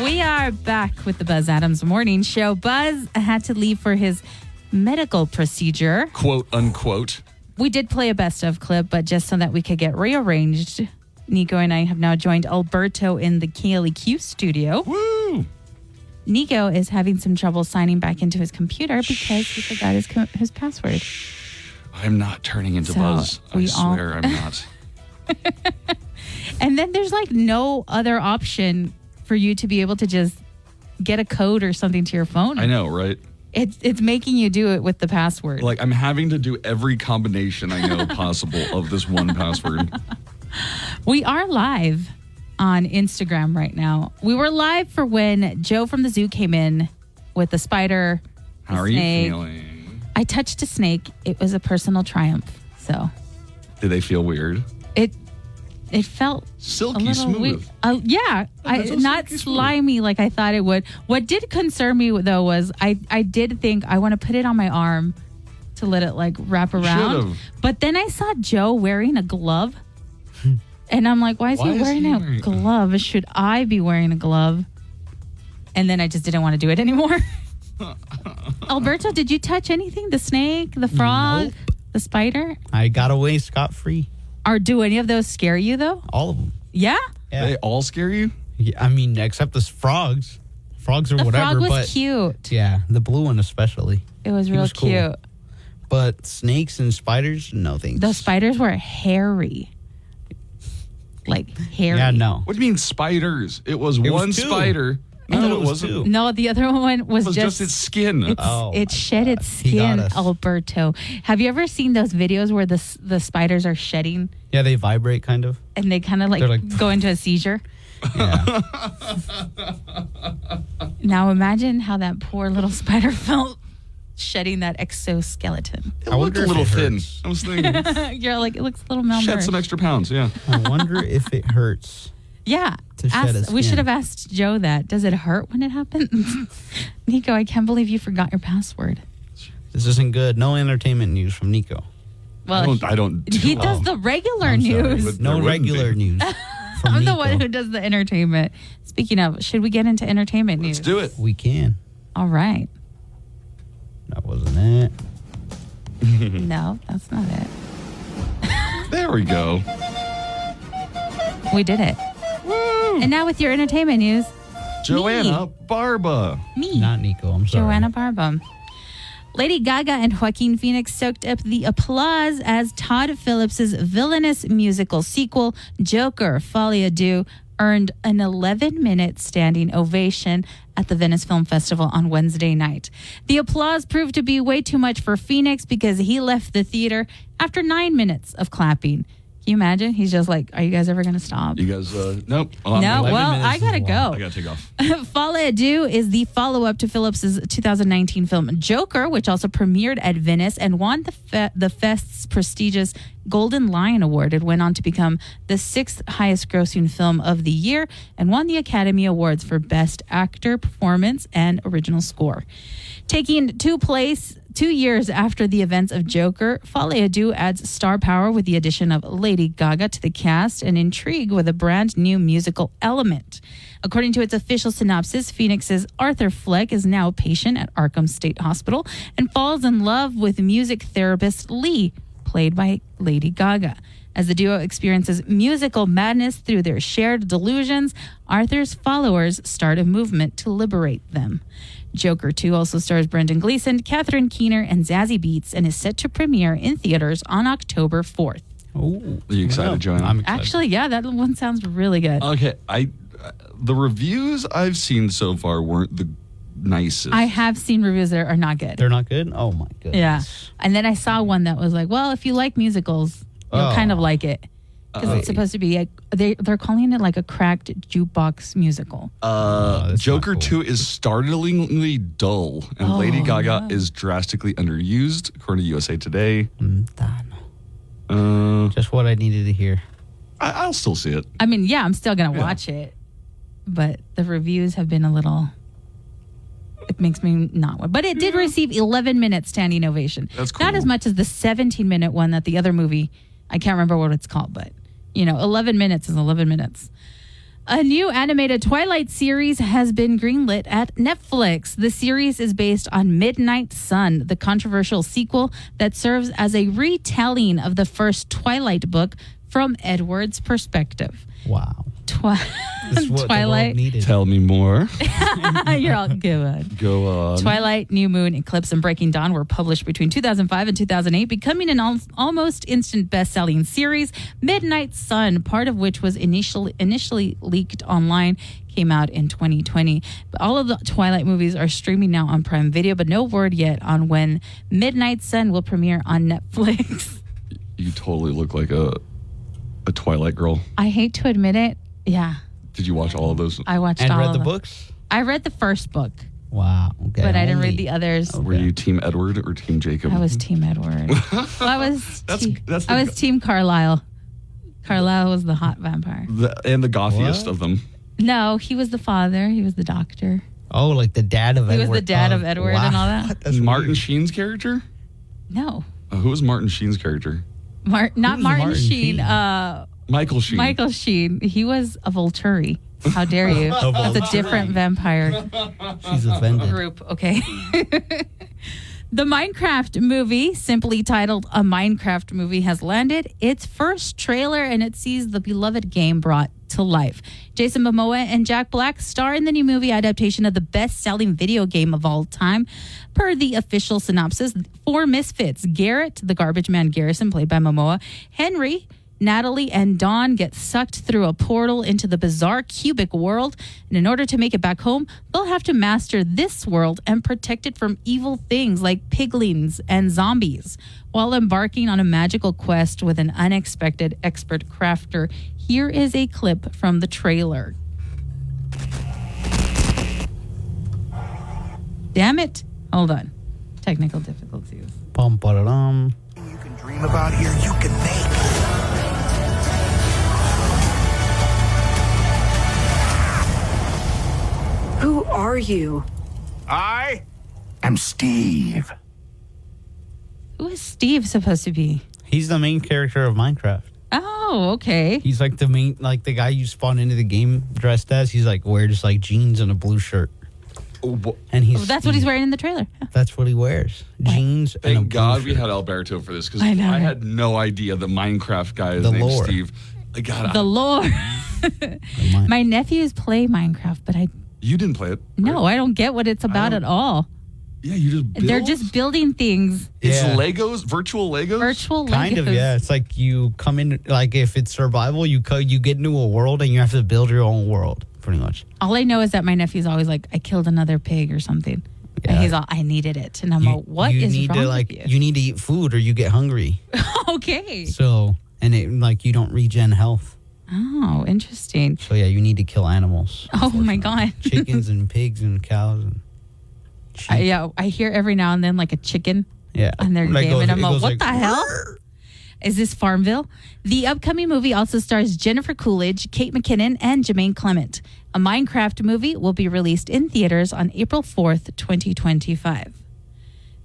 We are back with the Buzz Adams Morning Show. Buzz had to leave for his medical procedure. Quote, unquote. We did play a best of clip, but just so that we could get rearranged, Nico and I have now joined Alberto in the KLEQ studio. Woo! Nico is having some trouble signing back into his computer because he forgot his password. I'm not turning into So, Buzz. I we all- swear I'm not. And then there's like no other option for you to be able to just get a code or something to your phone. I know, right? It's making you do it with the password. Like, I'm having to do every combination I know possible of this one password. We are live on Instagram right now. We were live for when Joe from the zoo came in with the spider. How are snake. you feeling? I touched a snake. It was a personal triumph. So Did they feel weird? it felt silky a little smooth. weird. Yeah, that's so not silky smooth. slimy like I thought it would. What did concern me though was I did think I want to put it on my arm to let it like wrap around. Should've. But then I saw Joe wearing a glove. And I'm like, why is he wearing a glove? Should I be wearing a glove? And then I just didn't want to do it anymore. Alberto, did you touch anything? The snake, the frog, the spider? I got away scot-free. Do any of those scare you though? All of them. Yeah? They all scare you? Yeah, I mean, except the frogs. Frogs or The whatever. frog was but cute. Yeah, the blue one especially. It was He real cool. cute. But snakes and spiders, no thanks. The spiders were hairy. Like hairy. Yeah, no. What do you mean spiders? It was It was one two. spider. I thought No, it it was two. wasn't. No, the other one was It was just its skin. It shed its He got skin, us. Alberto. Have you ever seen those videos where the spiders are shedding Yeah, they vibrate kind of. and they kind of They're like- go into a seizure? Yeah. Now imagine how that poor little spider felt shedding that exoskeleton. It looked a little thin. hurts. I was thinking, You're like, it looks a little shed malnourished. some extra pounds, yeah. I wonder if it hurts. Yeah. To shed a We should skin. have asked Joe that. Does it hurt when it happens? Nico, I can't believe you forgot your password. This isn't good. No entertainment news from Nico. Well, I don't. he does the regular I'm sorry, news. but no regular news. From I'm the Nico. one who does the entertainment. Speaking of, should we get into entertainment news? Let's do it. We can. All right. That wasn't it. No, that's not it. There we go. We did it. Woo! And now with your entertainment news, Joanna Barba. me, Not Nico. I'm sorry. Joanna Barba. Lady Gaga and Joaquin Phoenix soaked up the applause as Todd Phillips' villainous musical sequel, Joker, Folie à Deux, earned an 11-minute standing ovation at the Venice Film Festival on Wednesday night. The applause proved to be way too much for Phoenix because he left the theater after 9 minutes of clapping. Can you imagine? He's just like, are you guys ever going to stop? You guys, nope. No, well, I got to go. I got to take off. Folle à Deux is the follow-up to Phillips' 2019 film Joker, which also premiered at Venice and won the Fest's prestigious Golden Lion Award. It went on to become the 6th highest-grossing film of the year and won the Academy Awards for Best Actor, Performance, and Original Score. Taking 2 years after the events of Joker, Folle à Deux adds star power with the addition of Lady Gaga to the cast and intrigue with a brand new musical element. According to its official synopsis, Phoenix's Arthur Fleck is now a patient at Arkham State Hospital and falls in love with music therapist Lee, played by Lady Gaga. As the duo experiences musical madness through their shared delusions, Arthur's followers start a movement to liberate them. Joker 2 also stars Brendan Gleeson, Catherine Keener, and Zazie Beetz and is set to premiere in theaters on October 4th. Oh, are you excited, Joanna? I'm excited. Actually, yeah, that one sounds really good. Okay, the reviews I've seen so far weren't the nicest. I have seen reviews that are not good. They're not good? Oh, my goodness. Yeah. And then I saw one that was like, well, if you like musicals, you'll kind of like it. Because it's supposed to be, they're calling it like a cracked jukebox musical. Joker 2 is startlingly dull, and Lady Gaga is drastically underused, according to USA Today. Just what I needed to hear. I'll still see it. I mean, yeah, I'm still going to watch it. But the reviews have been a little... It makes me not want. But it did receive 11-minute standing ovation. That's cool. Not as much as the 17-minute one that the other movie, I can't remember what it's called, but, 11 minutes is 11 minutes. A new animated Twilight series has been greenlit at Netflix. The series is based on Midnight Sun, the controversial sequel that serves as a retelling of the first Twilight book from Edward's perspective. Wow. Twilight. Tell me more. You're all good. Go on. Twilight, New Moon, Eclipse, and Breaking Dawn were published between 2005 and 2008, becoming an almost instant best-selling series. Midnight Sun, part of which was initially leaked online, came out in 2020. But all of the Twilight movies are streaming now on Prime Video, but no word yet on when Midnight Sun will premiere on Netflix. You totally look like a Twilight girl. I hate to admit it. Yeah. Did you watch all of those? I watched and all read of the them. books? I read the first book. Wow. Okay. But I didn't read the others. Were you Team Edward or Team Jacob? I was Team Edward. Well, I was Team Carlisle. Carlisle was the hot vampire. And the gothiest of them. No, he was the father. He was the doctor. Oh, like the dad of Edward. He was the dad of Edward and all that. That's Martin Sheen's character? No. Who was Martin Sheen's character? Not Martin Sheen. Michael Sheen. Michael Sheen. He was a Volturi. How dare you? That's a different vampire. She's offended. Group. Okay. The Minecraft movie, simply titled A Minecraft Movie, has landed its first trailer, and it sees the beloved game brought to life. Jason Momoa and Jack Black star in the new movie adaptation of the best-selling video game of all time. Per the official synopsis, 4 misfits, Garrett, the garbage man Garrison, played by Momoa, Henry, Natalie, and Dawn get sucked through a portal into the bizarre cubic world, and in order to make it back home, they'll have to master this world and protect it from evil things like piglins and zombies. While embarking on a magical quest with an unexpected expert crafter, here is a clip from the trailer. Damn it. Hold on. Technical difficulties. Bum-ba-da-dum. You can dream about here, you can make. Who are you? I am Steve. Who is Steve supposed to be? He's the main character of Minecraft. Oh, okay. He's like the main, like the guy you spawn into the game dressed as. He's like wears like jeans and a blue shirt. And he's That's what he's wearing in the trailer. That's what he wears. Jeans and a Thank blue God shirt. we had Alberto for this because I know, I right? had no idea the Minecraft guy is The named lore. Steve. God, The lore. My nephews play Minecraft, but you didn't play it. no, I don't get what it's about at all. Yeah, you just build? They're just building things. It's Yeah. Legos, virtual Legos. Virtual Kind of, Legos. yeah. It's like you come in, like if it's survival, you get into a world and you have to build your own world, pretty much. All I know is that my nephew's always like, I killed another pig or something. Yeah. And he's all, I needed it. And I'm all, what is need wrong to, like, with you? You need to eat food or you get hungry. Okay. So and you don't regen health. Oh, interesting. So yeah, you need to kill animals. Oh my God. Chickens and pigs and cows. And I hear every now and then like a chicken. Yeah. And they're gaming them. What like, the hell? Is this Farmville? The upcoming movie also stars Jennifer Coolidge, Kate McKinnon, and Jermaine Clement. A Minecraft movie will be released in theaters on April 4th, 2025.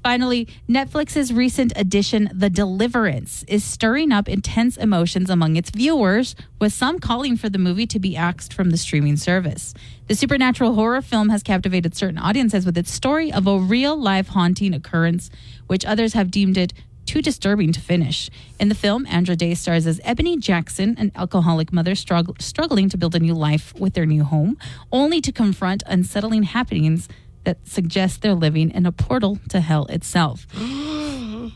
Finally, Netflix's recent edition, The Deliverance, is stirring up intense emotions among its viewers, with some calling for the movie to be axed from the streaming service. The supernatural horror film has captivated certain audiences with its story of a real-life haunting occurrence, which others have deemed it too disturbing to finish. In the film, Andra Day stars as Ebony Jackson, an alcoholic mother struggling to build a new life with their new home, only to confront unsettling happenings that suggest they're living in a portal to hell itself.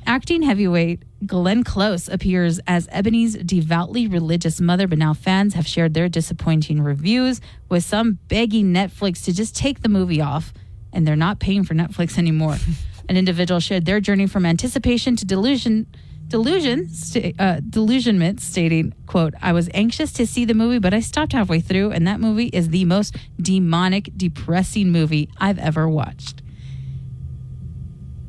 Acting heavyweight Glenn Close appears as Ebony's devoutly religious mother, but now fans have shared their disappointing reviews, with some begging Netflix to just take the movie off, and they're not paying for Netflix anymore. An individual shared their journey from anticipation to delusionment, stating, quote, "I was anxious to see the movie, but I stopped halfway through, and that movie is the most demonic, depressing movie I've ever watched."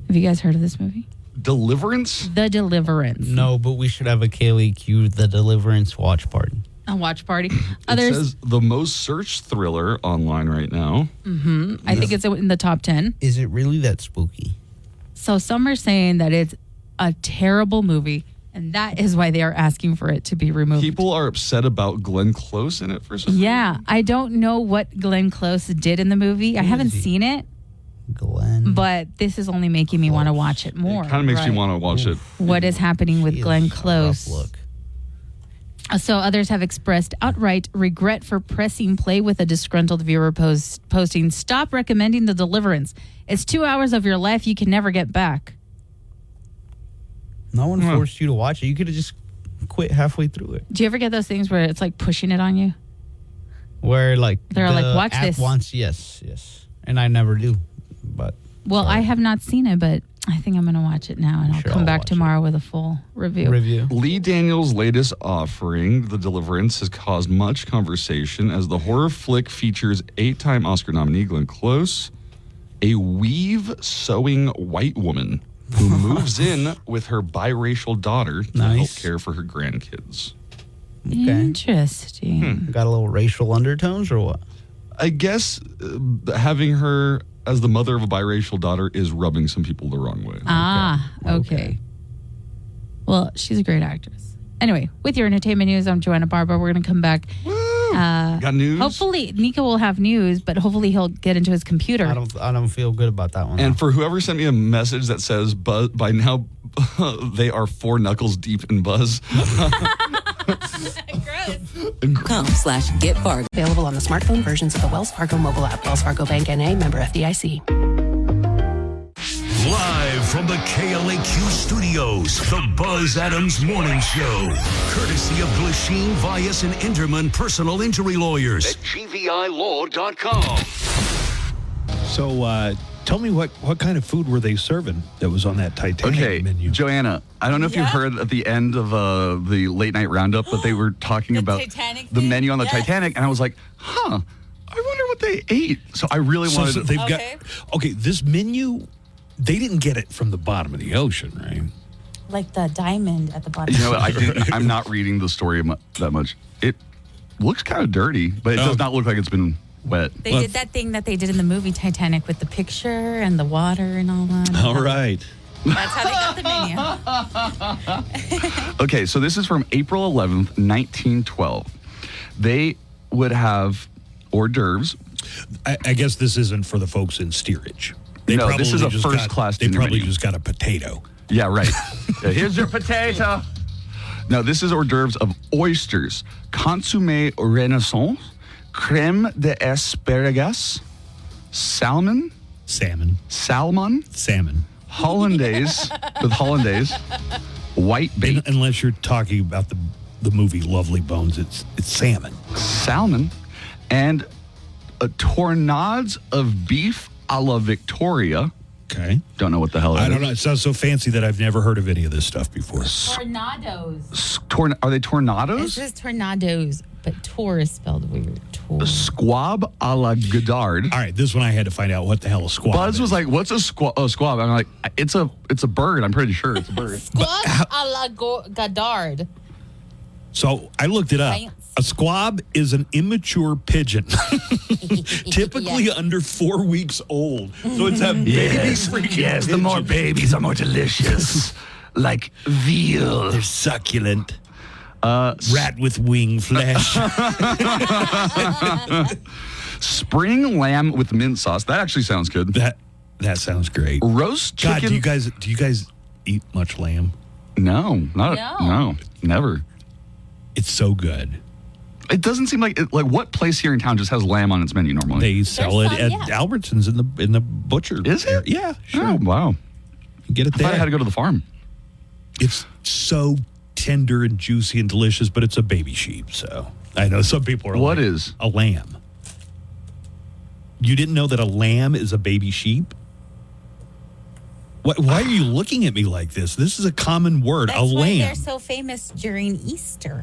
Have you guys heard of this movie? Deliverance? The Deliverance. No, but we should have a Kaylee Q The Deliverance watch party. A watch party. It says the most searched thriller online right now. I think it's in the top 10. Is it really that spooky? So some are saying that it's a terrible movie, and that is why they are asking for it to be removed. People are upset about Glenn Close in it for some Yeah, I don't know what Glenn Close did in the movie. I haven't seen it. Glenn. But this is only making me want to watch it more. It kind of makes you want to watch it. What is happening with Glenn Close? Look. So others have expressed outright regret for pressing play, with a disgruntled viewer posting, "Stop recommending The Deliverance. It's 2 hours of your life you can never get back." No one forced you to watch it. You could have just quit halfway through it. Do you ever get those things where it's like pushing it on you? Where like they're like, "Watch app this." Wants, yes, and I never do. But well, I have not seen it, but I think I'm going to watch it now, and I'll come back tomorrow with a full review. Lee Daniels' latest offering, The Deliverance, has caused much conversation as the horror flick features 8-time Oscar nominee Glenn Close, a weave-sewing white woman who moves in with her biracial daughter to help care for her grandkids. Interesting. Got a little racial undertones or what? I guess having her as the mother of a biracial daughter is rubbing some people the wrong way. Okay. Well, she's a great actress. Anyway, with your entertainment news, I'm Joanna Barba. We're going to come back. Got news? Hopefully, Nico will have news, but hopefully he'll get into his computer. I don't feel good about that one. And for whoever sent me a message that says, "Buzz," by now they are 4 knuckles deep in Buzz. .com/Get Fargo. Available on the smartphone versions of the Wells Fargo mobile app. Wells Fargo Bank N.A. member FDIC. Live from the KLAQ studios, the Buzz Adams Morning Show. Courtesy of Glasheen, Vyas, and Enderman Personal Injury Lawyers. At GVILaw.com. So, tell me what kind of food were they serving that was on that Titanic menu? Joanna, I don't know if you heard at the end of the late night roundup, but they were talking about the menu on the Titanic, and I was like, I wonder what they ate. So I really wanted to. They've got this menu. They didn't get it from the bottom of the ocean, right? Like the diamond at the bottom. You know what? I'm not reading the story that much. It looks kind of dirty, but it does not look like it's been wet. They did that thing that they did in the movie Titanic with the picture and the water and all that. All right. That's how they got the menu. Okay, so this is from April 11th, 1912. They would have hors d'oeuvres. I guess this isn't for the folks in steerage. No, this is a first-class dinner They probably menu. just got a potato. Yeah, right. Here's your potato. No, this is hors d'oeuvres of oysters, consommé renaissance, crème d'asparagus, salmon, hollandaise with hollandaise, white bait. Unless you're talking about the movie Lovely Bones, it's salmon. Salmon, and tornades of beef a la Victoria, Okay. Don't know what the hell it is. I don't know. It sounds so fancy that I've never heard of any of this stuff before. Tornadoes. Are they tornadoes? It says tornadoes, but tour is spelled weird. Tour. Squab a la Godard. All right, this one I had to find out what the hell a squab Buzz is. was like, "What's a squab?" Oh, squab. I'm like, "It's a bird. I'm pretty sure it's a bird." Squab a la Godard. So I looked it up. Science. A squab is an immature pigeon, typically under 4 weeks old. So it's a baby freaking the more pigeon. babies are more delicious. Like veal. They're succulent. Rat with wing flesh. Spring lamb with mint sauce. That actually sounds good. That sounds great. Roast chicken. God, do you guys eat much lamb? No, never. It's so good. It doesn't seem like what place here in town just has lamb on its menu normally? They sell it at Albertsons in the butcher. Is it? Yeah, sure. Oh, wow. You get it I there. thought I had to go to the farm. It's so tender and juicy and delicious, but it's a baby sheep. So I know some people are What like, is? a lamb? You didn't know that a lamb is a baby sheep? Why are you looking at me like this? This is a common word, That's a why lamb. they're so famous during Easter.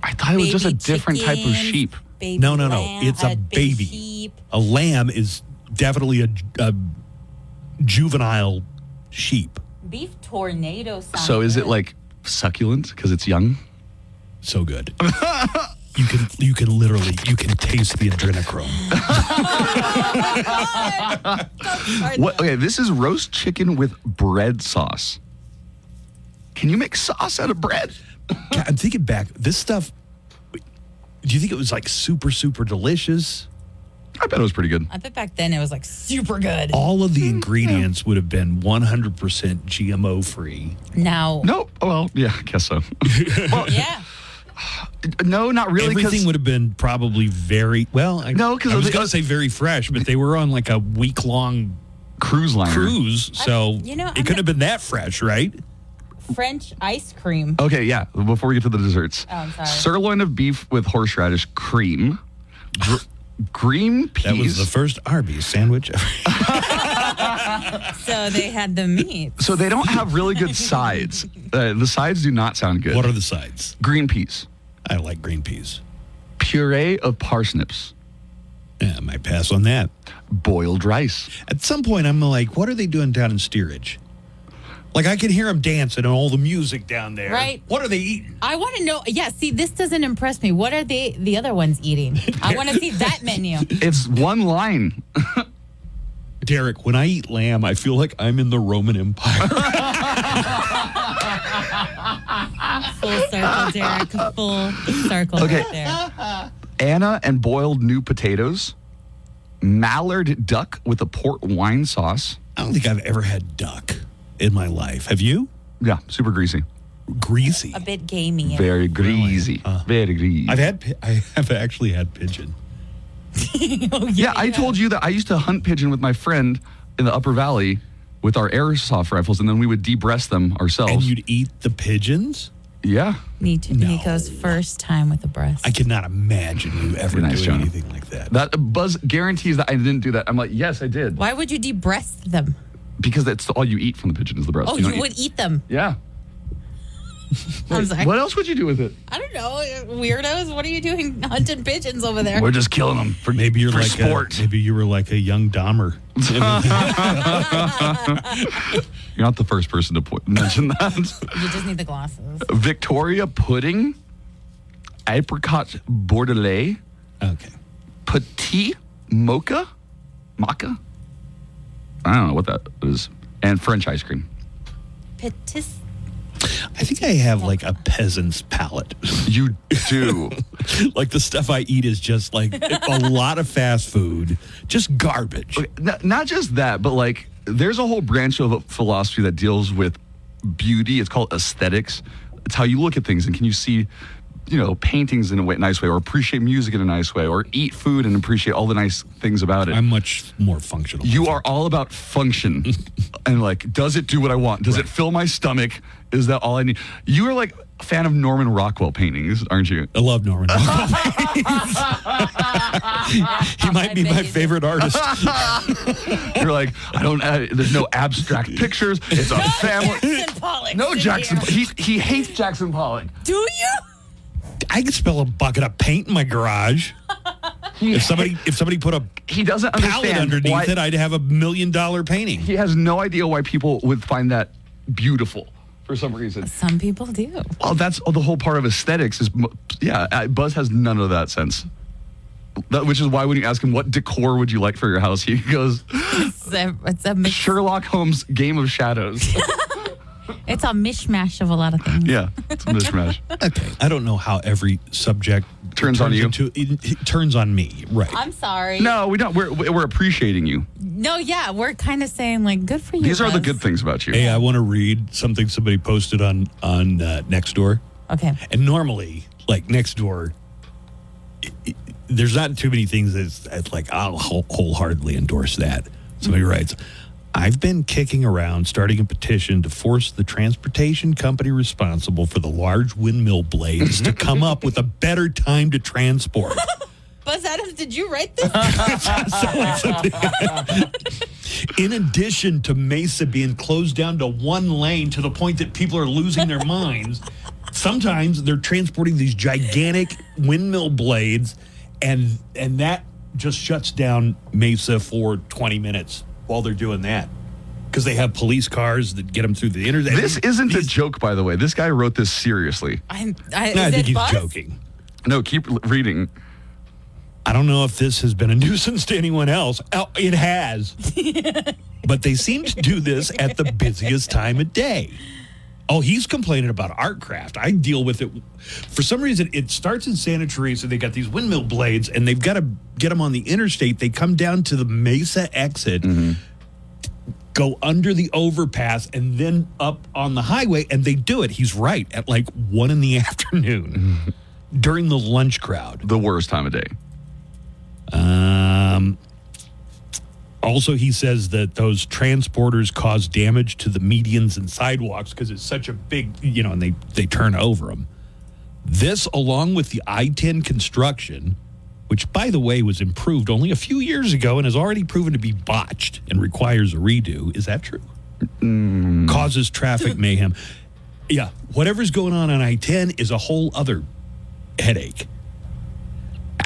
I thought it was just a Baby different type of chickens, sheep. baby No. lamb, It's a baby. sheep. A lamb is definitely a juvenile sheep. Beef tornado sounds So is it good. like succulent because it's young? So good. You can literally taste the adrenochrome. What? Okay, this is roast chicken with bread sauce. Can you make sauce out of bread? God, I'm thinking back. This stuff. Do you think it was like super, super delicious? I bet it was pretty good. I bet back then it was like super good. All of the ingredients would have been 100% GMO free. Now, No. Well, yeah, I guess so. Well, yeah. no, not really. 'cause- Everything would have been probably very well. No, 'cause I was the- going to say very fresh, but they were on like a week-long cruise liner. cruise, so you know, it couldn't have been that fresh, right? French ice cream. Okay, yeah. Before we get to the desserts, Oh, I'm sorry. sirloin of beef with horseradish cream, green peas. That was the first Arby's sandwich ever. So they had the meat. So they don't have really good sides. The sides do not sound good. What are the sides? Green peas, I like green peas. puree of parsnips, Yeah, I might pass on that. boiled rice. At some point, I'm like, what are they doing down in Steerage? Like, I can hear them dancing and all the music down there. Right. What are they eating? I want to know. Yeah, see, this doesn't impress me. What are the other ones eating? I want to see that menu. It's one line. Derek, when I eat lamb, I feel like I'm in the Roman Empire. Full circle, Derek. Full circle Okay. right there. Anna and boiled new potatoes, mallard duck with a port wine sauce. I don't think I've ever had duck in my life. Have you? Yeah, super greasy. Greasy. A bit gamey. Very greasy. Very greasy. I have actually had pigeon. Yeah, I told you that I used to hunt pigeon with my friend in the Upper Valley with our airsoft rifles, and then we would de-breast them ourselves. And you'd eat the pigeons? Yeah. Nico's first time with a breast. I cannot imagine you ever Nice, doing Jonah. anything like that. That Buzz guarantees that I didn't do that. I'm like, yes, I did. Why would you de-breast them? Because that's all you eat from the pigeon is the breast. Oh, don't you would eat them. Yeah. I'm sorry. What else would you do with it? I don't know. Weirdos. What are you doing hunting pigeons over there? We're just killing them for Maybe you're for like sport. maybe you were like a young Dahmer. You're not the first person to mention that. You just need the glasses. Victoria pudding, apricot bordelais, Okay. petit mocha, maca. I don't know what that is, and French ice cream. Petis. I think I have like a peasant's palate. You do. Like the stuff I eat is just like a lot of fast food, just garbage. Okay, not just that, but like there's a whole branch of philosophy that deals with beauty. It's called aesthetics. It's how you look at things, and can you see paintings in a nice way, or appreciate music in a nice way, or eat food and appreciate all the nice things about it. I'm much more functional. You are all about function. And like, does it do what I want? Does it fill my stomach? Is that all I need? You are like a fan of Norman Rockwell paintings, aren't you? I love Norman Rockwell paintings. He might be my favorite artist. You're like, there's no abstract pictures. It's a family. Jackson Pollock. No Jackson. He hates Jackson Pollock. Do you? I could spill a bucket of paint in my garage. If somebody put a he doesn't palette understand underneath it, I'd have $1 million painting. He has no idea why people would find that beautiful for some reason. Some people do. Well, that's the whole part of aesthetics is, Buzz has none of that sense. Which is why when you ask him, what decor would you like for your house? He goes, it's a Sherlock Holmes Game of Shadows. It's a mishmash of a lot of things. Yeah, it's a mishmash. Okay, I don't know how every subject turns on you. It turns on me, right? I'm sorry. No, we don't. We're appreciating you. No, yeah, we're kind of saying like, good for you. These are the Buzz. good things about you. Hey, I want to read something somebody posted on Nextdoor. Okay. And normally, like Nextdoor, there's not too many things that's like I'll wholeheartedly endorse that. Somebody writes, I've been kicking around starting a petition to force the transportation company responsible for the large windmill blades to come up with a better time to transport. Buzz Adams, did you write this? In addition to Mesa being closed down to one lane to the point that people are losing their minds, sometimes they're transporting these gigantic windmill blades, and that just shuts down Mesa for 20 minutes while they're doing that. Because they have police cars that get them through the internet. This isn't a joke, by the way. This guy wrote this seriously. I think he's joking. No, keep reading. I don't know if this has been a nuisance to anyone else. Oh, it has. But they seem to do this at the busiest time of day. Oh, he's complaining about Artcraft. I deal with it. For some reason, it starts in Santa Teresa. They got these windmill blades, and they've got to get them on the interstate. They come down to the Mesa exit, go under the overpass, and then up on the highway, and they do it. He's right, at like 1 in the afternoon during the lunch crowd. The worst time of day. Also, he says that those transporters cause damage to the medians and sidewalks because it's such a big, and they turn over them. This, along with the I-10 construction, which, by the way, was improved only a few years ago and has already proven to be botched and requires a redo. Is that true? Causes traffic mayhem. Yeah, whatever's going on I-10 is a whole other headache.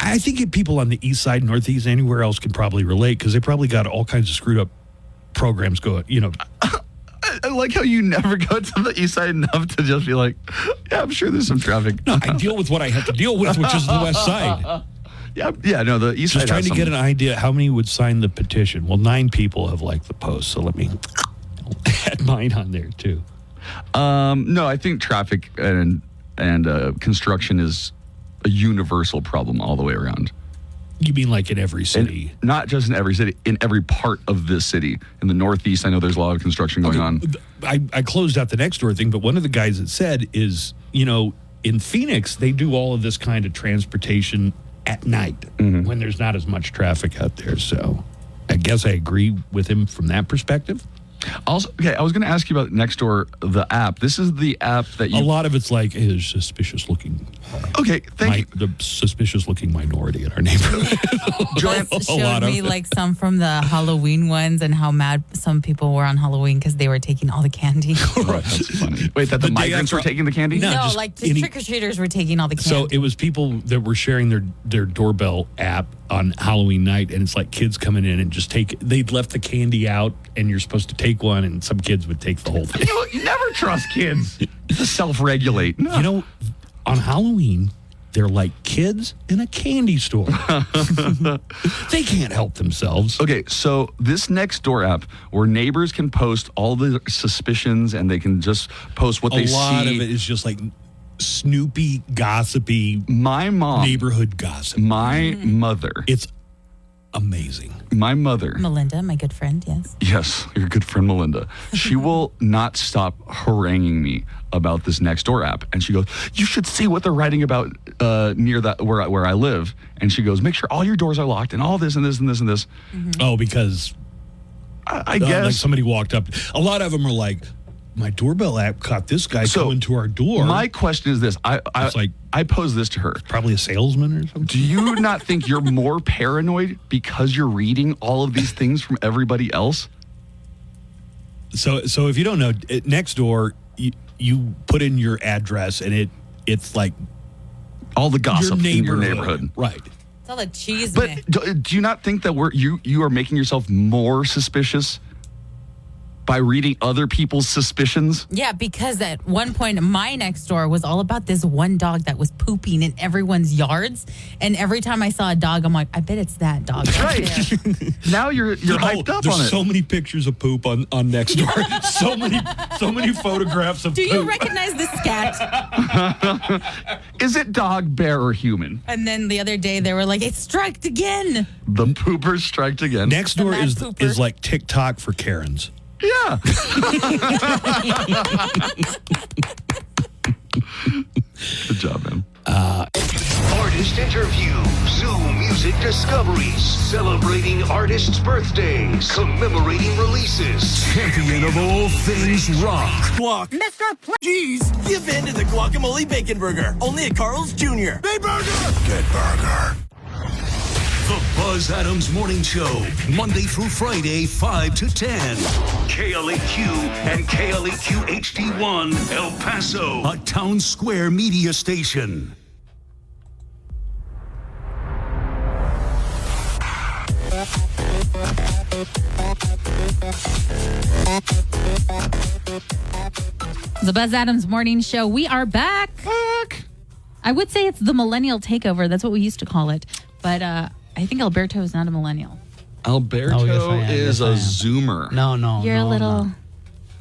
I think people on the east side, northeast, anywhere else can probably relate because they probably got all kinds of screwed up programs going, I like how you never go to the east side enough to just be like, yeah, I'm sure there's some traffic. No, I deal with what I have to deal with, which is the west side. No, the east side. Just trying to get an idea how many would sign the petition. Well, 9 people have liked the post, so let me add mine on there too. No, I think traffic and construction is a universal problem all the way around. You mean like in every city? And not just in every city, in every part of this city. In the Northeast, I know there's a lot of construction going on. I closed out the Nextdoor thing, but one of the guys that said is, in Phoenix, they do all of this kind of transportation at night when there's not as much traffic out there. So I guess I agree with him from that perspective. Also, okay, I was going to ask you about Nextdoor, the app. This is the app that you... A lot of it's like, hey, there's suspicious looking... Okay, thank you. The suspicious looking minority in our neighborhood. Buzz showed me like some from the Halloween ones and how mad some people were on Halloween because they were taking all the candy. Right, that's funny. Wait, that the migrants were taking the candy? No, like the trick-or-treaters were taking all the candy. So it was people that were sharing their doorbell app on Halloween night, and it's like kids coming in and just they'd left the candy out, and you're supposed to take one, and some kids would take the whole thing. You never trust kids to self-regulate. No. On Halloween, they're like kids in a candy store. They can't help themselves. Okay, so this Nextdoor app where neighbors can post all the suspicions and they can just post what they see. A lot of it is just like snoopy, gossipy, my mom, neighborhood gossip. My mother. It's amazing. My mother. Melinda, my good friend, yes. Yes, your good friend Melinda. She will not stop haranguing me about this Nextdoor app, and she goes, "You should see what they're writing about near that where I live." And she goes, "Make sure all your doors are locked, and all this and this and this and this." Oh, because I guess like somebody walked up. A lot of them are like, "My doorbell app caught this guy coming to our door." My question is this: I pose this to her. Probably a salesman or something. Do you not think you're more paranoid because you're reading all of these things from everybody else? So if you don't know, Nextdoor, you put in your address and it's like all the gossip in your neighborhood, right? It's all the cheese. But do you not think that you are making yourself more suspicious by reading other people's suspicions? Yeah, because at one point, my next door was all about this one dog that was pooping in everyone's yards. And every time I saw a dog, I'm like, I bet it's that dog. Right there. Now you're hyped up on it. There's so many pictures of poop on Nextdoor. so many photographs of Do poop. you recognize this cat? Is it dog, bear, or human? And then the other day, they were like, it striked again. The poopers striked again. Nextdoor is like TikTok for Karens. Yeah. Good job, man. Artist interviews, Zoom music discoveries, celebrating artists' birthdays, commemorating releases, champion of all things rock. Guac. Mr. Please, give in to the guacamole bacon burger. Only at Carl's Jr. Big burger. Good burger. The Buzz Adams Morning Show, Monday through Friday, 5 to 10. KLAQ and KLAQ HD1, El Paso, a Town Square media station. The Buzz Adams Morning Show. We are back. I would say it's the millennial takeover. That's what we used to call it. But I think Alberto is not a millennial. Alberto Oh, yes, I am. is Yes, I a am. Zoomer. No. You're a no, little...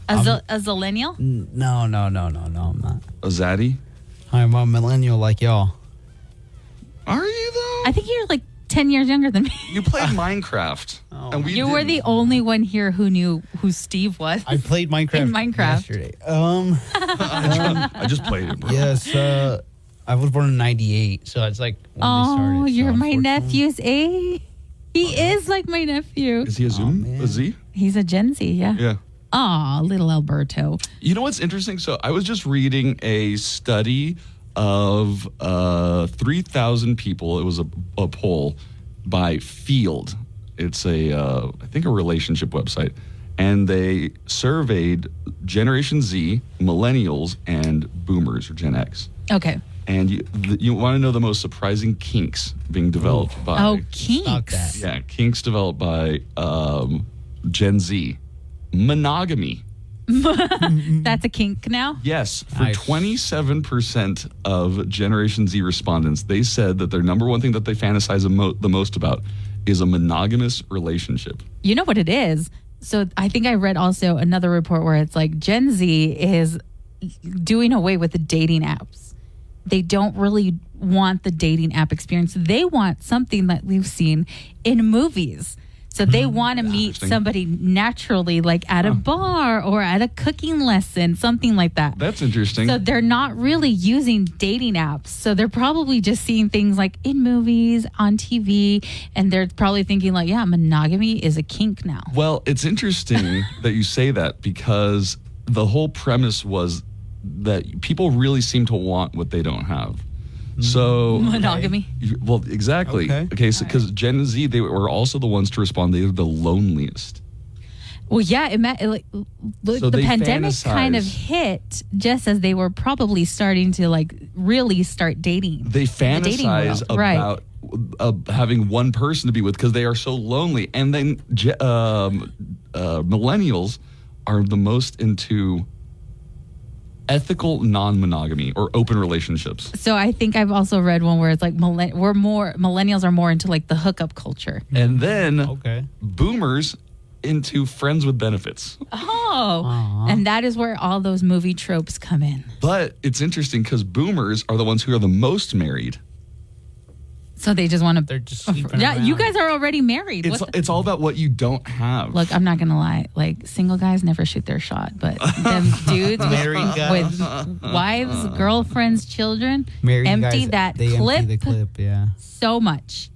I'm A zillennial? No, I'm not. A zaddy? I'm a millennial like y'all. Are you though? I think you're like 10 years younger than me. You played Minecraft. And we You were the only one here who knew who Steve was. I played Minecraft, In Minecraft. yesterday. I just played it, bro. Yes, I was born in 98, so it's like when they started. Oh, so you're my unfortunately- nephew's age. He is like my nephew. Is he a Zoom? A Z? He's a Gen Z, yeah. Yeah. Aw, little Alberto. You know what's interesting? So I was just reading a study of 3,000 people. It was a poll by Field. It's I think a relationship website. And they surveyed Generation Z, Millennials, and Boomers, or Gen X. Okay. And you want to know the most surprising kinks being developed by... Oh, kinks. Yeah, kinks developed by Gen Z. Monogamy. That's a kink now? Yes, for 27% of Generation Z respondents, they said that their number one thing that they fantasize the most about is a monogamous relationship. You know what it is? So I think I read also another report where it's like Gen Z is doing away with the dating apps. They don't really want the dating app experience. They want something that we've seen in movies. So they want to meet somebody naturally, like at a bar or at a cooking lesson, something like that. That's interesting. So they're not really using dating apps. So they're probably just seeing things like in movies, on TV, and they're probably thinking like, yeah, monogamy is a kink now. Well, it's interesting that you say that because the whole premise was that people really seem to want what they don't have. So Monogamy. Well, exactly. Okay, so because Gen Z, they were also the ones to respond. They were the loneliest. Well, yeah, So the they pandemic kind of fantasize. hit just as they were probably starting to like really start dating. They The dating fantasize world, right. about having one person to be with because they are so lonely. And then millennials are the most into ethical non-monogamy or open relationships. So I think I've also read one where it's like millennials are more into like the hookup culture. And then boomers into friends with benefits. Oh, and that is where all those movie tropes come in. But it's interesting because boomers are the ones who are the most married. So they just want to. They're just sleeping Yeah, around. you guys are already married. It's all about what you don't have. Look, I'm not gonna lie. Like single guys never shoot their shot, but them dudes Married guys. with wives, girlfriends, children, Married empty guys, that they clip, empty the clip, yeah. so much.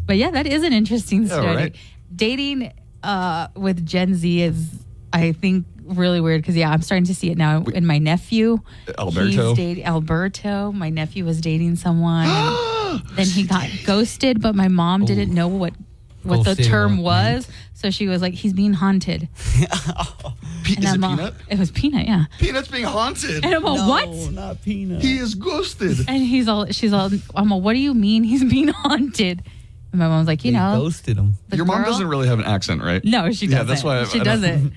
But yeah, that is an interesting Yeah, story. right. Dating with Gen Z is, I think, really weird because I'm starting to see it now in my nephew. Alberto. He's dating Alberto. My nephew was dating someone. And then he got ghosted, but my mom didn't know what the Ghosted, term what, was. So she was like, he's being haunted. Is it I'm all- Peanut? It was Peanut, yeah. Peanut's being haunted. And I'm all, what? Not Peanut. He is ghosted. And she's all, I'm all, what do you mean he's being haunted? And my mom's like, you They know. ghosted him. the Your mom girl- doesn't really have an accent, right? No, she doesn't. Yeah, that's why she I don't- doesn't.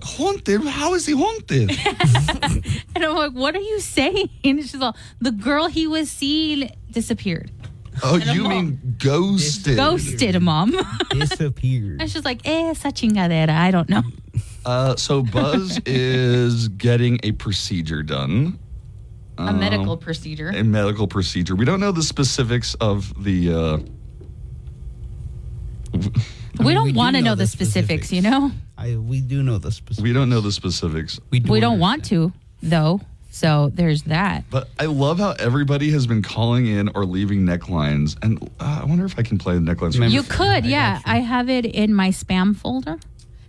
Haunted? How is he haunted? And I'm like, what are you saying? And she's all, the girl he was seeing disappeared. Oh, And I'm you all, mean ghosted? Ghosted, mom. Disappeared. And she's like, esa chingadera. I don't know. So Buzz is getting a procedure done. A medical procedure. A medical procedure. We don't know the specifics of the. We don't do want to know the specifics. specifics, you know? We do know the specifics. We don't know the specifics. We don't want to, though. So there's that. But I love how everybody has been calling in or leaving necklines. And I wonder if I can play the necklines. You could, yeah. I have it in my spam folder.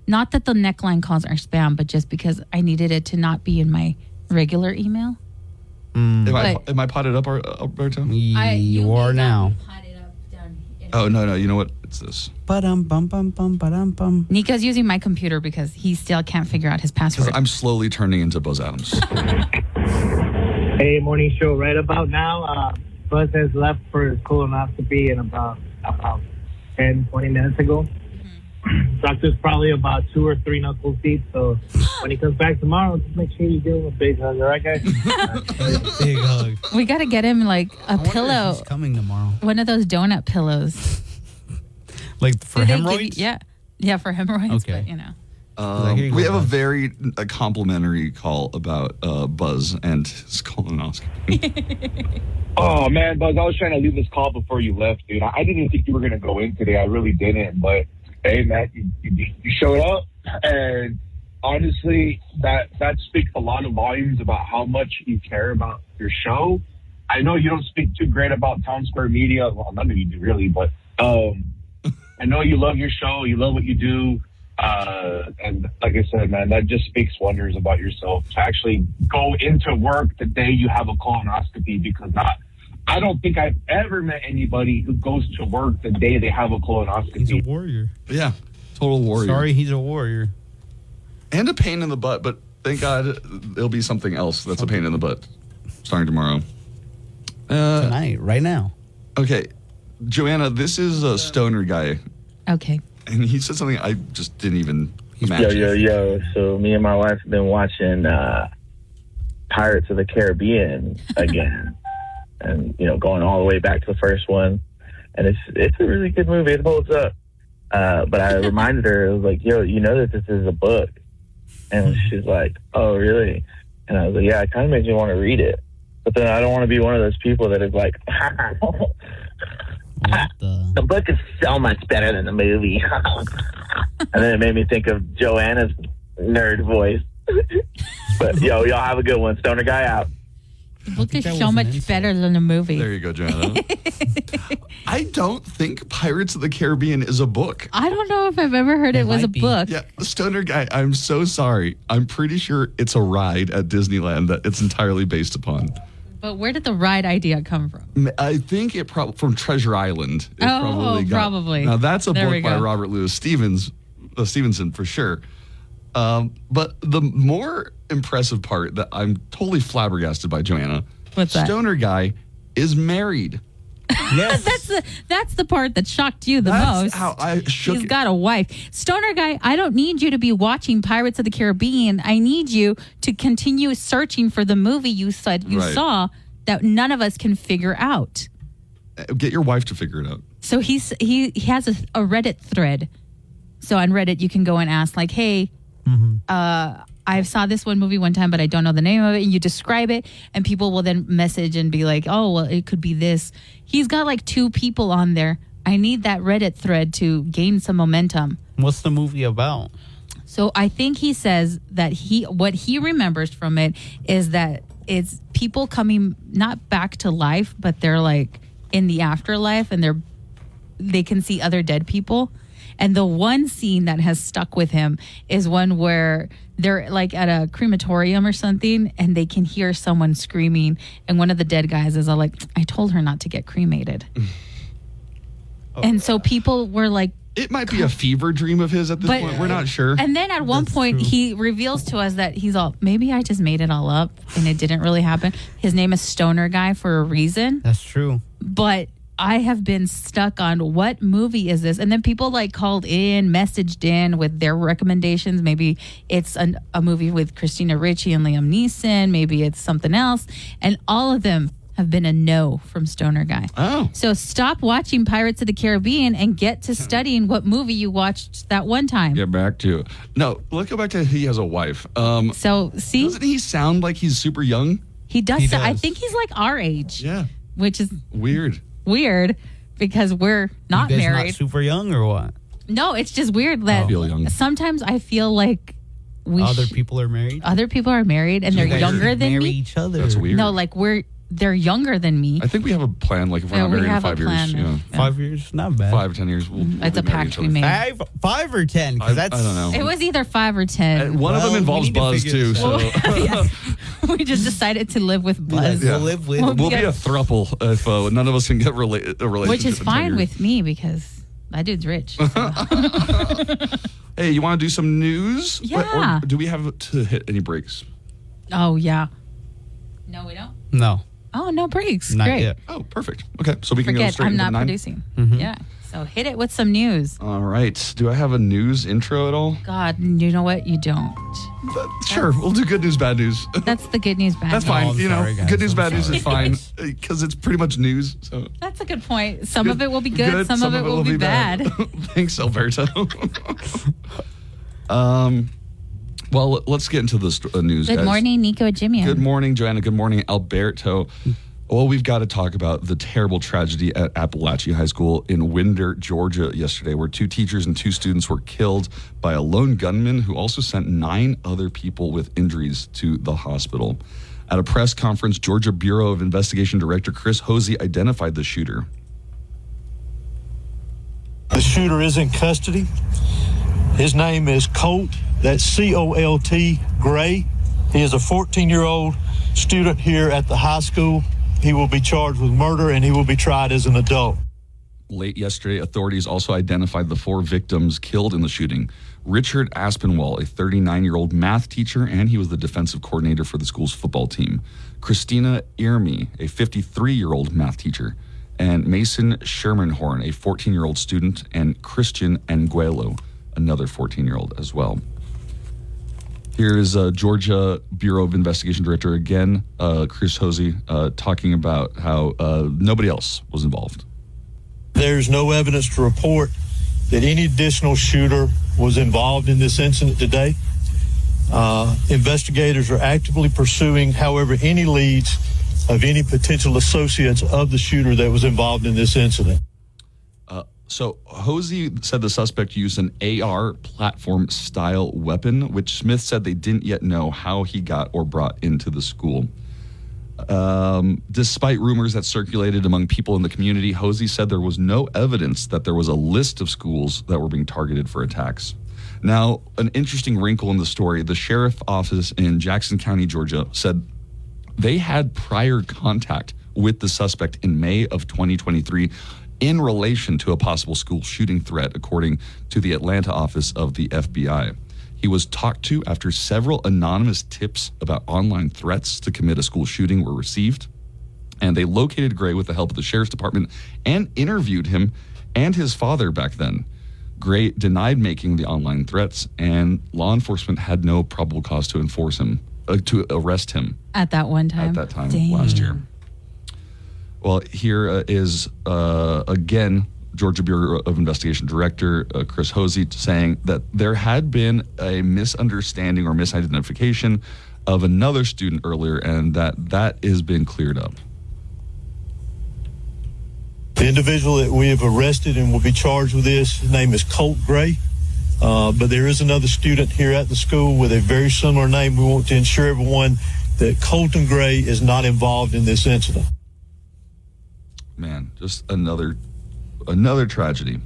Not that the neckline calls are spam, but just because I needed it to not be in my regular email. Am I potted up, Alberto? You are now. Oh, no. You know what? It's this. Ba-dum-bum-bum-bum-ba-dum-bum. Nika's using my computer because he still can't figure out his password. I'm slowly turning into Buzz Adams. Hey, morning show. Right about now, Buzz has left for his colonoscopy in about 10, 20 minutes ago. Doctor's probably about 2 or 3 knuckles deep, so when he comes back tomorrow, just make sure you give him a big hug, all right, guys? Big hug. We got to get him like a pillow. He's coming tomorrow. One of those donut pillows. Like for Do they give hemorrhoids? you- yeah, for hemorrhoids, Okay. but you know. We have a very complimentary call about Buzz and his colonoscopy. Oh, man, Buzz, I was trying to leave this call before you left, dude. I didn't think you were going to go in today. I really didn't. But, hey, man, you showed up. And honestly, that speaks a lot of volumes about how much you care about your show. I know you don't speak too great about Town Square Media. Well, none of you do, really. But I know you love your show. You love what you do. And like I said, man, that just speaks wonders about yourself to actually go into work the day you have a colonoscopy, because I don't think I've ever met anybody who goes to work the day they have a colonoscopy. He's a warrior. Yeah, total warrior. Sorry, he's a warrior. And a pain in the butt, but thank God there'll be something else that's a pain in the butt starting tomorrow. Tonight, right now. Okay, Joanna, this is a stoner guy. Okay. And he said something I just didn't even imagine. Yo. So me and my wife have been watching Pirates of the Caribbean again. And, going all the way back to the first one. And it's a really good movie. It holds up. But I reminded her, I was like, yo, you know that this is a book. And she's like, oh, really? And I was like, yeah, it kind of makes me want to read it. But then I don't want to be one of those people that is like, the book is so much better than the movie. And then it made me think of Joanna's nerd voice. But y'all have a good one. Stoner guy out. The book is so much better than the movie. There you go, Joanna. I don't think Pirates of the Caribbean is a book. I don't know if I've ever heard it was a book. Yeah, Stoner Guy, I'm so sorry. I'm pretty sure it's a ride at Disneyland that it's entirely based upon. But where did the ride idea come from? I think it from Treasure Island. It probably. Now that's a There we book by go. Robert Louis Stevenson for sure. But the more impressive part that I'm totally flabbergasted by, Joanna. What's that? Stoner Guy is married. That's the part that shocked you the That's most. how I shook He's it. got a wife. Stoner Guy, I don't need you to be watching Pirates of the Caribbean. I need you to continue searching for the movie you said you Right. saw that none of us can figure out. Get your wife to figure it out. So he has a Reddit thread. So on Reddit, you can go and ask like, hey, I saw this one movie one time, but I don't know the name of it. And you describe it, and people will then message and be like, oh, well, it could be this. He's got like 2 people on there. I need that Reddit thread to gain some momentum. What's the movie about? So I think he says that what he remembers from it is that it's people coming not back to life, but they're like in the afterlife, and they can see other dead people. And the one scene that has stuck with him is one where they're like at a crematorium or something, and they can hear someone screaming, and one of the dead guys is all like, I told her not to get cremated. And so people were like, it might be a fever dream of his at this point. We're not sure. And then at one point, he reveals to us that he's all, maybe I just made it all up and it didn't really happen. His name is Stoner Guy for a reason. That's true. But I have been stuck on what movie is this? And then people like called in, messaged in with their recommendations. Maybe it's a movie with Christina Ricci and Liam Neeson. Maybe it's something else. And all of them have been a no from Stoner Guy. Oh. So stop watching Pirates of the Caribbean and get to studying what movie you watched that one time. Get back to it. No, let's go back to he has a wife. So see, doesn't he sound like he's super young? He does. I think he's like our age. Yeah. Which is weird because we're not you guys married. Not super young or what? No, it's just weird that I feel young. Sometimes I feel like other people are married. Other people are married and they're younger than marry me. Each other. That's weird. No, like they're younger than me. I think we have a plan. Like if we're not married in 5 years, yeah. 5 years, not bad. 5 or 10 years. We'll It's a be married pact each we other. made. 5 or 10? I Because don't know. It was either 5 or 10. One of them involves Buzz too. So Yeah. We just decided to live with Buzz. We'll live with. we'll be a throuple if none of us can get a relationship. Which is in 10 fine years. with me because that dude's rich. So. Hey, you want to do some news? Yeah. Or do we have to hit any breaks? Oh, yeah. No, we don't? No. Oh, no breaks. Not Great. yet. Oh, perfect. Okay, so we can go Forget, straight I'm into not the 9? producing. Mhm. Yeah. So hit it with some news. All right. Do I have a news intro at all? God, you know what? You don't. Sure, we'll do good news, bad news. That's the good news, bad That's news. fine. I'm You know, sorry, guys. good news, I'm bad news is sorry. fine because it's pretty much news. So That's a good point. Some of it will be good, some of it will be bad. Thanks, Alberto. Well, let's get into the news, Good guys. morning, Nico and Jimmy. Good morning, Joanna. Good morning, Alberto. Well, we've got to talk about the terrible tragedy at Appalachia High School in Winder, Georgia yesterday, where 2 teachers and 2 students were killed by a lone gunman who also sent 9 other people with injuries to the hospital. At a press conference, Georgia Bureau of Investigation Director Chris Hosey identified the shooter. The shooter is in custody. His name is Colt. That's Colt Gray. He is a 14-year-old student here at the high school. He will be charged with murder and he will be tried as an adult. Late yesterday, authorities also identified the 4 victims killed in the shooting. Richard Aspinwall, a 39-year-old math teacher, and he was the defensive coordinator for the school's football team. Christina Irmi, a 53-year-old math teacher. And Mason Shermanhorn, a 14-year-old student, and Christian Anguelo, another 14-year-old as well. Here is Georgia Bureau of Investigation Director again, Chris Hosey, talking about how nobody else was involved. There's no evidence to report that any additional shooter was involved in this incident today. Investigators are actively pursuing, however, any leads of any potential associates of the shooter that was involved in this incident. So Hosey said the suspect used an AR platform style weapon, which Smith said they didn't yet know how he got or brought into the school. Despite rumors that circulated among people in the community, Hosey said there was no evidence that there was a list of schools that were being targeted for attacks. Now, an interesting wrinkle in the story, the sheriff office in Jackson County, Georgia, said they had prior contact with the suspect in May of 2023 in relation to a possible school shooting threat, according to the Atlanta office of the FBI. He was talked to after several anonymous tips about online threats to commit a school shooting were received, and they located Gray with the help of the sheriff's department and interviewed him and his father back then. Gray denied making the online threats, and law enforcement had no probable cause to to arrest him At that one time. at that time Dang. last year. Well, here is again Georgia Bureau of Investigation Director Chris Hosey saying that there had been a misunderstanding or misidentification of another student earlier, and that has been cleared up. The individual that we have arrested and will be charged with this, his name is Colt Gray. But there is another student here at the school with a very similar name. We want to ensure everyone that Colton Gray is not involved in this incident. Man, just another tragedy.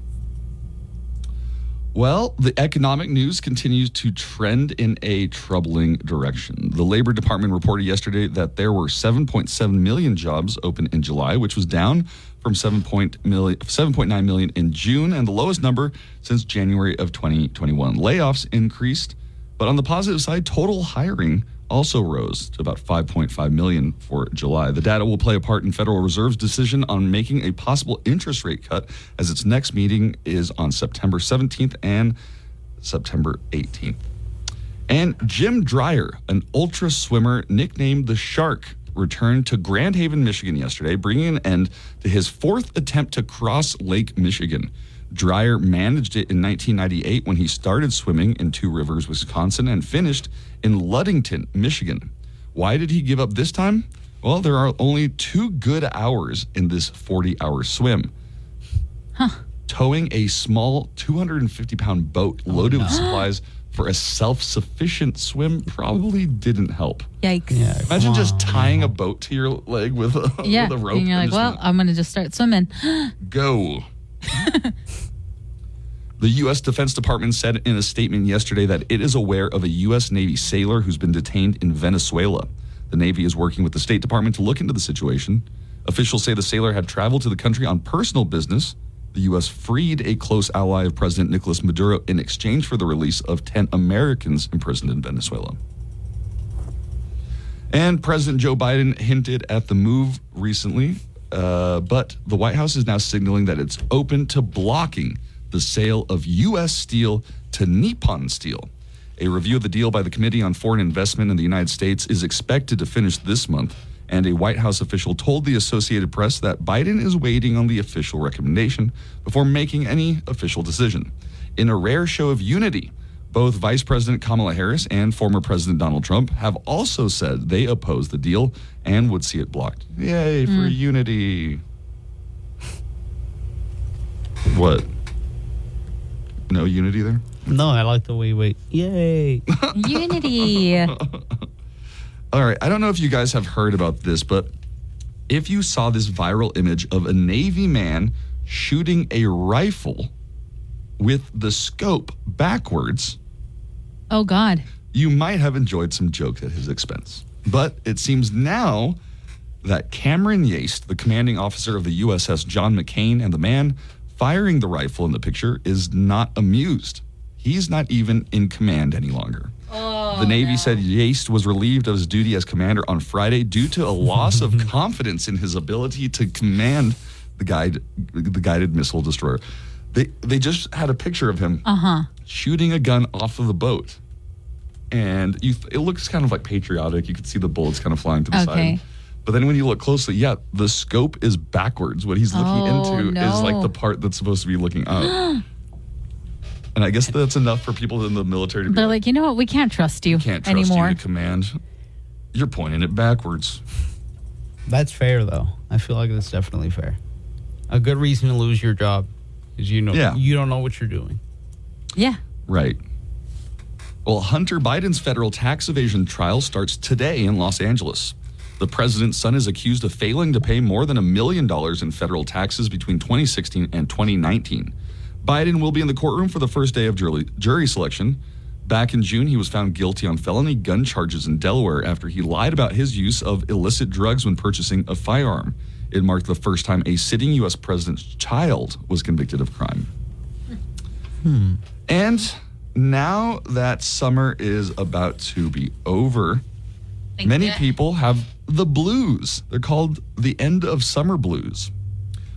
Well, the economic news continues to trend in a troubling direction. The Labor Department reported yesterday that there were 7.7 million jobs open in July, which was down from 7.9 million in June, and the lowest number since January of 2021. Layoffs increased, but on the positive side, total hiring also rose to about 5.5 million for July. The data will play a part in Federal Reserve's decision on making a possible interest rate cut, as its next meeting is on September 17th and September 18th. And Jim Dreyer, an ultra swimmer nicknamed the Shark, returned to Grand Haven, Michigan yesterday, bringing an end to his fourth attempt to cross Lake Michigan. Dreyer managed it in 1998 when he started swimming in Two Rivers, Wisconsin, and finished in Ludington, Michigan. Why did he give up this time? Well, there are only 2 good hours in this 40-hour swim. Towing a small 250-pound boat loaded with supplies for a self-sufficient swim probably didn't help. Yikes. Yeah, Imagine just tying a boat to your leg with a, with a rope. And you're like, well, I'm going to just start swimming. Go. The U.S. Defense Department said in a statement yesterday that it is aware of a U.S. Navy sailor who's been detained in Venezuela. The Navy is working with the State Department to look into the situation. Officials say the sailor had traveled to the country on personal business. The U.S. freed a close ally of President Nicolas Maduro in exchange for the release of 10 Americans imprisoned in Venezuela. And President Joe Biden hinted at the move recently, but the White House is now signaling that it's open to blocking the sale of U.S. steel to Nippon Steel. A review of the deal by the Committee on Foreign Investment in the United States is expected to finish this month, and a White House official told the Associated Press that Biden is waiting on the official recommendation before making any official decision. In a rare show of unity, both Vice President Kamala Harris and former President Donald Trump have also said they oppose the deal and would see it blocked. Yay for unity. What? No unity there? No, I like the way you wait. Yay. Unity. All right. I don't know if you guys have heard about this, but if you saw this viral image of a Navy man shooting a rifle with the scope backwards. Oh, God. You might have enjoyed some jokes at his expense. But it seems now that Cameron Yates, the commanding officer of the USS John McCain, and the man firing the rifle in the picture is not amused. He's not even in command any longer. The Navy said Yates was relieved of his duty as commander on Friday due to a loss of confidence in his ability to command the guided missile destroyer. They just had a picture of him shooting a gun off of the boat. And it looks kind of like patriotic. You could see the bullets kind of flying to the side. But then when you look closely, the scope is backwards. What he's looking into is like the part that's supposed to be looking up. And I guess that's enough for people in the military to be They're like, you know what? We can't trust you can't trust anymore. you to command. You're pointing it backwards. That's fair, though. I feel like that's definitely fair. A good reason to lose your job is you don't know what you're doing. Yeah. Right. Well, Hunter Biden's federal tax evasion trial starts today in Los Angeles. The president's son is accused of failing to pay more than $1 million in federal taxes between 2016 and 2019. Biden will be in the courtroom for the first day of jury selection. Back in June, he was found guilty on felony gun charges in Delaware after he lied about his use of illicit drugs when purchasing a firearm. It marked the first time a sitting U.S. president's child was convicted of crime. And now that summer is about to be over, many people have the blues. They're called the end of summer blues.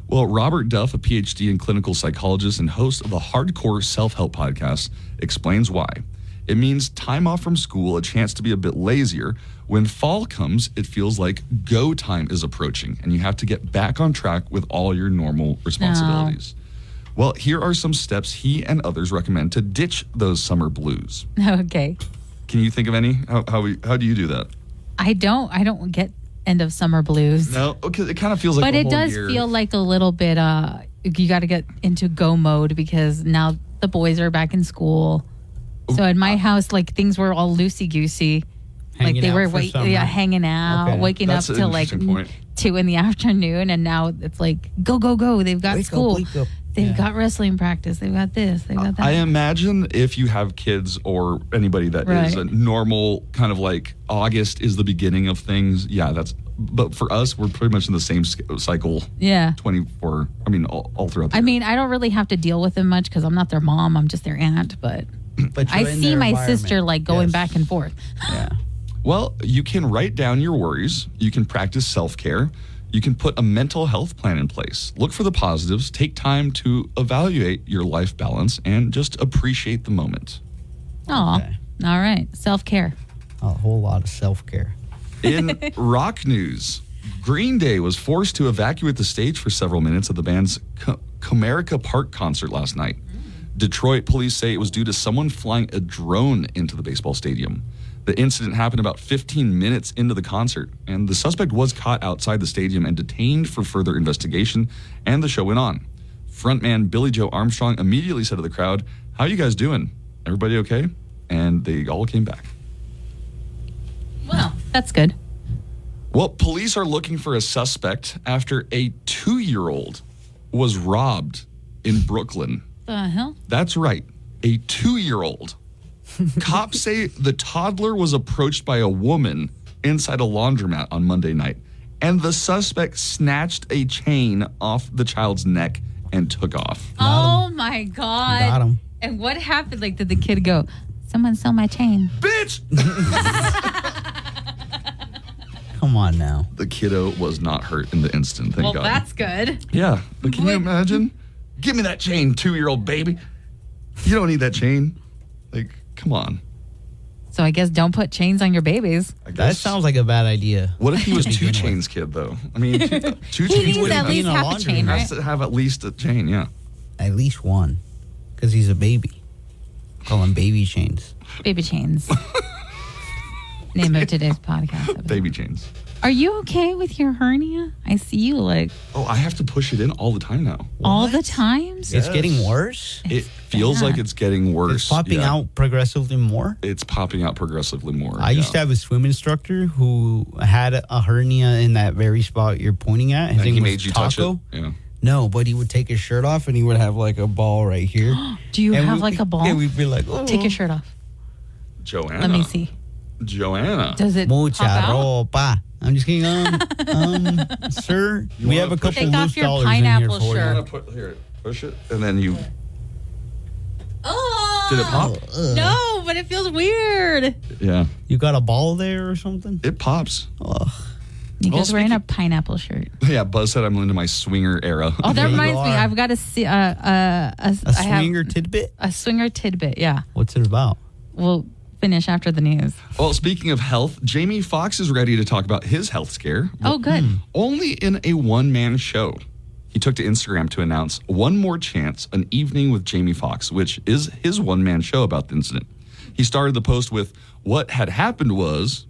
Well, Robert Duff, a PhD in clinical psychologist and host of the Hardcore Self-Help podcast, explains why. It means time off from school, a chance to be a bit lazier. When fall comes, it feels like go time is approaching, and you have to get back on track with all your normal responsibilities. Well, here are some steps he and others recommend to ditch those summer blues. Okay. Can you think of any? How do you do that? I don't get end of summer blues. No, because it kind of feels like But the it whole does year. feel like a little bit, you got to get into go mode because now the boys are back in school. So at my house, like things were all loosey-goosey. Like Hanging they out were for summer. hanging out, Okay. waking That's up an till like interesting point. 2 in the afternoon. And now it's like, go, go, go. They've got Wake up, school. wake up. They've got wrestling practice. They've got this. They've got that. I imagine if you have kids or anybody that is a Right. normal kind of like August is the beginning of things. Yeah, but for us, we're pretty much in the same cycle. Yeah. 24, all throughout the I mean, I don't really have to deal with them much because I'm not their mom. I'm just their aunt. But But I you're in see their my environment. sister like going Yes. back and forth. Yeah. Well, you can write down your worries. You can practice self-care. You can put a mental health plan in place. Look for the positives. Take time to evaluate your life balance and just appreciate the moment. Oh, all right. Self-care. A whole lot of self-care. In rock news, Green Day was forced to evacuate the stage for several minutes at the band's Comerica Park concert last night. Detroit police say it was due to someone flying a drone into the baseball stadium. The incident happened about 15 minutes into the concert, and the suspect was caught outside the stadium and detained for further investigation, and the show went on. Frontman Billy Joe Armstrong immediately said to the crowd, "How you guys doing? Everybody okay?" And they all came back. Well, that's good. Well, police are looking for a suspect after a 2-year-old was robbed in Brooklyn. The hell? That's right, a 2-year-old. Cops say the toddler was approached by a woman inside a laundromat on Monday night, and the suspect snatched a chain off the child's neck and took off. Oh my God. Got him. And what happened? Like, did the kid go, someone stole my chain? Bitch! Come on now. The kiddo was not hurt in the instant, thank Well, God. that's good. Yeah, but can you imagine? Give me that chain, 2-year-old baby. You don't need that chain. Like, come on. So I guess don't put chains on your babies. I That guess. sounds like a bad idea. What if he was To 2 begin with. Chainz kid, though? I mean, 2 He Chainz needs would at have least in a half a laundry chain, right? has to have at least a chain, yeah. At least one. Because he's a baby. Call him baby chains. Baby chains. Name of today's podcast episode. Baby chains. Are you okay with your hernia? I see you like Oh, I have to push it in all the time now. all the times. It's getting worse? It feels bad. like it's getting worse. It's popping yeah. out progressively more? It's popping out progressively more. I used to have a swim instructor who had a hernia in that very spot you're pointing at. His And name he was made you Taco. touch it? Yeah. No, but he would take his shirt off and he would have like a ball right here. Do you And have like a ball? Yeah, we'd be like, oh. Take your shirt off. Joanna. Let me see. Joanna. Does it Mucha pop out? ropa. I'm just kidding. Sir, You we wanna have a push couple Take off loose your dollars pineapple in here for shirt. you. Put, here, push it, and then you. Oh, Did it pop? No, but it feels weird. Yeah. You got a ball there or something? It pops. Ugh. You Well, guys wearing a pineapple shirt. Yeah, Buzz said I'm into my swinger era. Oh, that There you reminds me. are. I've got a A swinger tidbit? a swinger tidbit. Yeah, What's it about? we'll finish after the news. Well, speaking of health, Jamie Foxx is ready to talk about his health scare. Oh, good. Only in a one-man show. He took to Instagram to announce One More Chance, an evening with Jamie Foxx, which is his one-man show about the incident. He started the post with, "What had happened was..."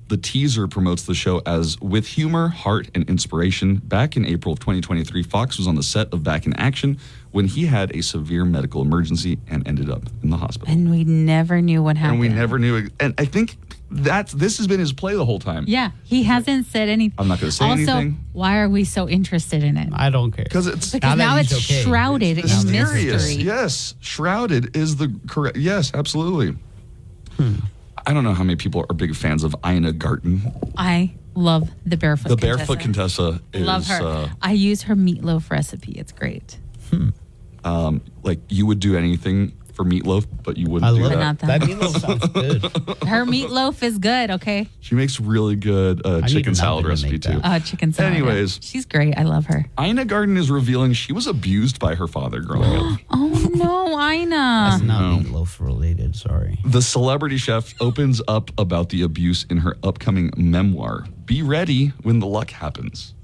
The teaser promotes the show as with humor, heart, and inspiration. Back in April of 2023, Fox was on the set of Back in Action when he had a severe medical emergency and ended up in the hospital. And we never knew what happened. And we never knew. And I think this has been his play the whole time. Yeah, he hasn't said anything. I'm not going to say also, anything. why are we so interested in it? I don't care. Because it's Because now it's shrouded in mysterious. mystery. Yes, shrouded is the correct. Yes, absolutely. I don't know how many people are big fans of Ina Garten. I love the barefoot. The barefoot Contessa is Love her. I use her meatloaf recipe. It's great. like you would do anything for meatloaf, but you wouldn't I do love that. Not that. That meatloaf sounds good. Her meatloaf is good. Okay. She makes really good need chicken an salad oven to recipe make too. that. Chicken salad. Anyways. she's great. I love her. Ina Garten is revealing she was abused by her father growing up. Oh no, Ina. That's not No. meatloaf related. Sorry. The celebrity chef opens up about the abuse in her upcoming memoir, Be Ready When the Luck Happens,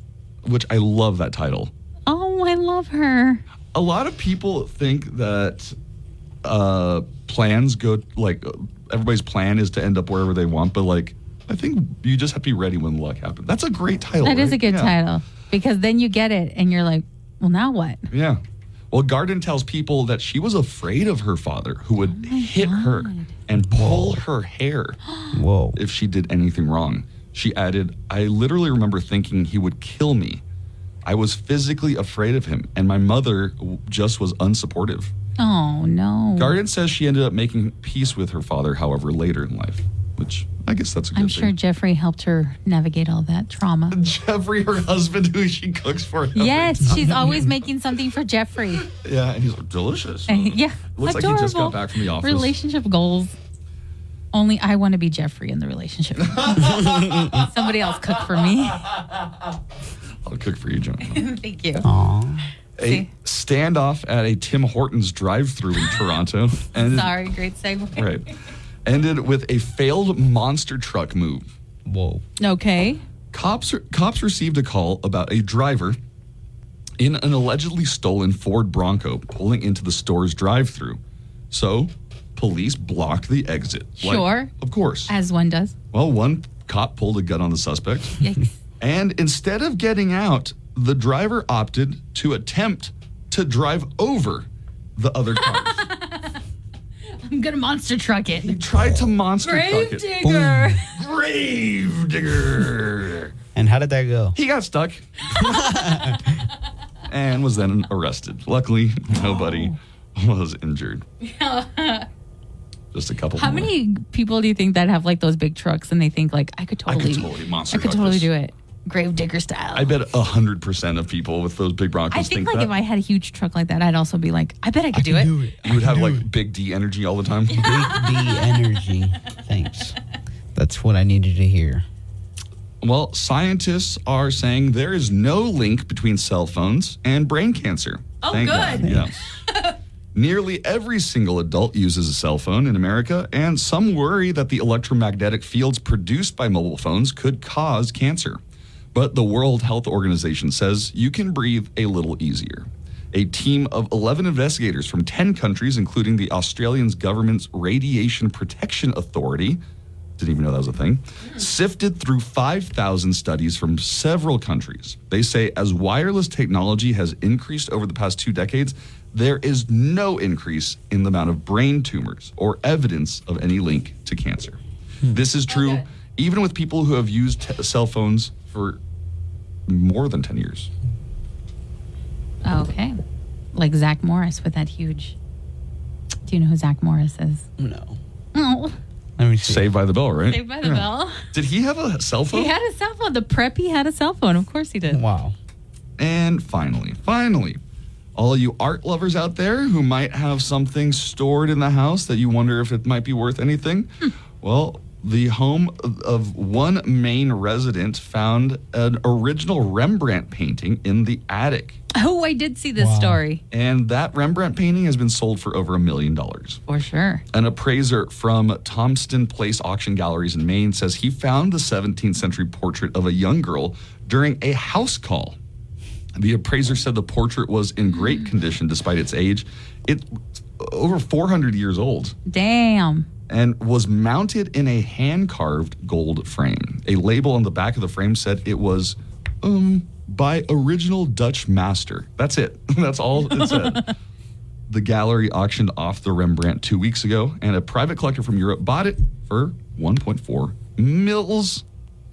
which I love that title. Oh, I love her. a lot of people think that plans go like everybody's plan is to end up wherever they want, but like I think you just have to be ready when luck happens. That's a great title. That is right? a good title because then you get it and you're like, well, now what? Yeah. Well, Garden tells people that she was afraid of her father, who would hit her and pull her hair if she did anything wrong. She added, I literally remember thinking he would kill me. I was physically afraid of him, and my mother just was unsupportive. Oh, no. Garden says she ended up making peace with her father, however, later in life, which I guess that's a good I'm thing. sure Jeffrey helped her navigate all that trauma. Jeffrey, her husband, who she cooks for. Yes, she's always making something for Jeffrey. Yeah, and he's like, delicious. Yeah, Looks like he just got back from the office. Relationship goals. Only I want to be Jeffrey in the relationship. Somebody else cook for me. I'll cook for you, John. Thank you. A standoff at a Tim Hortons drive-thru in Toronto. Sorry, great segue. Right. Ended with a failed monster truck move. Whoa. Okay. Cops received a call about a driver in an allegedly stolen Ford Bronco pulling into the store's drive-thru. So, police blocked the exit. Sure. Of course. As one does. Well, one cop pulled a gun on the suspect. Yikes. And instead of getting out, the driver opted to attempt to drive over the other cars. I'm going to monster truck it. He tried to monster truck it. Gravedigger. Gravedigger. And how did that go? He got stuck and was then arrested. Luckily, nobody was injured. Just a couple. How many people do you think that have like those big trucks and they think like I could totally monster I could truck totally this. do it. Gravedigger style. I bet 100% of people with those big Broncos I think think like that. if I had a huge truck like that, I'd also be like, I bet I could do it. You would have like big D energy all the time. Big D energy. Thanks. That's what I needed to hear. Well, scientists are saying there is no link between cell phones and brain cancer. Oh, Thank good. God. Yeah. Nearly every single adult uses a cell phone in America, and some worry that the electromagnetic fields produced by mobile phones could cause cancer. But the World Health Organization says you can breathe a little easier. A team of 11 investigators from 10 countries, including the Australian government's Radiation Protection Authority, didn't even know that was a thing, sifted through 5,000 studies from several countries. They say as wireless technology has increased over the past 2 decades, there is no increase in the amount of brain tumors or evidence of any link to cancer. This is true even with people who have used cell phones for more than 10 years. Okay. Like Zach Morris with that huge. Do you know who Zach Morris is? No. Oh. Let me see. Saved by the Bell, right? Saved by the Bell. Did he have a cell phone? He had a cell phone. The preppy had a cell phone. Of course he did. Wow. And finally, all you art lovers out there who might have something stored in the house that you wonder if it might be worth anything, well, the home of one Maine resident found an original Rembrandt painting in the attic. Oh, I did see this story. And that Rembrandt painting has been sold for over $1 million. For sure. An appraiser from Thompson Place Auction Galleries in Maine says he found the 17th century portrait of a young girl during a house call. The appraiser said the portrait was in great condition despite its age. It's over 400 years old. Damn. And was mounted in a hand-carved gold frame. A label on the back of the frame said it was by original Dutch master. That's it. That's all it said. The gallery auctioned off the Rembrandt 2 weeks ago, and a private collector from Europe bought it for 1.4 mils.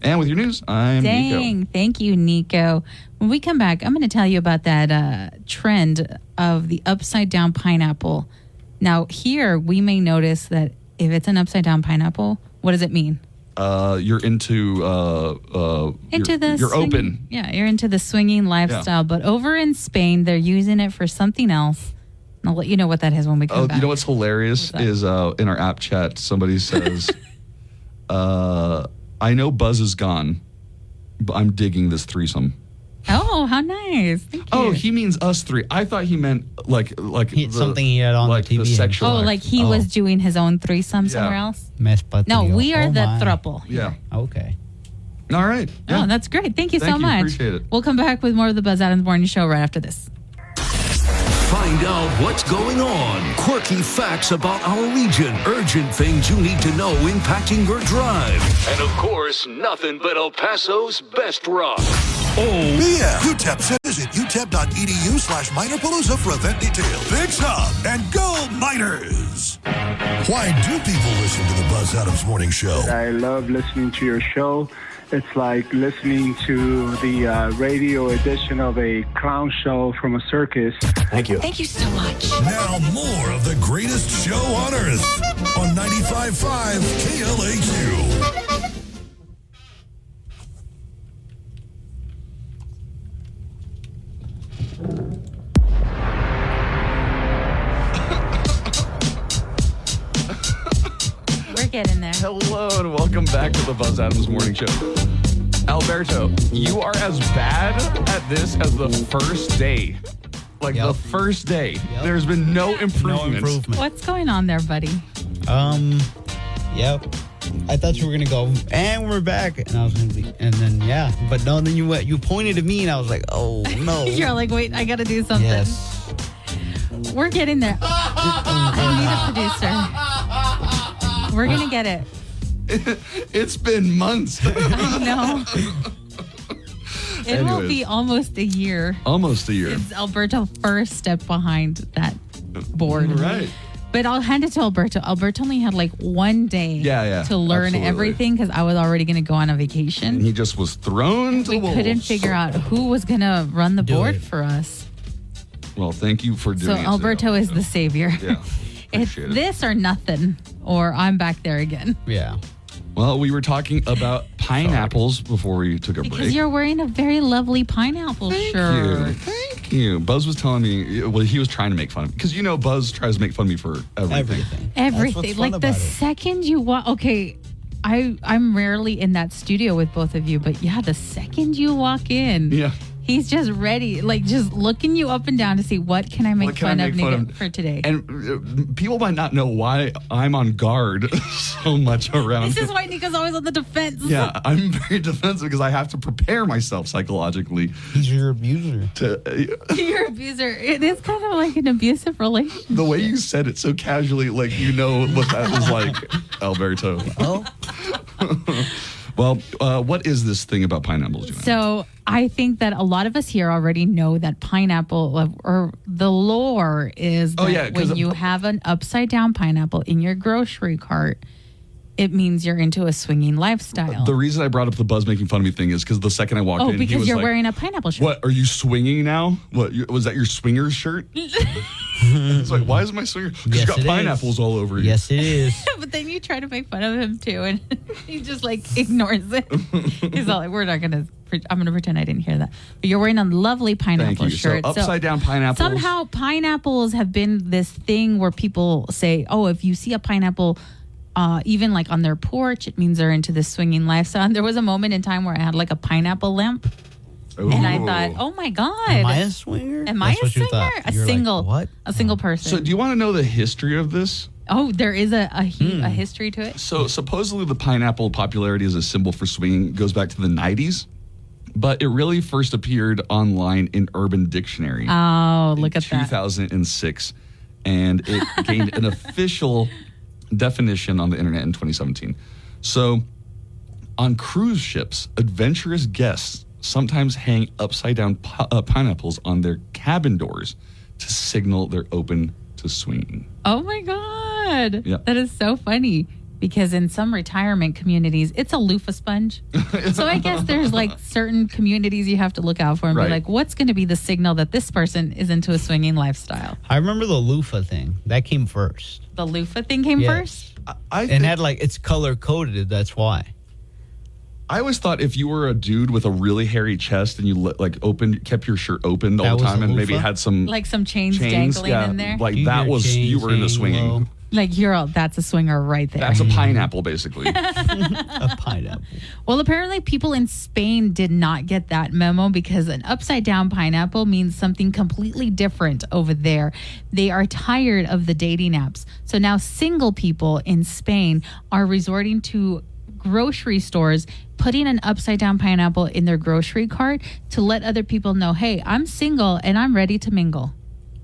And with your news, I'm Nico. Dang. Thank you, Nico. When we come back, I'm going to tell you about that trend of the upside-down pineapple. Now, here, we may notice that if it's an upside-down pineapple, what does it mean? You're into you're open. Yeah, you're into the swinging lifestyle. But over in Spain, they're using it for something else. And I'll let you know what that is when we come back. You know what's hilarious is in our app chat, somebody says, I know Buzz is gone, but I'm digging this threesome. Oh, how nice. Thank you. Oh, he means us three. I thought he meant like something he had on like the TV. The sexual Oh, act. like he was doing his own threesome somewhere else? No, we are the throuple. Yeah. Okay. All right. Yeah. Oh, that's great. Thank you so Thank you. much. Appreciate it. We'll come back with more of the Buzz Adams Morning Show right after this. Find out what's going on, quirky facts about our region, urgent things you need to know impacting your drive, and of course, nothing but El Paso's best rock. Yeah, UTEP said visit utep.edu/minerpalooza for event details. Big Sub and go Miners! Why do people listen to the Buzz Adams Morning Show? I love listening to your show. It's like listening to the radio edition of a clown show from a circus. Thank you. Thank you so much. Now more of the greatest show on earth on 95.5 KLAQ. We're getting there. Hello and welcome back to the Buzz Adams Morning Show. Alberto, you are as bad at this as the first day. Like the first day. There's been no improvement. What's going on there, buddy? Yep. I thought you were gonna go, and we're back, and I was gonna be, and then but no, then you pointed at me, and I was like, oh no. You're like, wait, I gotta do something. Yes. We're getting there. I need a producer. We're gonna get it. It's been months. I know. It will Anyways. be almost a year. Almost a year. It's Alberto first step behind that board. Right. But I'll hand it to Alberto. Alberto only had like one day to learn absolutely. everything because I was already going to go on a vacation. And he just was thrown to We the wolves. couldn't figure out who was going to run the board for us. Well, thank you for So doing it. Alberto is the savior. Yeah. It's Appreciate it. this or nothing, or I'm back there again. Yeah. Well, we were talking about pineapples before we took a Because break. you're wearing a very lovely pineapple shirt. Thank you. Buzz was telling me, well, he was trying to make fun of me. Because, Buzz tries to make fun of me for everything. Everything. Like the second you walk, okay, I'm rarely in that studio with both of you, but the second you walk in, he's just ready, like just looking you up and down to see what can I make fun of for today. And people might not know why I'm on guard so much around. This is why Nico's always on the defense. Yeah, I'm very defensive because I have to prepare myself psychologically. He's your abuser. Your abuser. It is kind of like an abusive relationship. The way you said it so casually, like what that was like, Alberto. Oh. Well, what is this thing about pineapples, Joanna? So I think that a lot of us here already know that pineapple, or the lore is that when you have an upside down pineapple in your grocery cart, it means you're into a swinging lifestyle. The reason I brought up the Buzz making fun of me thing is because the second I walked in, he because was you're like, wearing a pineapple shirt. "What, are you swinging now? What, was that your swingers shirt?" It's like, why is my swinger? Because you got pineapples all over you. Yes, it is. But then you try to make fun of him too, and he just like ignores it. He's all like, I'm gonna pretend I didn't hear that. But you're wearing a lovely pineapple Thank you. shirt. So upside down pineapples. Somehow pineapples have been this thing where people say, oh, if you see a pineapple even like on their porch, it means they're into this swinging lifestyle. And there was a moment in time where I had like a pineapple lamp. Ooh. And I thought, oh my God. Am I a swinger? Am I That's a what you swinger? thought. A You were like, single. what? A single person. So do you want to know the history of this? Oh, there is a history to it. So supposedly the pineapple popularity as a symbol for swinging goes back to the 90s, but it really first appeared online in Urban Dictionary. Oh, look at that. 2006, and it gained an official definition on the internet in 2017. So on cruise ships, adventurous guests sometimes hang upside down pineapples on their cabin doors to signal they're open to swinging. Oh my God. Yeah. That is so funny. Because in some retirement communities, it's a loofah sponge. So I guess there's like certain communities you have to look out for and Right. be like, what's going to be the signal that this person is into a swinging lifestyle? I remember the loofah thing. That came first. The loofah thing came Yes. first? And had like, it's color coded. That's why. I always thought if you were a dude with a really hairy chest and you kept your shirt open all That the was time a and maybe loofah? had some Like some chains dangling in there? like that was you were into swinging. Like that's a swinger right there. That's a pineapple, basically. A pineapple. Well, apparently people in Spain did not get that memo because an upside down pineapple means something completely different over there. They are tired of the dating apps. So now single people in Spain are resorting to grocery stores, putting an upside down pineapple in their grocery cart to let other people know, hey, I'm single and I'm ready to mingle.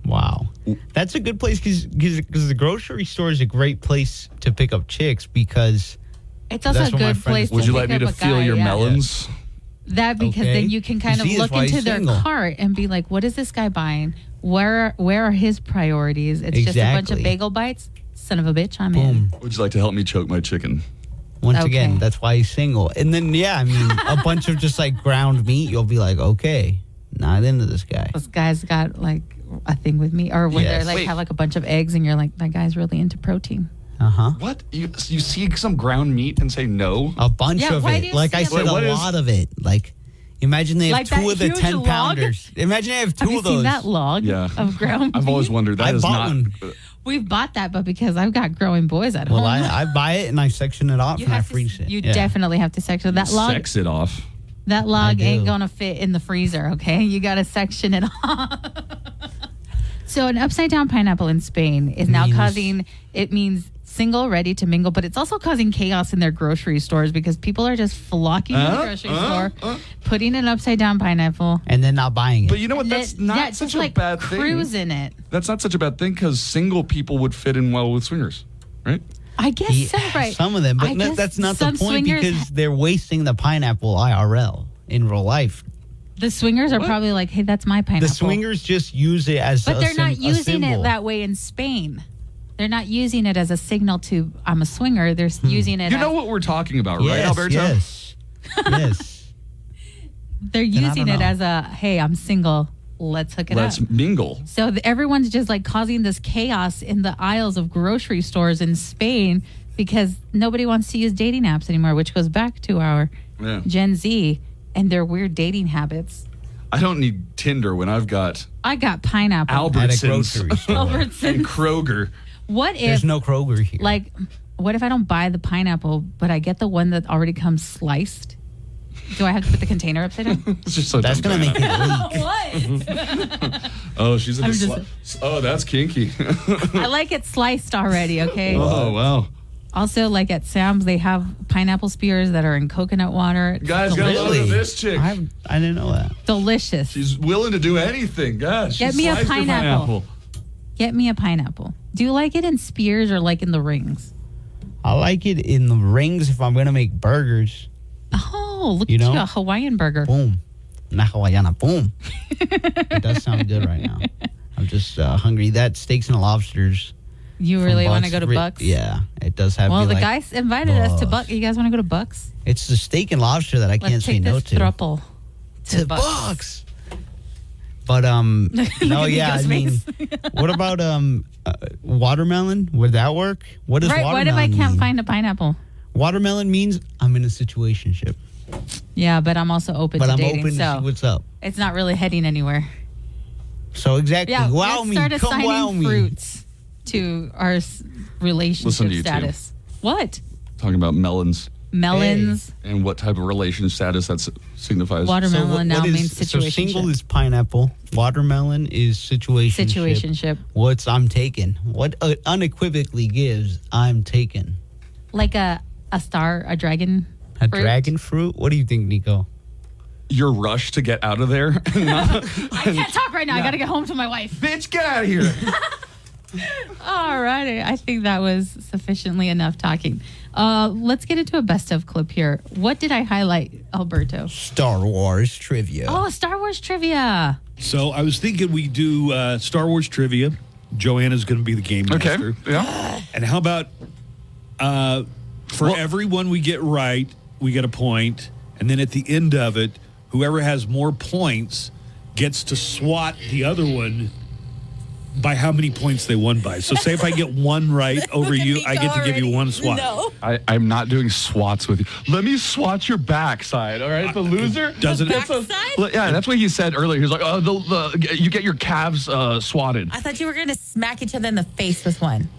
Wow. That's a good place because the grocery store is a great place to pick up chicks because It's also that's a what my good friend place is- to Would you pick like me up to a feel guy, your yeah. melons? That because Okay. then you can kind You of see, that's look why into he's their single. cart and be like, what is this guy buying? Where are his priorities? It's just a bunch of Exactly. bagel bites. Son of a bitch, I'm in. Boom. Would you like to help me choke my chicken? Once Okay. again, that's why he's single. And then, yeah, I mean, a bunch of just like ground meat, you'll be like, okay, not into this guy. This guy's got like a thing with me, or when Yes. they're like Wait. have like a bunch of eggs, and you're like, that guy's really into protein. Uh-huh. What? You see some ground meat and say no? A bunch Yeah, of why do it. you Like see I it said, like- a lot of it. Like, imagine they have Like that two of the huge 10 log? pounders. Imagine they have two Have you of those. seen that log Yeah. of ground I've beef? always wondered. That I is bought not. one. We've bought that, but because I've got growing boys at Well, home. I buy it and I section it off you and I have to, freeze it. you Yeah. definitely have to section that log. Sex it off. That log I ain't do. gonna fit in the freezer, okay? You gotta section it off. So an upside down pineapple in Spain is now means single, ready to mingle, but it's also causing chaos in their grocery stores because people are just flocking to the grocery store, putting an upside down pineapple. And then not buying it. But you know what? That's not such just a like bad thing. cruise in it. That's not such a bad thing because single people would fit in well with swingers, right? I guess so, right? Some of them, but I guess that's not the some point swingers- because they're wasting the pineapple IRL in real life. The swingers are probably like, hey, that's my pineapple. The swingers just use it as But a they're not a using it symbol. that way in Spain. They're not using it as a signal to I'm a swinger. They're using it You as know what we're talking about, right, Yes, Alberto? yes. Yes. they're I using don't it know. as a hey, I'm single. Let's hook it Let's up. mingle. So everyone's just like causing this chaos in the aisles of grocery stores in Spain because nobody wants to use dating apps anymore, which goes back to our Yeah. Gen Z and their weird dating habits. I don't need Tinder when I've got I got pineapple. Albertsons Albertsons. and Kroger. What if There's no Kroger here. like what if I don't buy the pineapple but I get the one that already comes sliced? Do I have to put the container upside down? It's just so That's dumb. going to make it leak. What? Oh, she's in I'm the Oh, that's kinky. I like it sliced already, okay? Oh, wow. Also, like at Sam's, they have pineapple spears that are in coconut water. It's Guys, got a load delicious. of this chick. I didn't know that. Delicious. She's willing to do anything. God, Get she me a sliced her pineapple. Get me a pineapple. Do you like it in spears or like in the rings? I like it in the rings if I'm going to make burgers. Oh, look You at know? you, a Hawaiian burger. Boom. Una Hawaiiana. Boom. It does sound good right now. I'm just hungry. That steaks and lobsters. You from really want to Bucks go to Bucks? Yeah, it does have. Well, me the like, guys invited us to Bucks. Bucks. You guys want to go to Bucks? It's the steak and lobster that I Let's can't say take no this to. throuple to Bucks. Bucks. But no, at yeah, I Nico's mean, face. what about watermelon? Would that work? What does Right, what watermelon if I can't mean? find a pineapple? Watermelon means I'm in a situationship, Yeah, but I'm also open but to I'm dating, open to so see what's up. it's not really heading anywhere. So exactly, Yeah, wow let's me, start come assigning wow me. fruits to our relationship Listen to you two. status. What? Talking about melons. Melons. And what type of relation status that signifies. Watermelon now means So single situationship. is pineapple. Watermelon is situationship. Situationship. What's I'm taken? What unequivocally gives I'm taken? Like a star, a dragon. A fruit? dragon fruit? What do you think, Nico? Your rush to get out of there. I can't talk right now. I got to get home to my wife. Bitch, get out of here. All righty. I think that was sufficiently enough talking. Let's get into a best of clip here. What did I highlight, Alberto? Star Wars trivia. Oh, Star Wars trivia. So I was thinking we do Star Wars trivia. Joanna's going to be the game master. Okay. Yeah. And how about for everyone we get right, we get a point, and then at the end of it, whoever has more points gets to swat the other one by how many points they won by. So say if I get one right over you, I get to give you one swat. I'm not doing swats with you. Let me swat your backside, all right? The loser doesn't. Yeah, that's what he said earlier. He was like, "Oh, you get your calves swatted." I thought you were going to smack each other in the face with one.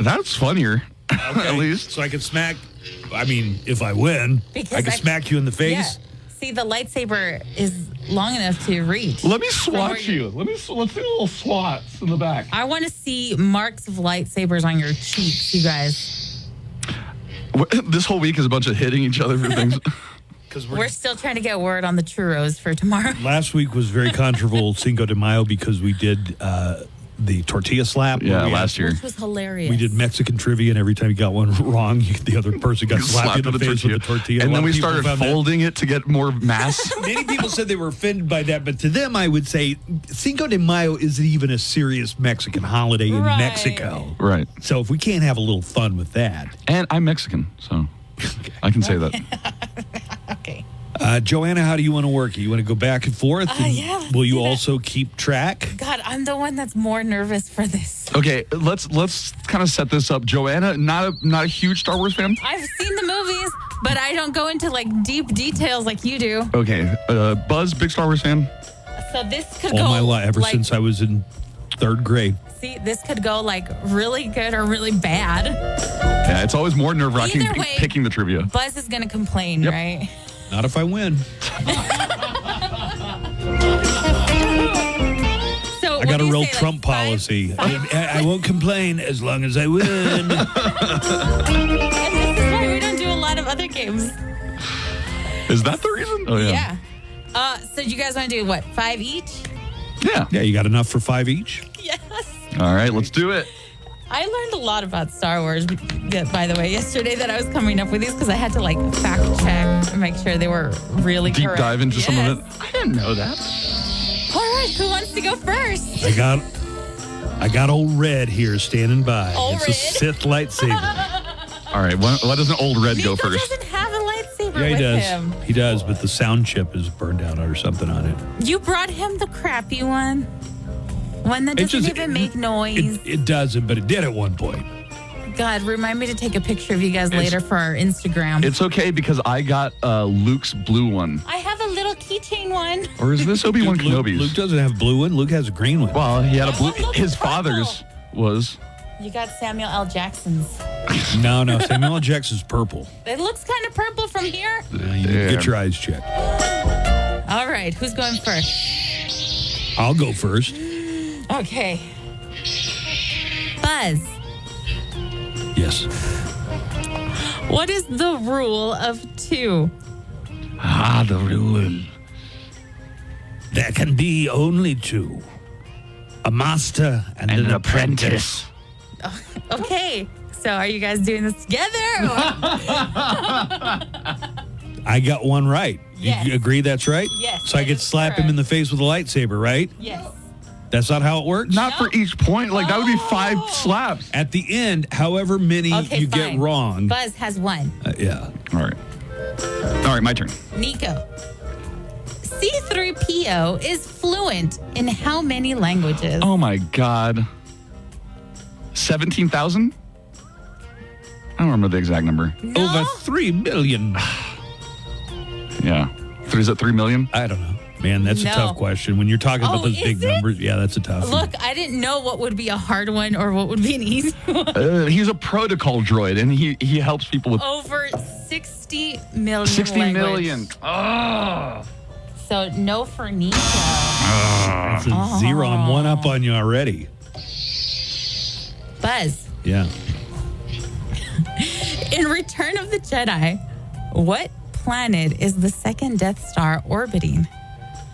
That's funnier, Okay, at least. So I can smack. I mean, if I win, Because I can I- smack you in the face. Yeah. See, the lightsaber is long enough to reach. Let me swat you. Let's do little swats in the back. I want to see marks of lightsabers on your cheeks, you guys. This whole week is a bunch of hitting each other for things. because We're still trying to get word on the churros for tomorrow. last week was very controversial Cinco de Mayo because we did the tortilla slap. Yeah, last year. Which was hilarious. We did Mexican trivia, and every time you got one wrong, the other person got slapped in the face with the tortilla. And A lot then we of people started found that- folding it to get more mass. Many people said they were offended by that, but to them, I would say Cinco de Mayo isn't even a serious Mexican holiday in Right. Mexico. Right. So if we can't have a little fun with that. And I'm Mexican, so I can say that. Okay. Joanna, how do you want to work it? You want to go back and forth? And Yeah, let's will you do that. also keep track? God, I'm the one that's more nervous for this. Okay, let's kind of set this up. Joanna, not a huge Star Wars fan. I've seen the movies, but I don't go into like deep details like you do. Okay, Buzz, big Star Wars fan. So this could All go my life, ever like, since I was in 3rd grade. See, this could go like really good or really bad. Yeah, it's always more nerve-wracking Either way- picking the trivia. Buzz is gonna complain, Yep. right? Not if I win. So I got a what do real you say, Trump policy. I won't complain as long as I win. And this is why we don't do a lot of other games. Is that the reason? Oh Yeah. So you guys want to do what? 5 each? Yeah. Yeah, you got enough for 5 each? Yes. All right, let's do it. I learned a lot about Star Wars, by the way, yesterday that I was coming up with these because I had to like fact check and make sure they were really Deep correct. dive into some of it. Yes. I didn't know that. All right, who wants to go first? I got old Red here standing by. Old it's a Red? Sith lightsaber. All right, why doesn't old Red go Nico first? doesn't have a lightsaber Yeah, he with does. him. He does, but the sound chip is burned out or something on it. You brought him the crappy one. One that It doesn't just- even make noise. It doesn't, but it did at one point. God, remind me to take a picture of you guys later for our Instagram. It's okay because I got Luke's blue one. I have a little keychain one. Or is this Obi-Wan Luke Kenobi's? doesn't have a blue one. Luke has a green one. Well, he had a blue. Look, His purple. father's was. You got Samuel L. Jackson's. No, Samuel L. Jackson's purple. It looks kind of purple from here. You need to get your eyes checked. All right, who's going first? I'll go first. Okay. Buzz, Yes. what is the rule of 2? The rule. There can be only 2. A master and an apprentice. Okay, so are you guys doing this together? Or? I got one right. Yes. You agree that's right? Yes, So I that could is slap him correct. in the face with a lightsaber, right? Yes. That's not how it works? Not for each point. Like, that would be 5 slaps. At the end, however many Okay, you fine. get wrong. Buzz has 1. Yeah. All right. All right, my turn. Nico. C-3PO is fluent in how many languages? Oh, my God. 17,000? I don't remember the exact number. Over 3 million. Yeah. Is it 3 million? I don't know. Man, that's a No. tough question. When you're talking about those is big it? numbers, yeah, that's a tough one. Look, I didn't know what would be a hard one or what would be an easy one. He's a protocol droid, and he helps people with Over 60 million 60 language. million. Oh. So no for Nico. That's a 0. I'm 1 up on you already. Buzz, Yeah. in Return of the Jedi, what planet is the second Death Star orbiting?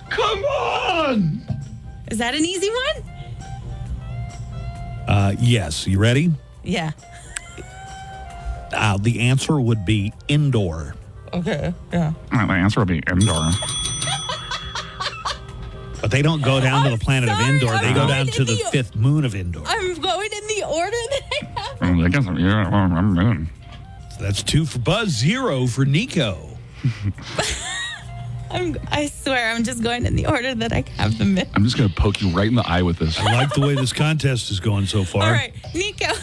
Come on! Is that an easy one? Yes. You ready? Yeah. The answer would be indoor. Okay. Yeah. The answer will be Endor. But they don't go down to the planet of sorry, Endor. They I'm go going down to in the the- 5th moon of Endor. I'm going in the order that I have. I guess I'm moon. That's 2 for Buzz, 0 for Nico. I swear, I'm just going in the order that I have them in. I'm just going to poke you right in the eye with this. I like the way this contest is going so far. All right, Nico,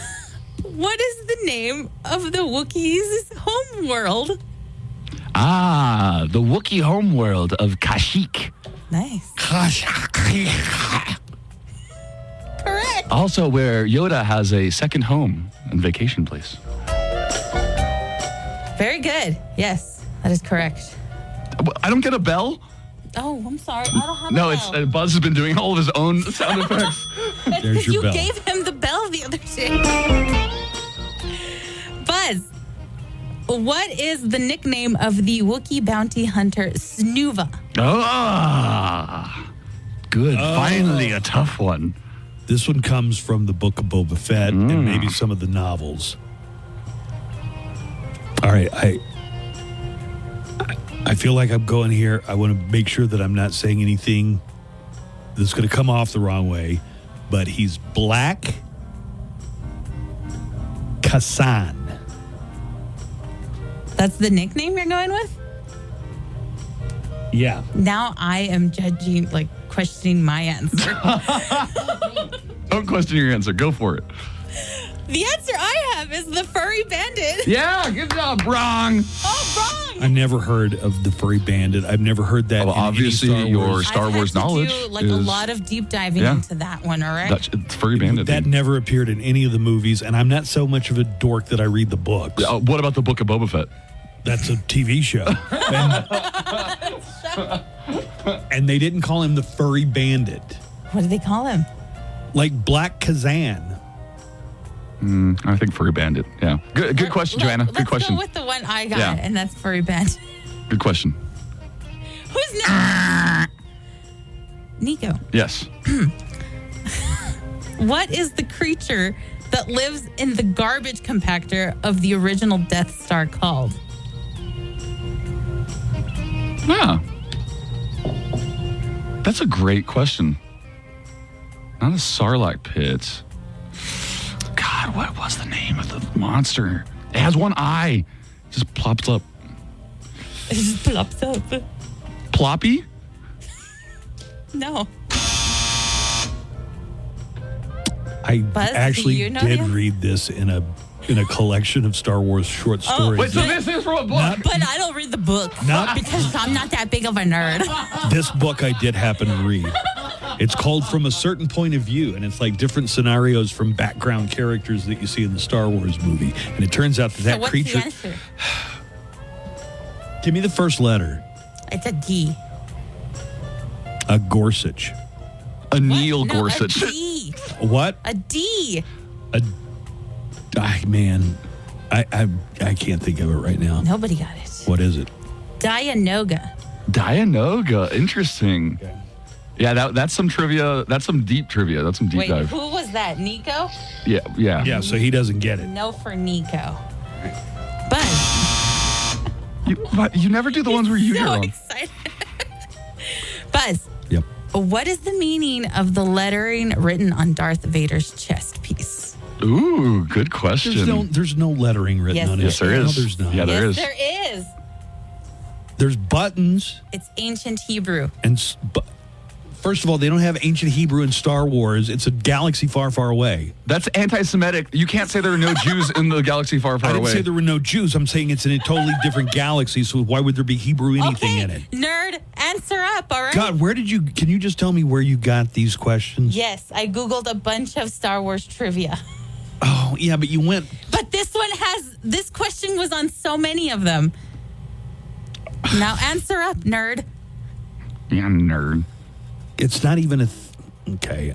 what is the name of the Wookiees' home world? The Wookiee homeworld of Kashyyyk. Nice. Correct. Also where Yoda has a second home and vacation place. Very good. Yes, that is correct. I don't get a bell? Oh, I'm sorry. I don't have No, a it's bell. Buzz has been doing all of his own sound effects. That's There's because your you bell. gave him the bell the other day. Buzz, What is the nickname of the Wookiee bounty hunter Snuva? Good. Finally, a tough one. This one comes from the Book of Boba Fett and maybe some of the novels. All right, I feel like I'm going here. I want to make sure that I'm not saying anything that's going to come off the wrong way. But he's Black Kassan. That's the nickname you're going with? Yeah. Now I am judging, like, questioning my answer. Don't question your answer. Go for it. The answer I have is the Furry Bandit. Yeah, good job. Wrong. Oh, wrong. I've never heard of the Furry Bandit. I've never heard that. Well, obviously, your Star Wars knowledge do, like, a lot of deep diving into that one, all right? It's Furry Bandit. That never appeared in any of the movies, and I'm not so much of a dork that I read the books. What about the Book of Boba Fett? That's a TV show. And they didn't call him the Furry Bandit. What did they call him? Like Black Kazan. I think Furry Bandit. Yeah. Good question, Joanna. Good question. Let's go with the one I got, Yeah. and that's Furry Bandit. Good question. Who's next? Nico. Yes. What is the creature that lives in the garbage compactor of the original Death Star called? Yeah. That's a great question. Not a Sarlacc pit. God, what was the name of the monster? It has one eye. Just plops up. It just plops up. Ploppy? No. I Buzz, actually do you know did the answer? read this in a collection of Star Wars short stories. Wait, so this is from a book? But I don't read the book because I'm not that big of a nerd. This book I did happen to read. It's called From a Certain Point of View, and it's like different scenarios from background characters that you see in the Star Wars movie. And it turns out that So what's creature. the answer? Give me the first letter. It's a D. A Gorsuch. A Neil No, Gorsuch. A D. What? A D. Man, I can't think of it right now. Nobody got it. What is it? Dianoga. Dianoga. Interesting. Okay. Yeah, that's some trivia. That's some deep trivia. That's some deep Wait, dive. who was that? Nico? Yeah. Yeah, so he doesn't get it. No for Nico. Buzz. You never do the ones where you get wrong. Excited. Buzz. Yep. What is the meaning of the lettering written on Darth Vader's chest piece? Ooh, good question. There's no lettering written Yes, on it. Yes, there is. No, there's not. Yeah, there is. There is. There's buttons. It's ancient Hebrew. First of all, they don't have ancient Hebrew in Star Wars. It's a galaxy far, far away. That's anti-Semitic. You can't say there are no Jews in the galaxy far, far I didn't away. say there were no Jews. I'm saying it's in a totally different galaxy, so why would there be Hebrew anything in it? Nerd, answer up, all right? God, can you just tell me where you got these questions? Yes, I Googled a bunch of Star Wars trivia. Oh, yeah, but you went... But this question was on so many of them. Now answer up, nerd. Yeah, nerd. It's not even okay.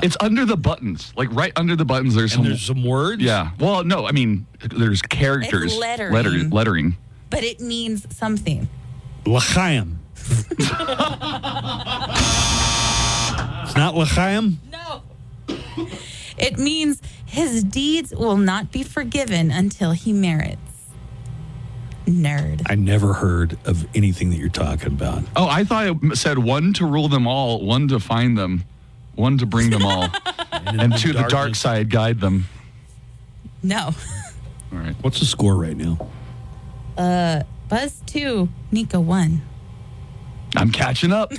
It's under the buttons. Like right under the buttons, there's some words? Yeah. Well, no, I mean, there's characters. It's lettering. Lettering. But it means something. L'chaim. It's not L'chaim? No. It means his deeds will not be forgiven until he merits. Nerd. I never heard of anything that you're talking about. Oh, I thought it said one to rule them all, one to find them, one to bring them all, and to the dark side guide them. No. All right. What's the score right now? Buzz 2, Nico 1. I'm catching up.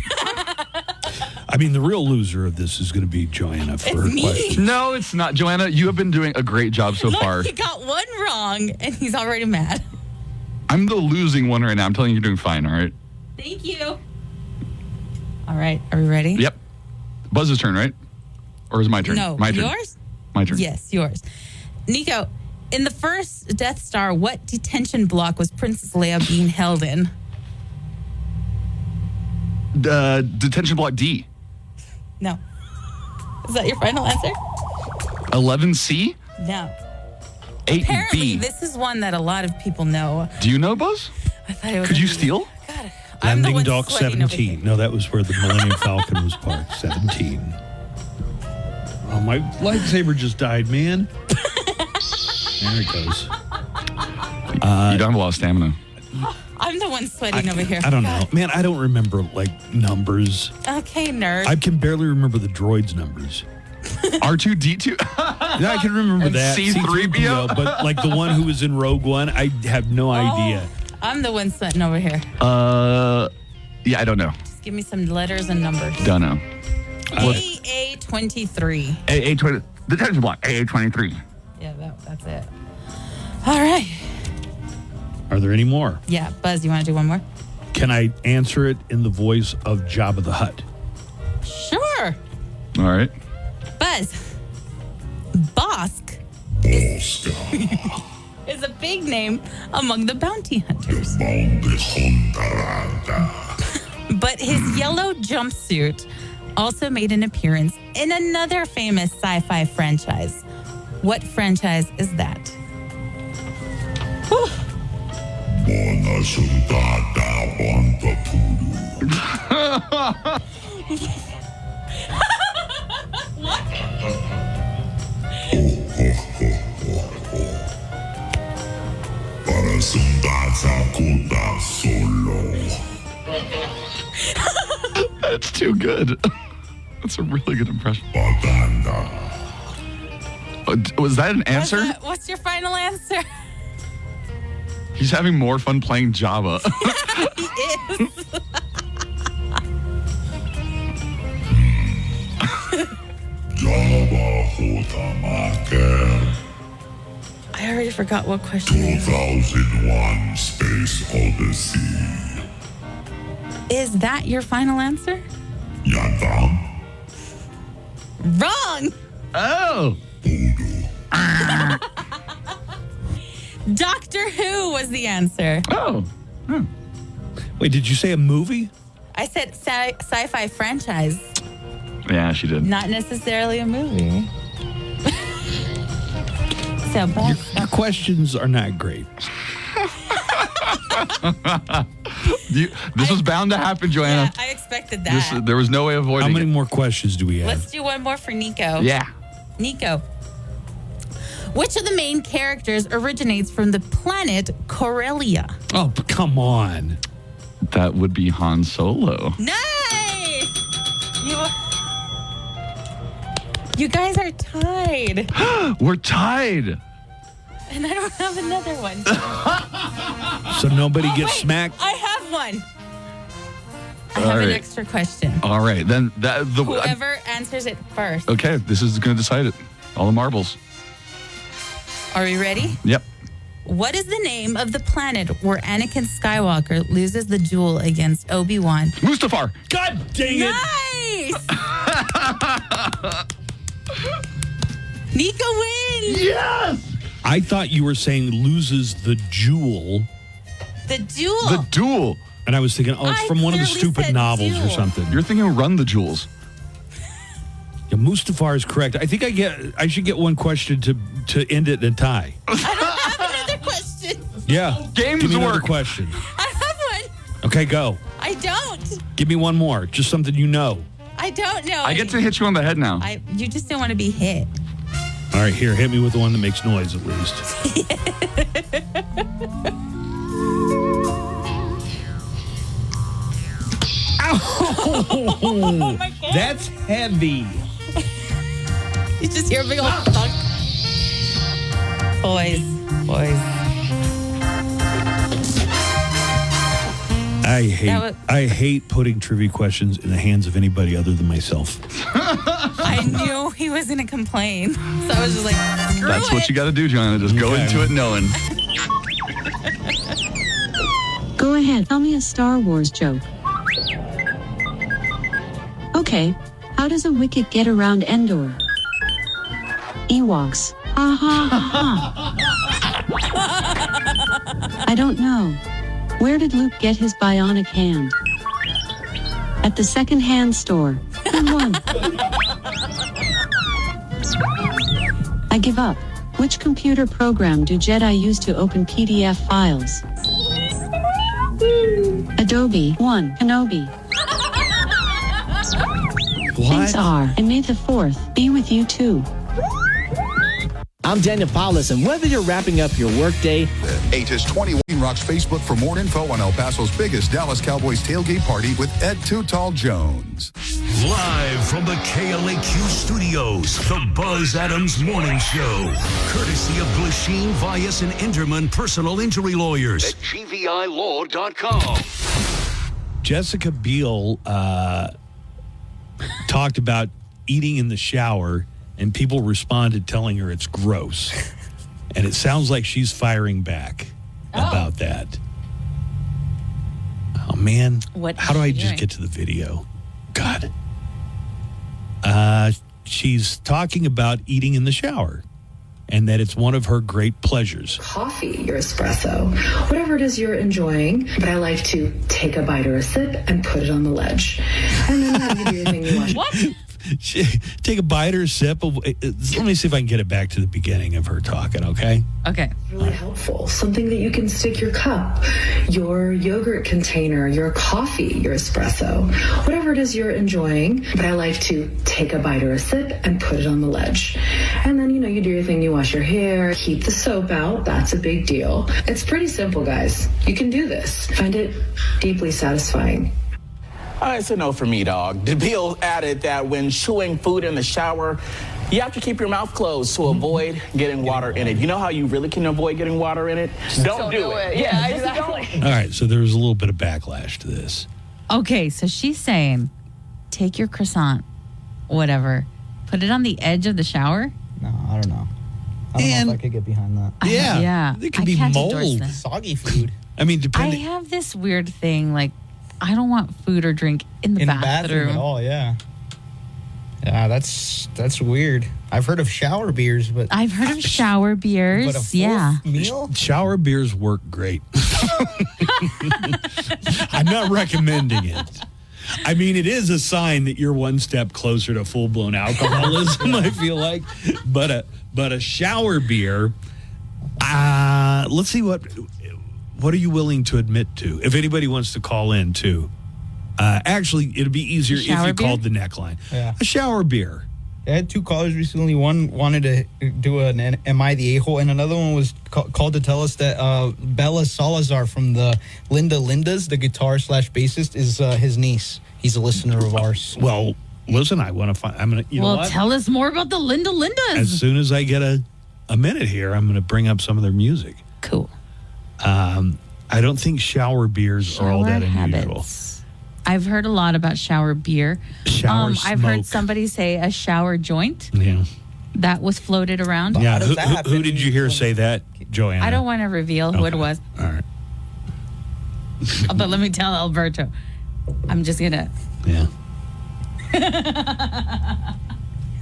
I mean, the real loser of this is going to be Joanna for her question. No, it's not. Joanna, you have been doing a great job so far. He got one wrong, and he's already mad. I'm the losing one right now. I'm telling you, you're doing fine, all right? Thank you. All right, are we ready? Yep. Buzz's turn, right? Or is it my turn? No, my turn. yours? My turn. Yes, yours. Nico, in the first Death Star, what detention block was Princess Leia being held in? Detention block D. No. Is that your final answer? 11C? No. Apparently, 8B. this is one that a lot of people know. Do you know, Buzz? I thought it was. Could you steal? God, I'm the Landing one Dock sweating over 17. No, that was where the Millennium Falcon was parked. 17. Oh, my lightsaber just died, man. There it goes. You don't have a lot of stamina. I'm the one sweating over here. I don't know. Man, I don't remember, like, numbers. Okay, nerd. I can barely remember the droids' numbers. R2-D2? Yeah, I can remember And that. C-3PO? But, like, the one who was in Rogue One, I have no idea. I'm the one sweating over here. Yeah, I don't know. Just give me some letters and numbers. Don't know. AA23. AA20. The tension block. AA23. Yeah, that's it. All right. Are there any more? Yeah, Buzz, you want to do one more? Can I answer it in the voice of Jabba the Hutt? Sure. All right. Buzz. Bosk is a big name among the bounty hunters. But his yellow jumpsuit also made an appearance in another famous sci-fi franchise. What franchise is that? Whew. That's too good. That's a really good impression. Was that an answer? What's your final answer? He's having more fun playing Java. He is. I already forgot what question it is. 2001 Space Odyssey. Is that your final answer? Wrong. Oh. Doctor Who was the answer. Oh. Wait, did you say a movie? I said sci-fi franchise, Yeah, she did. not necessarily a movie. So, Your questions are not great. This was bound to happen, Joanna. I expected that. There was no way of avoiding How many it. more questions do we have? Let's do one more for Nico. Yeah. Nico. Which of the main characters originates from the planet Corellia? Oh, come on. That would be Han Solo. Nice! You guys are tied. We're tied. And I don't have another one. So nobody gets smacked? I have one. I All have an right. extra question. All right, then Whoever answers it first. Okay, this is going to decide it. All the marbles. Are we ready? Yep. What is the name of the planet where Anakin Skywalker loses the duel against Obi-Wan? Mustafar. God dang it. Nice! Nico wins! Yes! I thought you were saying loses the jewel. The duel. The duel. And I was thinking, oh, it's I from one of the clearly stupid said novels or duel. something. You're thinking Run the Jewels. Yeah, Mustafar is correct. I think I should get one question to end it in a tie. I don't have another question. Yeah. Games Give me another work. question. I have one. Okay, go. I don't. Give me one more. Just something you know. I don't know. I get to hit you on the head now. You just don't want to be hit. All right, here, hit me with the one that makes noise at least. Oh my God. That's heavy. You just hear a big old thunk. Boys. I hate putting trivia questions in the hands of anybody other than myself. I knew he was going to complain. So I was just like, screw That's it. what you got to do, Joanna. Just go into it knowing. Go ahead, tell me a Star Wars joke. Okay, how does a Wicket get around Endor? Ewoks. Ha ha ha. I don't know. Where did Luke get his bionic hand? At the second-hand store. Who won? I give up. Which computer program do Jedi use to open PDF files? Adobe. 1. Kenobi. Thanks, R. And may the 4th be with you too. I'm Daniel Paulus, and whether you're wrapping up your workday, 8 is 21 Rock's Facebook for more info on El Paso's biggest Dallas Cowboys tailgate party with Ed Too Tall Jones. Live from the KLAQ studios, the Buzz Adams Morning Show. Courtesy of Glasheen, Vyas, and Enderman Personal Injury Lawyers at GVILaw.com. Jessica Biel talked about eating in the shower, and people responded telling her it's gross. And it sounds like she's firing back about that. Oh, man. How do I just get to the video? God. She's talking about eating in the shower and that it's one of her great pleasures. Coffee, your espresso, whatever it is you're enjoying, but I like to take a bite or a sip and put it on the ledge. And then you do your thing you want. What? Take a bite or a sip. Let me see if I can get it back to the beginning of her talking, okay? Okay. Really helpful. Something that you can stick your cup, your yogurt container, your coffee, your espresso, whatever it is you're enjoying. But I like to take a bite or a sip and put it on the ledge. And then, you do your thing. You wash your hair, keep the soap out. That's a big deal. It's pretty simple, guys. You can do this. Find it deeply satisfying. All right, so no for me, dog. DeBiel added that when chewing food in the shower, you have to keep your mouth closed to avoid getting water in it. You know how you really can avoid getting water in it? Don't do it. Yeah, exactly. All right, so there was a little bit of backlash to this. Okay, so she's saying, take your croissant, whatever, put it on the edge of the shower. No, I don't know. I don't know if I could get behind that. Yeah. It could I be can't endorse mold. that. Soggy food. I mean, I depending. have this weird thing, like, I don't want food or drink in the bathroom. at all, yeah. Yeah, that's weird. I've heard of shower beers, but I've heard of shower beers. But a full Yeah. meal? Shower beers work great. I'm not recommending it. I mean, it is a sign that you're one step closer to full-blown alcoholism, I feel like. But a shower beer, let's see what are you willing to admit to? If anybody wants to call in, too. Actually, it'd be easier if you called the neckline. Yeah. A shower beer. I had two callers recently. One wanted to do an Am I the A-hole? And another one was called to tell us that Bella Salazar from the Linda Lindas, the guitar / bassist, is his niece. He's a listener of ours. Well, listen, I want to find... I'm going to... You know what? Tell us more about the Linda Lindas. As soon as I get a minute here, I'm going to bring up some of their music. Cool. I don't think shower beers are all that unusual. I've heard a lot about shower beer. Shower I've heard smoke. somebody say a shower joint. Yeah. That was floated around. Yeah. Who did you hear say that, Joanna? I don't want to reveal who it was. All right. But let me tell Alberto. I'm just going to. Yeah.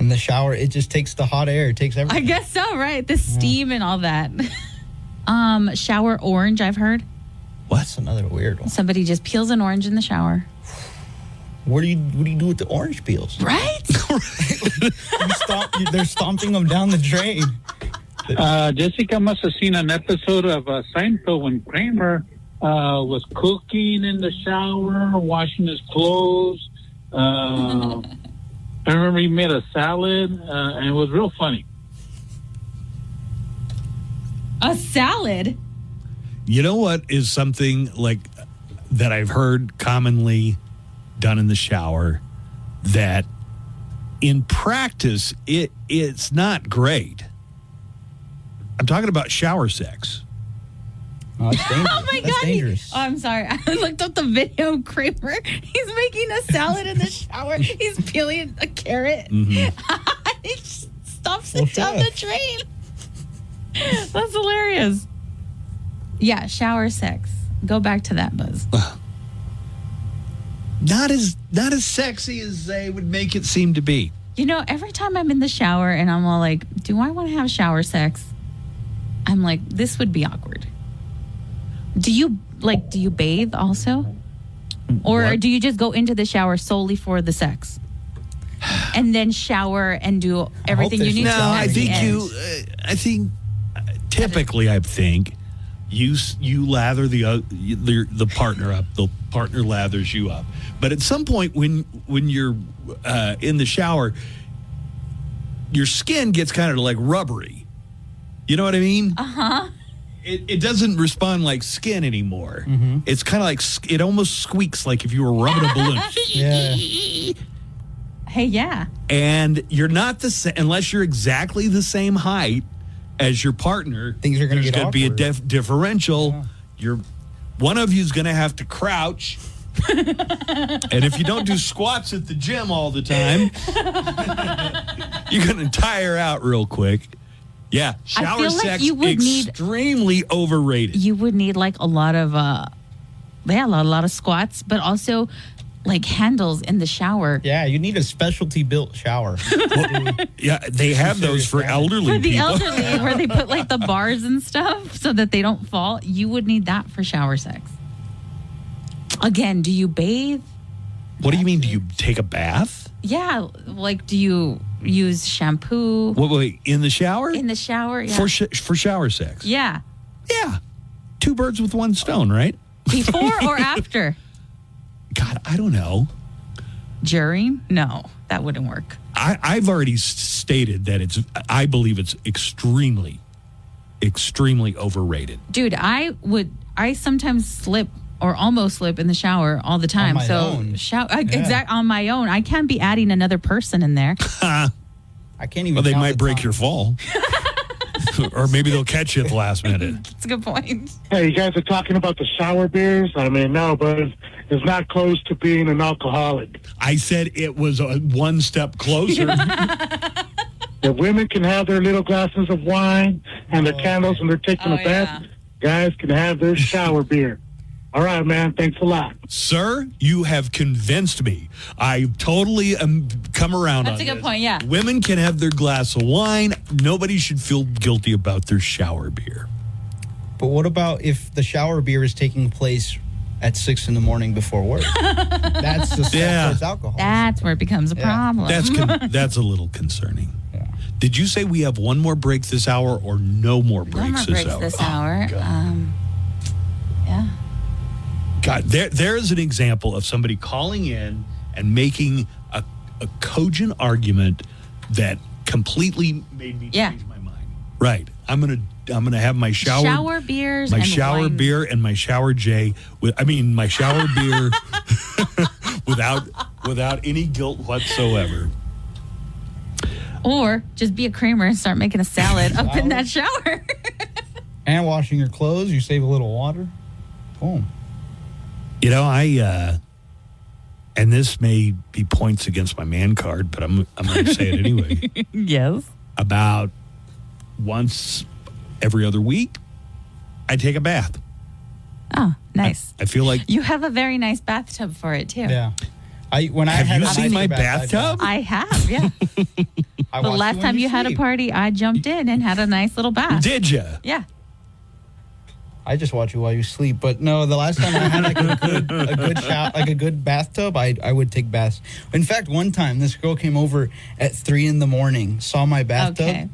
In the shower, it just takes the hot air. It takes everything. I guess so, right? The steam and all that. Shower orange, I've heard. What's another weird one? Somebody just peels an orange in the shower. What do you do with the orange peels? Right? They're stomping them down the drain. Jessica must have seen an episode of Seinfeld when Kramer was cooking in the shower, washing his clothes. I remember he made a salad, and it was real funny. A salad? You know what is something like that I've heard commonly done in the shower that in practice it's not great. I'm talking about shower sex. Oh, that's dangerous. Oh my That's God. dangerous. I'm sorry. I looked up the video of Kramer. He's making a salad in the shower. He's peeling a carrot. Mm-hmm. He stuffs it down the drain. That's hilarious. Yeah, shower sex. Go back to that, Buzz. Not as sexy as they would make it seem to be. You know, every time I'm in the shower and I'm all like, do I want to have shower sex? I'm like, this would be awkward. Do you bathe also? Or What? do you just go into the shower solely for the sex? and then shower and do everything you need to. No, I at the think end. I think typically, I think you lather the partner up. The partner lathers you up. But at some point, when you're in the shower, your skin gets kind of like rubbery. You know what I mean? Uh-huh. It doesn't respond like skin anymore. Mm-hmm. It's kind of like it almost squeaks like if you were rubbing a balloon. Yeah. Hey, yeah. And you're not the same unless you're exactly the same height as your partner. Things are going to get There's going to be a awkward. differential. One of you is going to have to crouch. And if you don't do squats at the gym all the time, you're going to tire out real quick. Yeah, shower feel like sex you would need- extremely overrated. You would need like a lot of a lot of squats, but also like handles in the shower. Yeah, you need a specialty built shower. Yeah, they have those for elderly For the people. elderly, where they put like the bars and stuff so that they don't fall. You would need that for shower sex. Again, do you bathe? What do you mean? Do you take a bath? Yeah, like do you use shampoo Wait, in the shower? in the shower? Yeah. For shower sex? Yeah. Yeah. 2 birds with 1 stone, right? Before or after? God, I don't know. During? No, that wouldn't work. I've already stated that I believe it's extremely, extremely overrated. Dude, I sometimes slip or almost slip in the shower all the time. my So own. on my own. I can't be adding another person in there. I can't even. Well, they count might the break time. your fall. Or maybe they'll catch you at the last minute. That's a good point. Hey, you guys are talking about the shower beers? I mean, no, but it's not close to being an alcoholic. I said it was one step closer. The women can have their little glasses of wine and their candles when they're taking a bath. Guys can have their shower beer. All right, man. Thanks a lot. Sir, you have convinced me. I totally come around That's on a good this. point, yeah. Women can have their glass of wine. Nobody should feel guilty about their shower beer. But what about if the shower beer is taking place at 6 a.m. before work? That's the Yeah. alcohol. That's where it becomes a problem. That's a little concerning. Did you say we have one more break this hour or no more breaks No more this breaks hour? this Oh, hour. God. Yeah. God, there is an example of somebody calling in and making a cogent argument that completely made me change my mind. Right. I'm gonna have my shower beers, my and shower wine. beer and my shower my shower beer without any guilt whatsoever. Or just be a Kramer and start making a salad up in that shower. And washing your clothes, you save a little water. Boom. You know, and this may be points against my man card, but I'm going to say it anyway. Yes. About once every other week, I take a bath. Oh, nice. I feel like. You have a very nice bathtub for it, too. Yeah. Have you seen my bathtub? I have, yeah. The last time you had a party, I jumped in and had a nice little bath. Did you? Yeah. I just watch you while you sleep. But no, the last time I had like a good bathtub, I would take baths. In fact, one time this girl came over at 3 a.m, saw my bathtub,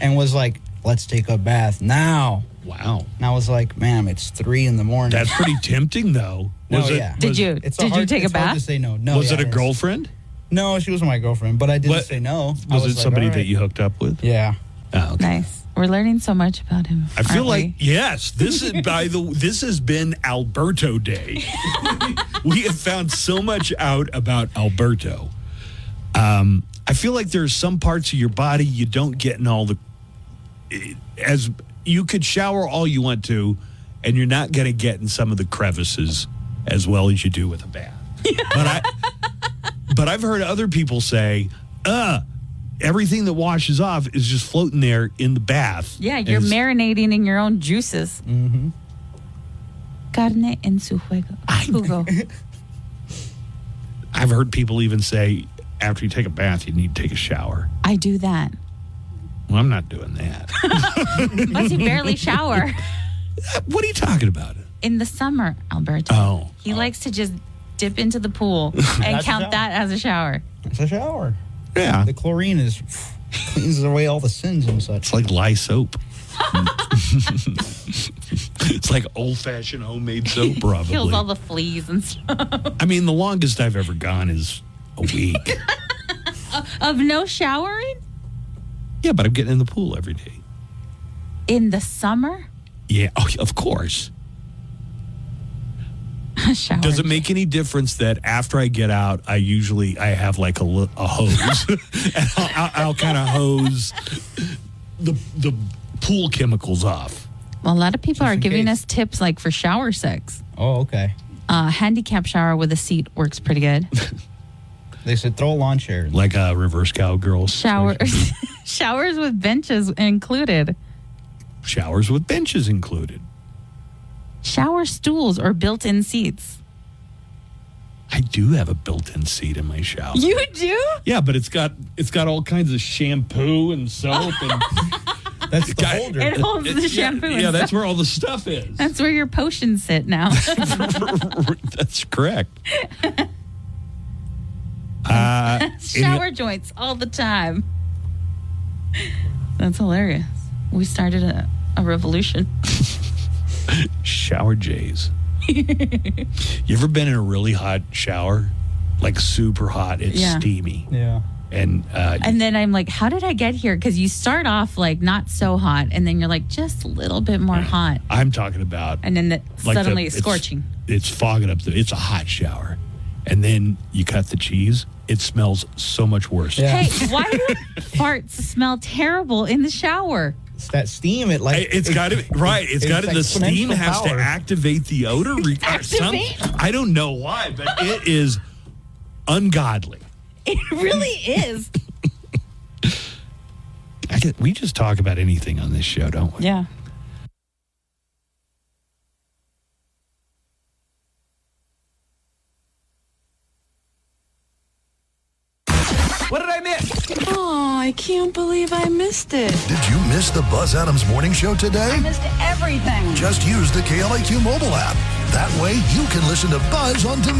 and was like, "Let's take a bath now." Wow. And I was like, "Ma'am, it's 3 a.m." That's pretty tempting, though. Did you take a it's hard bath? to say no. No. Was yeah, it a is. girlfriend? No, she wasn't my girlfriend, but I didn't say no. I Was it like, somebody "All that right." you hooked up with? Yeah. Oh, okay. Nice. We're learning so much about him. I feel aren't like we? yes. This has been Alberto Day. We have found so much out about Alberto. I feel like there's some parts of your body you don't get in all the. As you could shower all you want to, and you're not going to get in some of the crevices as well as you do with a bath. But I've heard other people say, everything that washes off is just floating there in the bath. Yeah, you're And it's- marinating in your own juices. Mm-hmm. Carne en su jugo. I've heard people even say after you take a bath, you need to take a shower. I do that. Well, I'm not doing that. But he barely shower. What are you talking about? In the summer, Alberto. Oh. He likes to just dip into the pool and That's a count shower. that as a shower. It's a shower. Yeah. The chlorine cleans away all the sins and such. It's like lye soap. It's like old-fashioned homemade soap, probably. Kills all the fleas and stuff. I mean, the longest I've ever gone is a week. Of no showering? Yeah, but I'm getting in the pool every day. In the summer? Yeah, of course. Shower. Does it make any difference that after I get out, I have like a hose, and I'll kind of hose the pool chemicals off. Well, a lot of people are giving case. us tips like for shower sex. Oh, okay. Handicap shower with a seat works pretty good. They said throw a lawn chair. Like a reverse cowgirl. Showers with benches included. Showers with benches included. Shower stools or built-in seats. I do have a built-in seat in my shower. You do? Yeah, but it's got all kinds of shampoo and soap and that's the holder. It holds the shampoo. Yeah, and that's stuff. where all the stuff is. That's where your potions sit now. That's correct. Shower joints all the time. That's hilarious. We started a revolution. Shower Jays. You ever been in a really hot shower? Like super hot. It's steamy. Yeah. And then I'm like, how did I get here? Because you start off like not so hot, and then you're like just a little bit more hot. I'm talking about. And then suddenly it's scorching. It's fogging up. It's a hot shower. And then you cut the cheese. It smells so much worse. Yeah. Hey, why do farts smell terrible in the shower? It's that steam. It's got to right. It's got to. The steam has to activate the odor. I don't know why, but it is ungodly. It really is. We just talk about anything on this show, don't we? Yeah. What did I miss? Oh, I can't believe I missed it. Did you miss the Buzz Adams Morning Show today? I missed everything. Just use the KLAQ mobile app. That way you can listen to Buzz on demand.